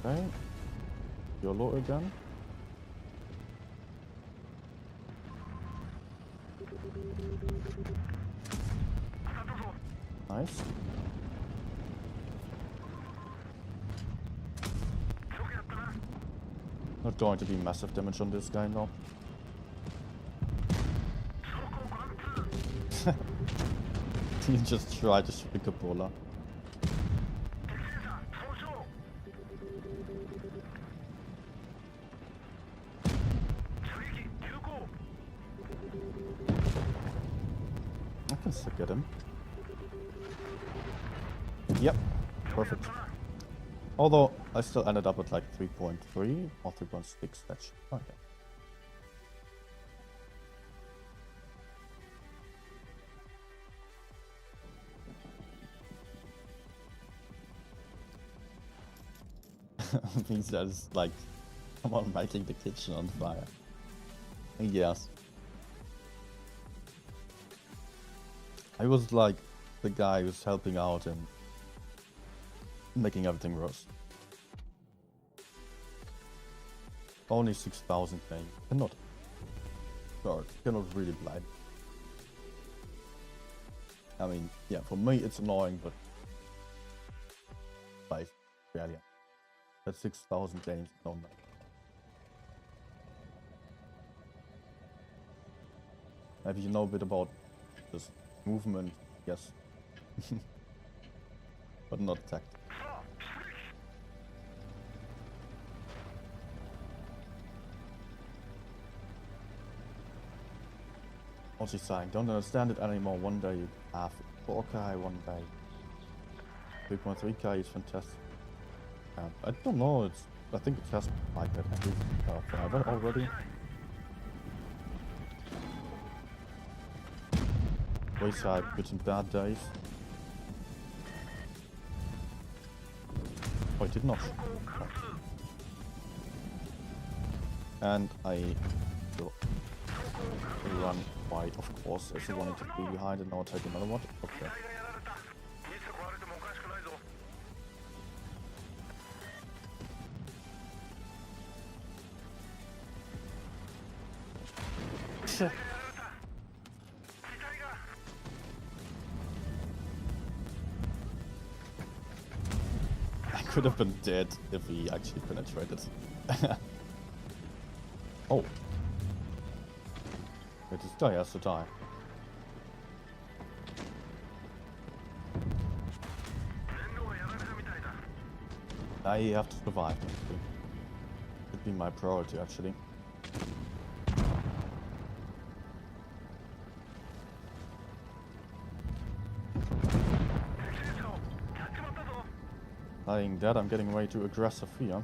Okay. YOLO again. Nice. Not going to be massive damage on this guy now. He just tried to pick a Bola. Let's get him. Yep, perfect. Although I still ended up at like 3.3 or 3.6. That's okay. Means that is like someone lighting the kitchen on fire. Yes. I was like the guy who's helping out and making everything worse. Only 6,000 playing. Cannot really blind. I mean, yeah, for me it's annoying, but like, yeah. That's 6,000 games. No. Maybe you know a bit about this movement, yes. But not tactic. What's he saying? Don't understand it anymore. One day you have 4K, one day 3.3K is fantastic. I don't know, I think it has like that forever already. Wayside good and bad days. Oh, I did not. Oh. And I will run wide, of course, as I wanted to be behind and now take another one. Okay. I could have been dead if he actually penetrated. Oh. This guy has to die. I have to survive. Should be my priority actually. Saying that, I'm getting way too aggressive here.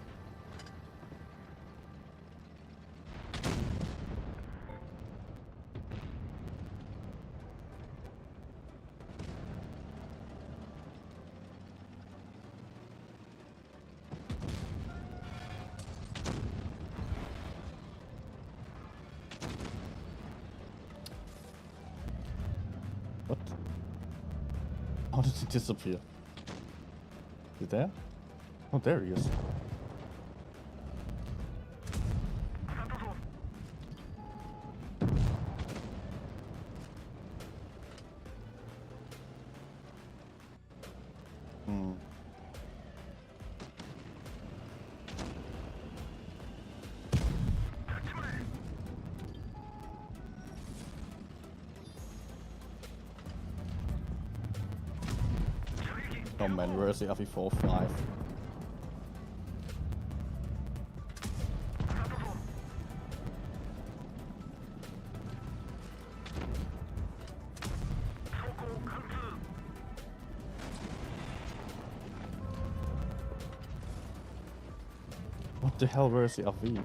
What? How did he disappear? Is he there? Oh, there he is. Oh man, where is the FE45? What the hell, where is the RV?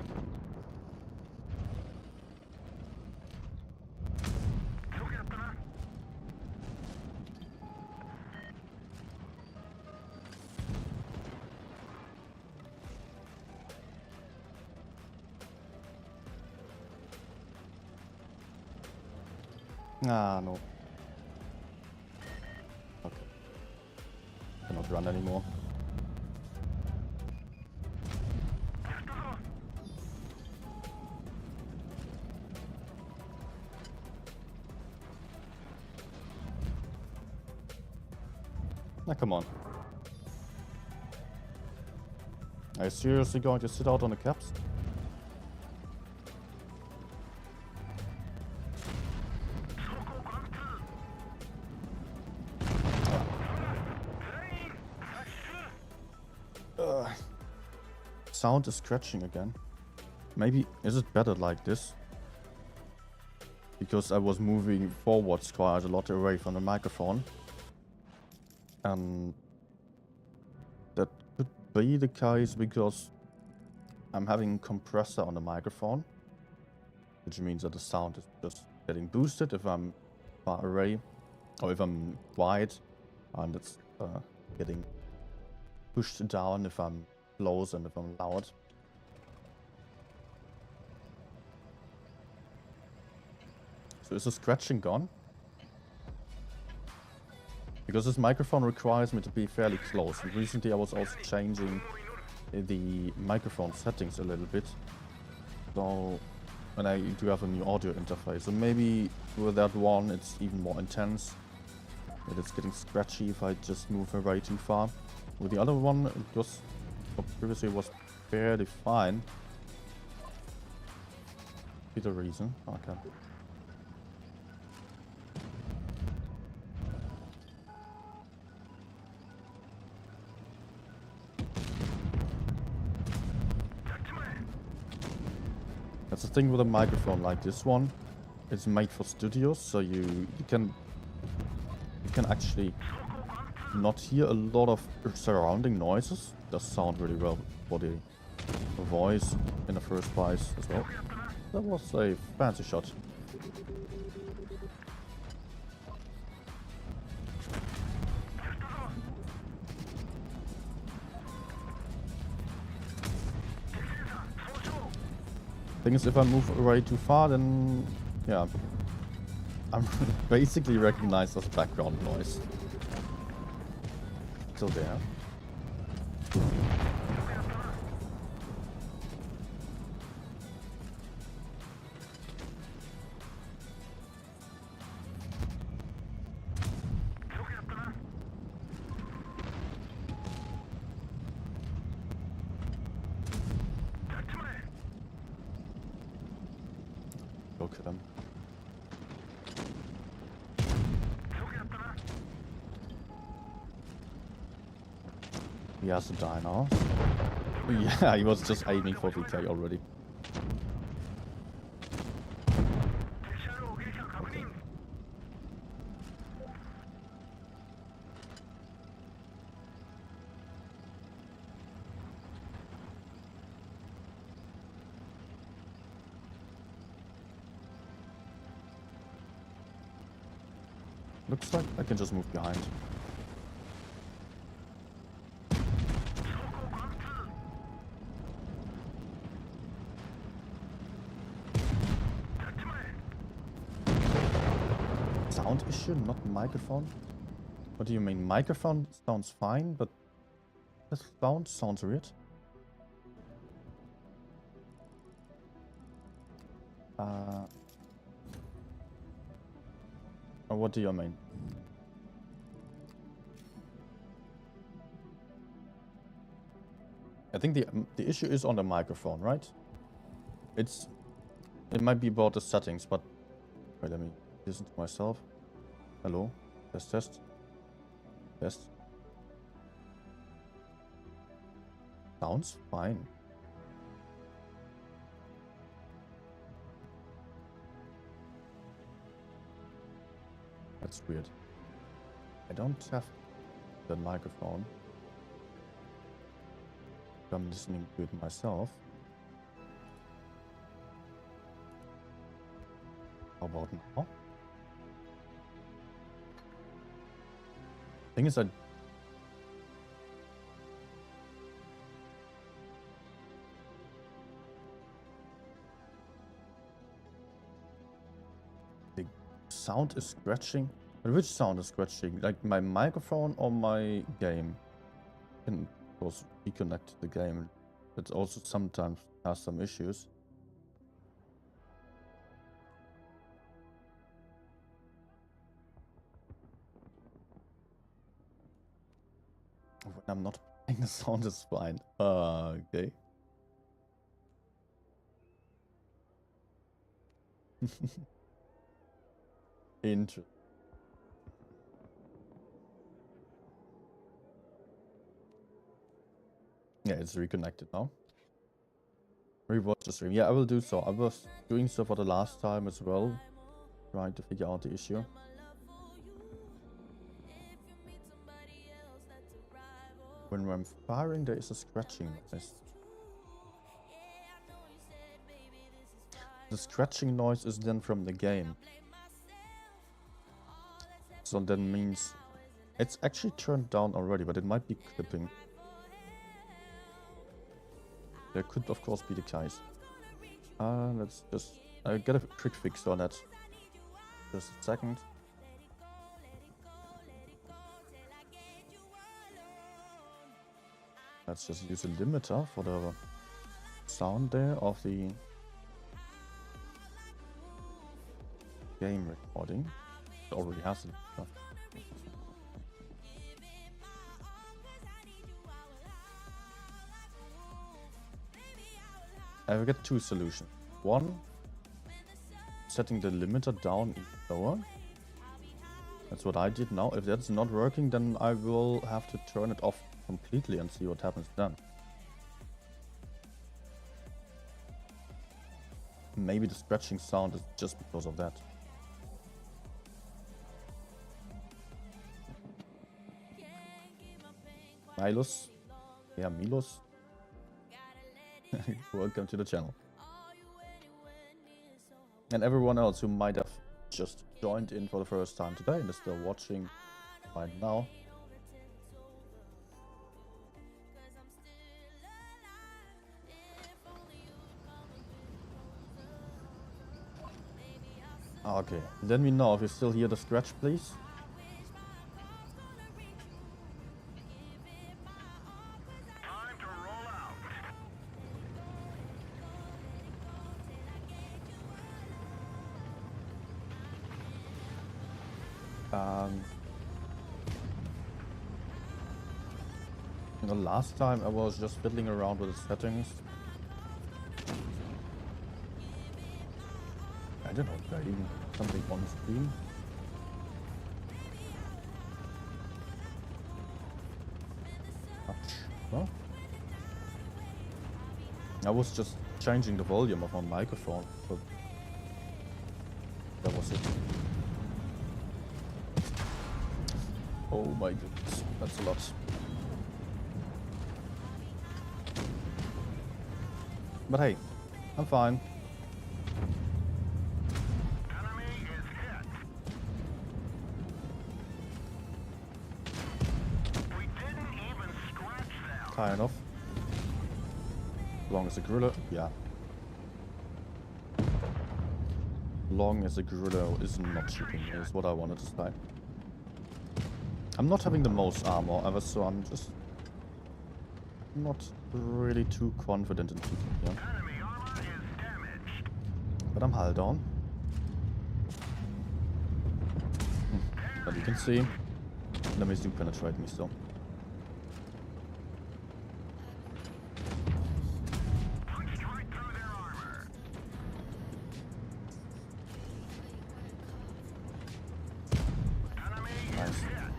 Ah, no. Okay. Cannot run anymore. Now, come on. Are you seriously going to sit out on the caps? Sound is scratching again. Maybe, is it better like this? because I was moving forwards quite a lot away from the microphone. And that could be the case because I'm having compressor on the microphone, which means that the sound is just getting boosted if I'm far away, or if I'm quiet, and it's getting pushed down if I'm close and if I'm loud. So is the scratching gone? Because this microphone requires me to be fairly close. And recently I was also changing the microphone settings a little bit. So, and I do have a new audio interface. So maybe with that one it's even more intense. That it's getting scratchy if I just move away too far. With the other one, it was, previously was fairly fine. Be the reason. Okay. That's the thing with a microphone like this one. It's made for studios, so you can actually not hear a lot of surrounding noises. It does sound really well for the voice in the first place as well. That was a fancy shot. Thing is, if I move away too far, then yeah, I'm basically recognized as background noise. Still there. Look at them. He has to die now. Yeah, he was just aiming for VK already. Okay. Looks like I can just move behind. Sound issue, not microphone? What do you mean? Microphone sounds fine, but the sound sounds weird. What do you mean? I think the issue is on the microphone, right? It might be about the settings, but wait, let me listen to myself. Hello, test. Sounds fine. That's weird. I don't have the microphone. I'm listening to it myself. How about now? Thing is, the sound is scratching. But which sound is scratching? Like my microphone or my game? Can of course reconnect the game. It also sometimes has some issues. When I'm not playing, the sound is fine. Okay. Interesting. Yeah, it's reconnected now. Rewatch the stream. Yeah, I will do so. I was doing so for the last time as well. trying to figure out the issue. When I'm firing, there is a scratching noise. The scratching noise is then from the game. So that means it's actually turned down already, but it might be clipping. There could of course be the case. Let's just get a quick fix on that. Just a second. Let's just use a limiter for the sound there of the game recording. It already has it. I've got two solutions. One, setting the limiter down even lower. That's what I did now. If that's not working, then I will have to turn it off completely and see what happens then. Maybe the scratching sound is just because of that. Milos. Yeah, Milos. Welcome to the channel. And everyone else who might have just joined in for the first time today and is still watching right now. Okay, let me know if you still hear the scratch, please. Time to roll out. The last time I was just fiddling around with the settings. I don't know, did I even something on screen? Huh? I was just changing the volume of my microphone, but that was it. Oh my goodness, that's a lot. But hey, I'm fine. Enemy is hit. We didn't even scratch them. Kind of. Long as a gorilla, yeah. Long as a gorilla is not shooting me, is what I wanted to say. I'm not having the most armor ever, so I'm just not really too confident in shooting here. Enemy armor is damaged. But I'm hull down. But you can see, enemies do penetrate me still. Punched right through their armor. Enemy Nice. is hit.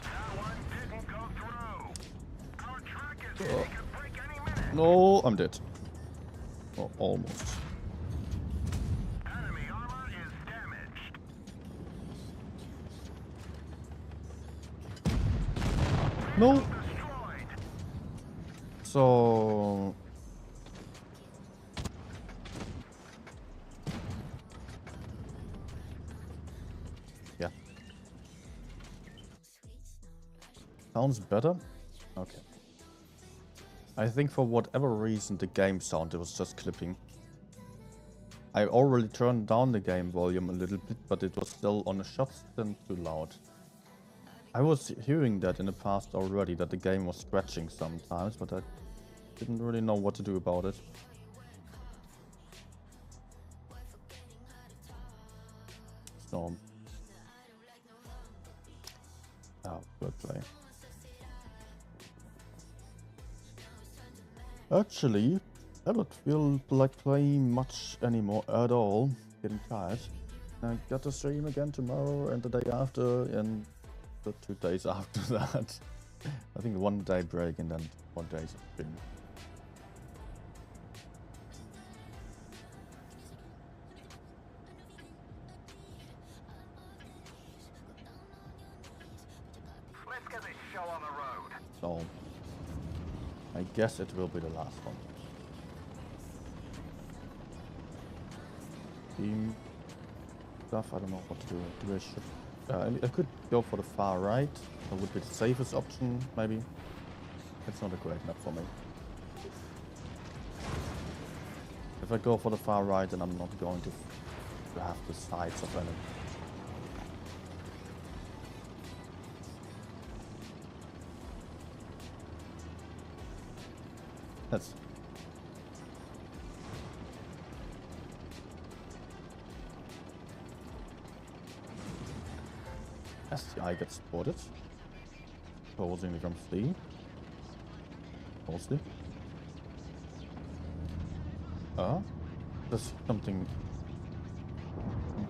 That one didn't go through. Our track is hit. It could break any minute. No, I'm dead. Or almost. Enemy armor is damaged. No! Destroyed. So... yeah. Sounds better? Okay. I think for whatever reason the game sound, it was just clipping. I already turned down the game volume a little bit, but it was still on a shot and too loud. I was hearing that in the past already, that the game was scratching sometimes, but I didn't really know what to do about it. So... oh, good play. Actually, I don't feel like playing much anymore at all. Getting tired. I got to stream again tomorrow and the day after and the 2 days after that. I think 1 day break and then 1 day stream. Let's get this show on the road. So I guess it will be the last one. Team stuff, I don't know what to do. Do I should I could go for the far right. That would be the safest option, maybe. It's not a great map for me. If I go for the far right, then I'm not going to have the sides of enemy. That's STI gets spotted. Posing from C. Mostly. Does something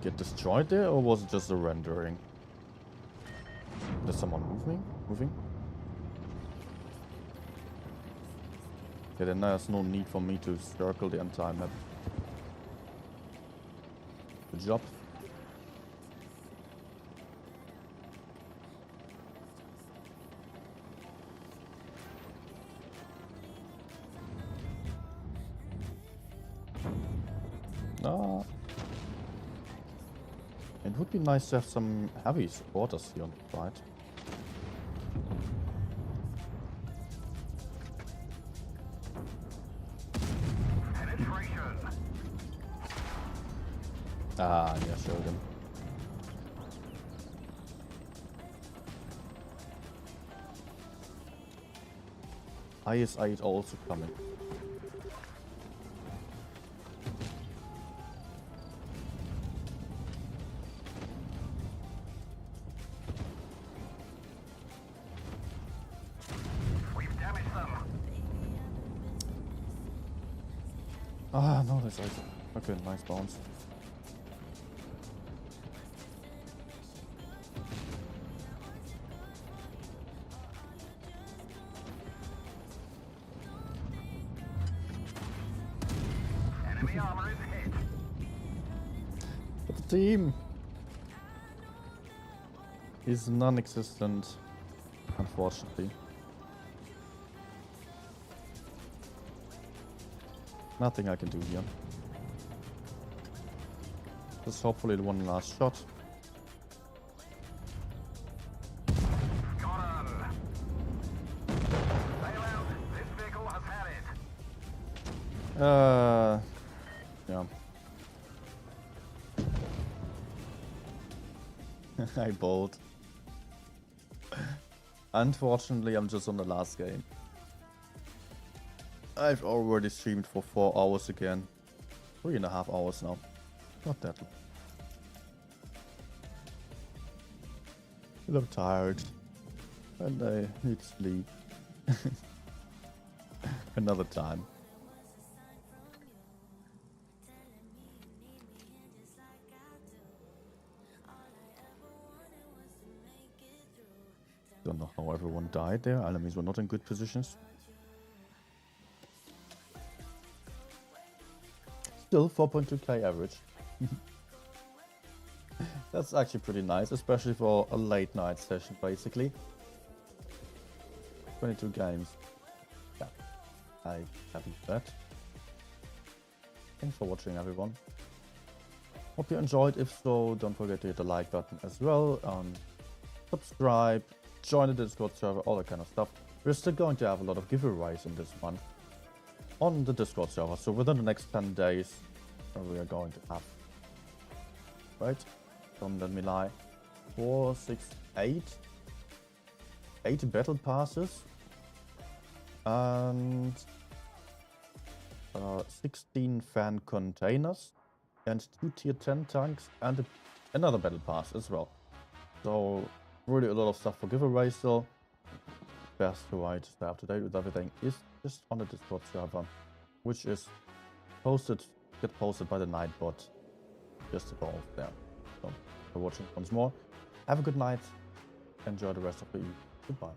get destroyed there, or was it just a rendering? Is someone moving? Okay, then there's no need for me to circle the entire map. Good job. It would be nice to have some heavy supporters here on the side. Penetration. Ah, yeah, Shogun. ISI is also coming. Ah, no, that's like okay, nice bounce. Enemy armor is hit. But the team is non-existent, unfortunately. Nothing I can do here. Just hopefully the one last shot. Got him. Bail out. This vehicle has had it. Yeah. I bowled. Unfortunately, I'm just on the last game. I've already streamed for 4 hours again. 3.5 hours now. Not that long. I'm tired. And I need sleep. Another time. Don't know how everyone died there. Enemies were not in good positions. Still 4.2k average. That's actually pretty nice, especially for a late night session, basically. 22 games. Yeah, I'm happy with that. Thanks for watching, everyone. Hope you enjoyed. If so, don't forget to hit the like button as well. Subscribe, join the Discord server, all that kind of stuff. We're still going to have a lot of giveaways in this month on the Discord server. So within the next 10 days, we are going to have, right? Don't let me lie. 4, 6, 8 battle passes and 16 fan containers and 2 tier 10 tanks and another battle pass as well. So really a lot of stuff for giveaways. So best way to stay up to date with everything is just on the Discord server, which is get posted by the Nightbot just above there. So for watching once more, have a good night, enjoy the rest of the evening. Goodbye.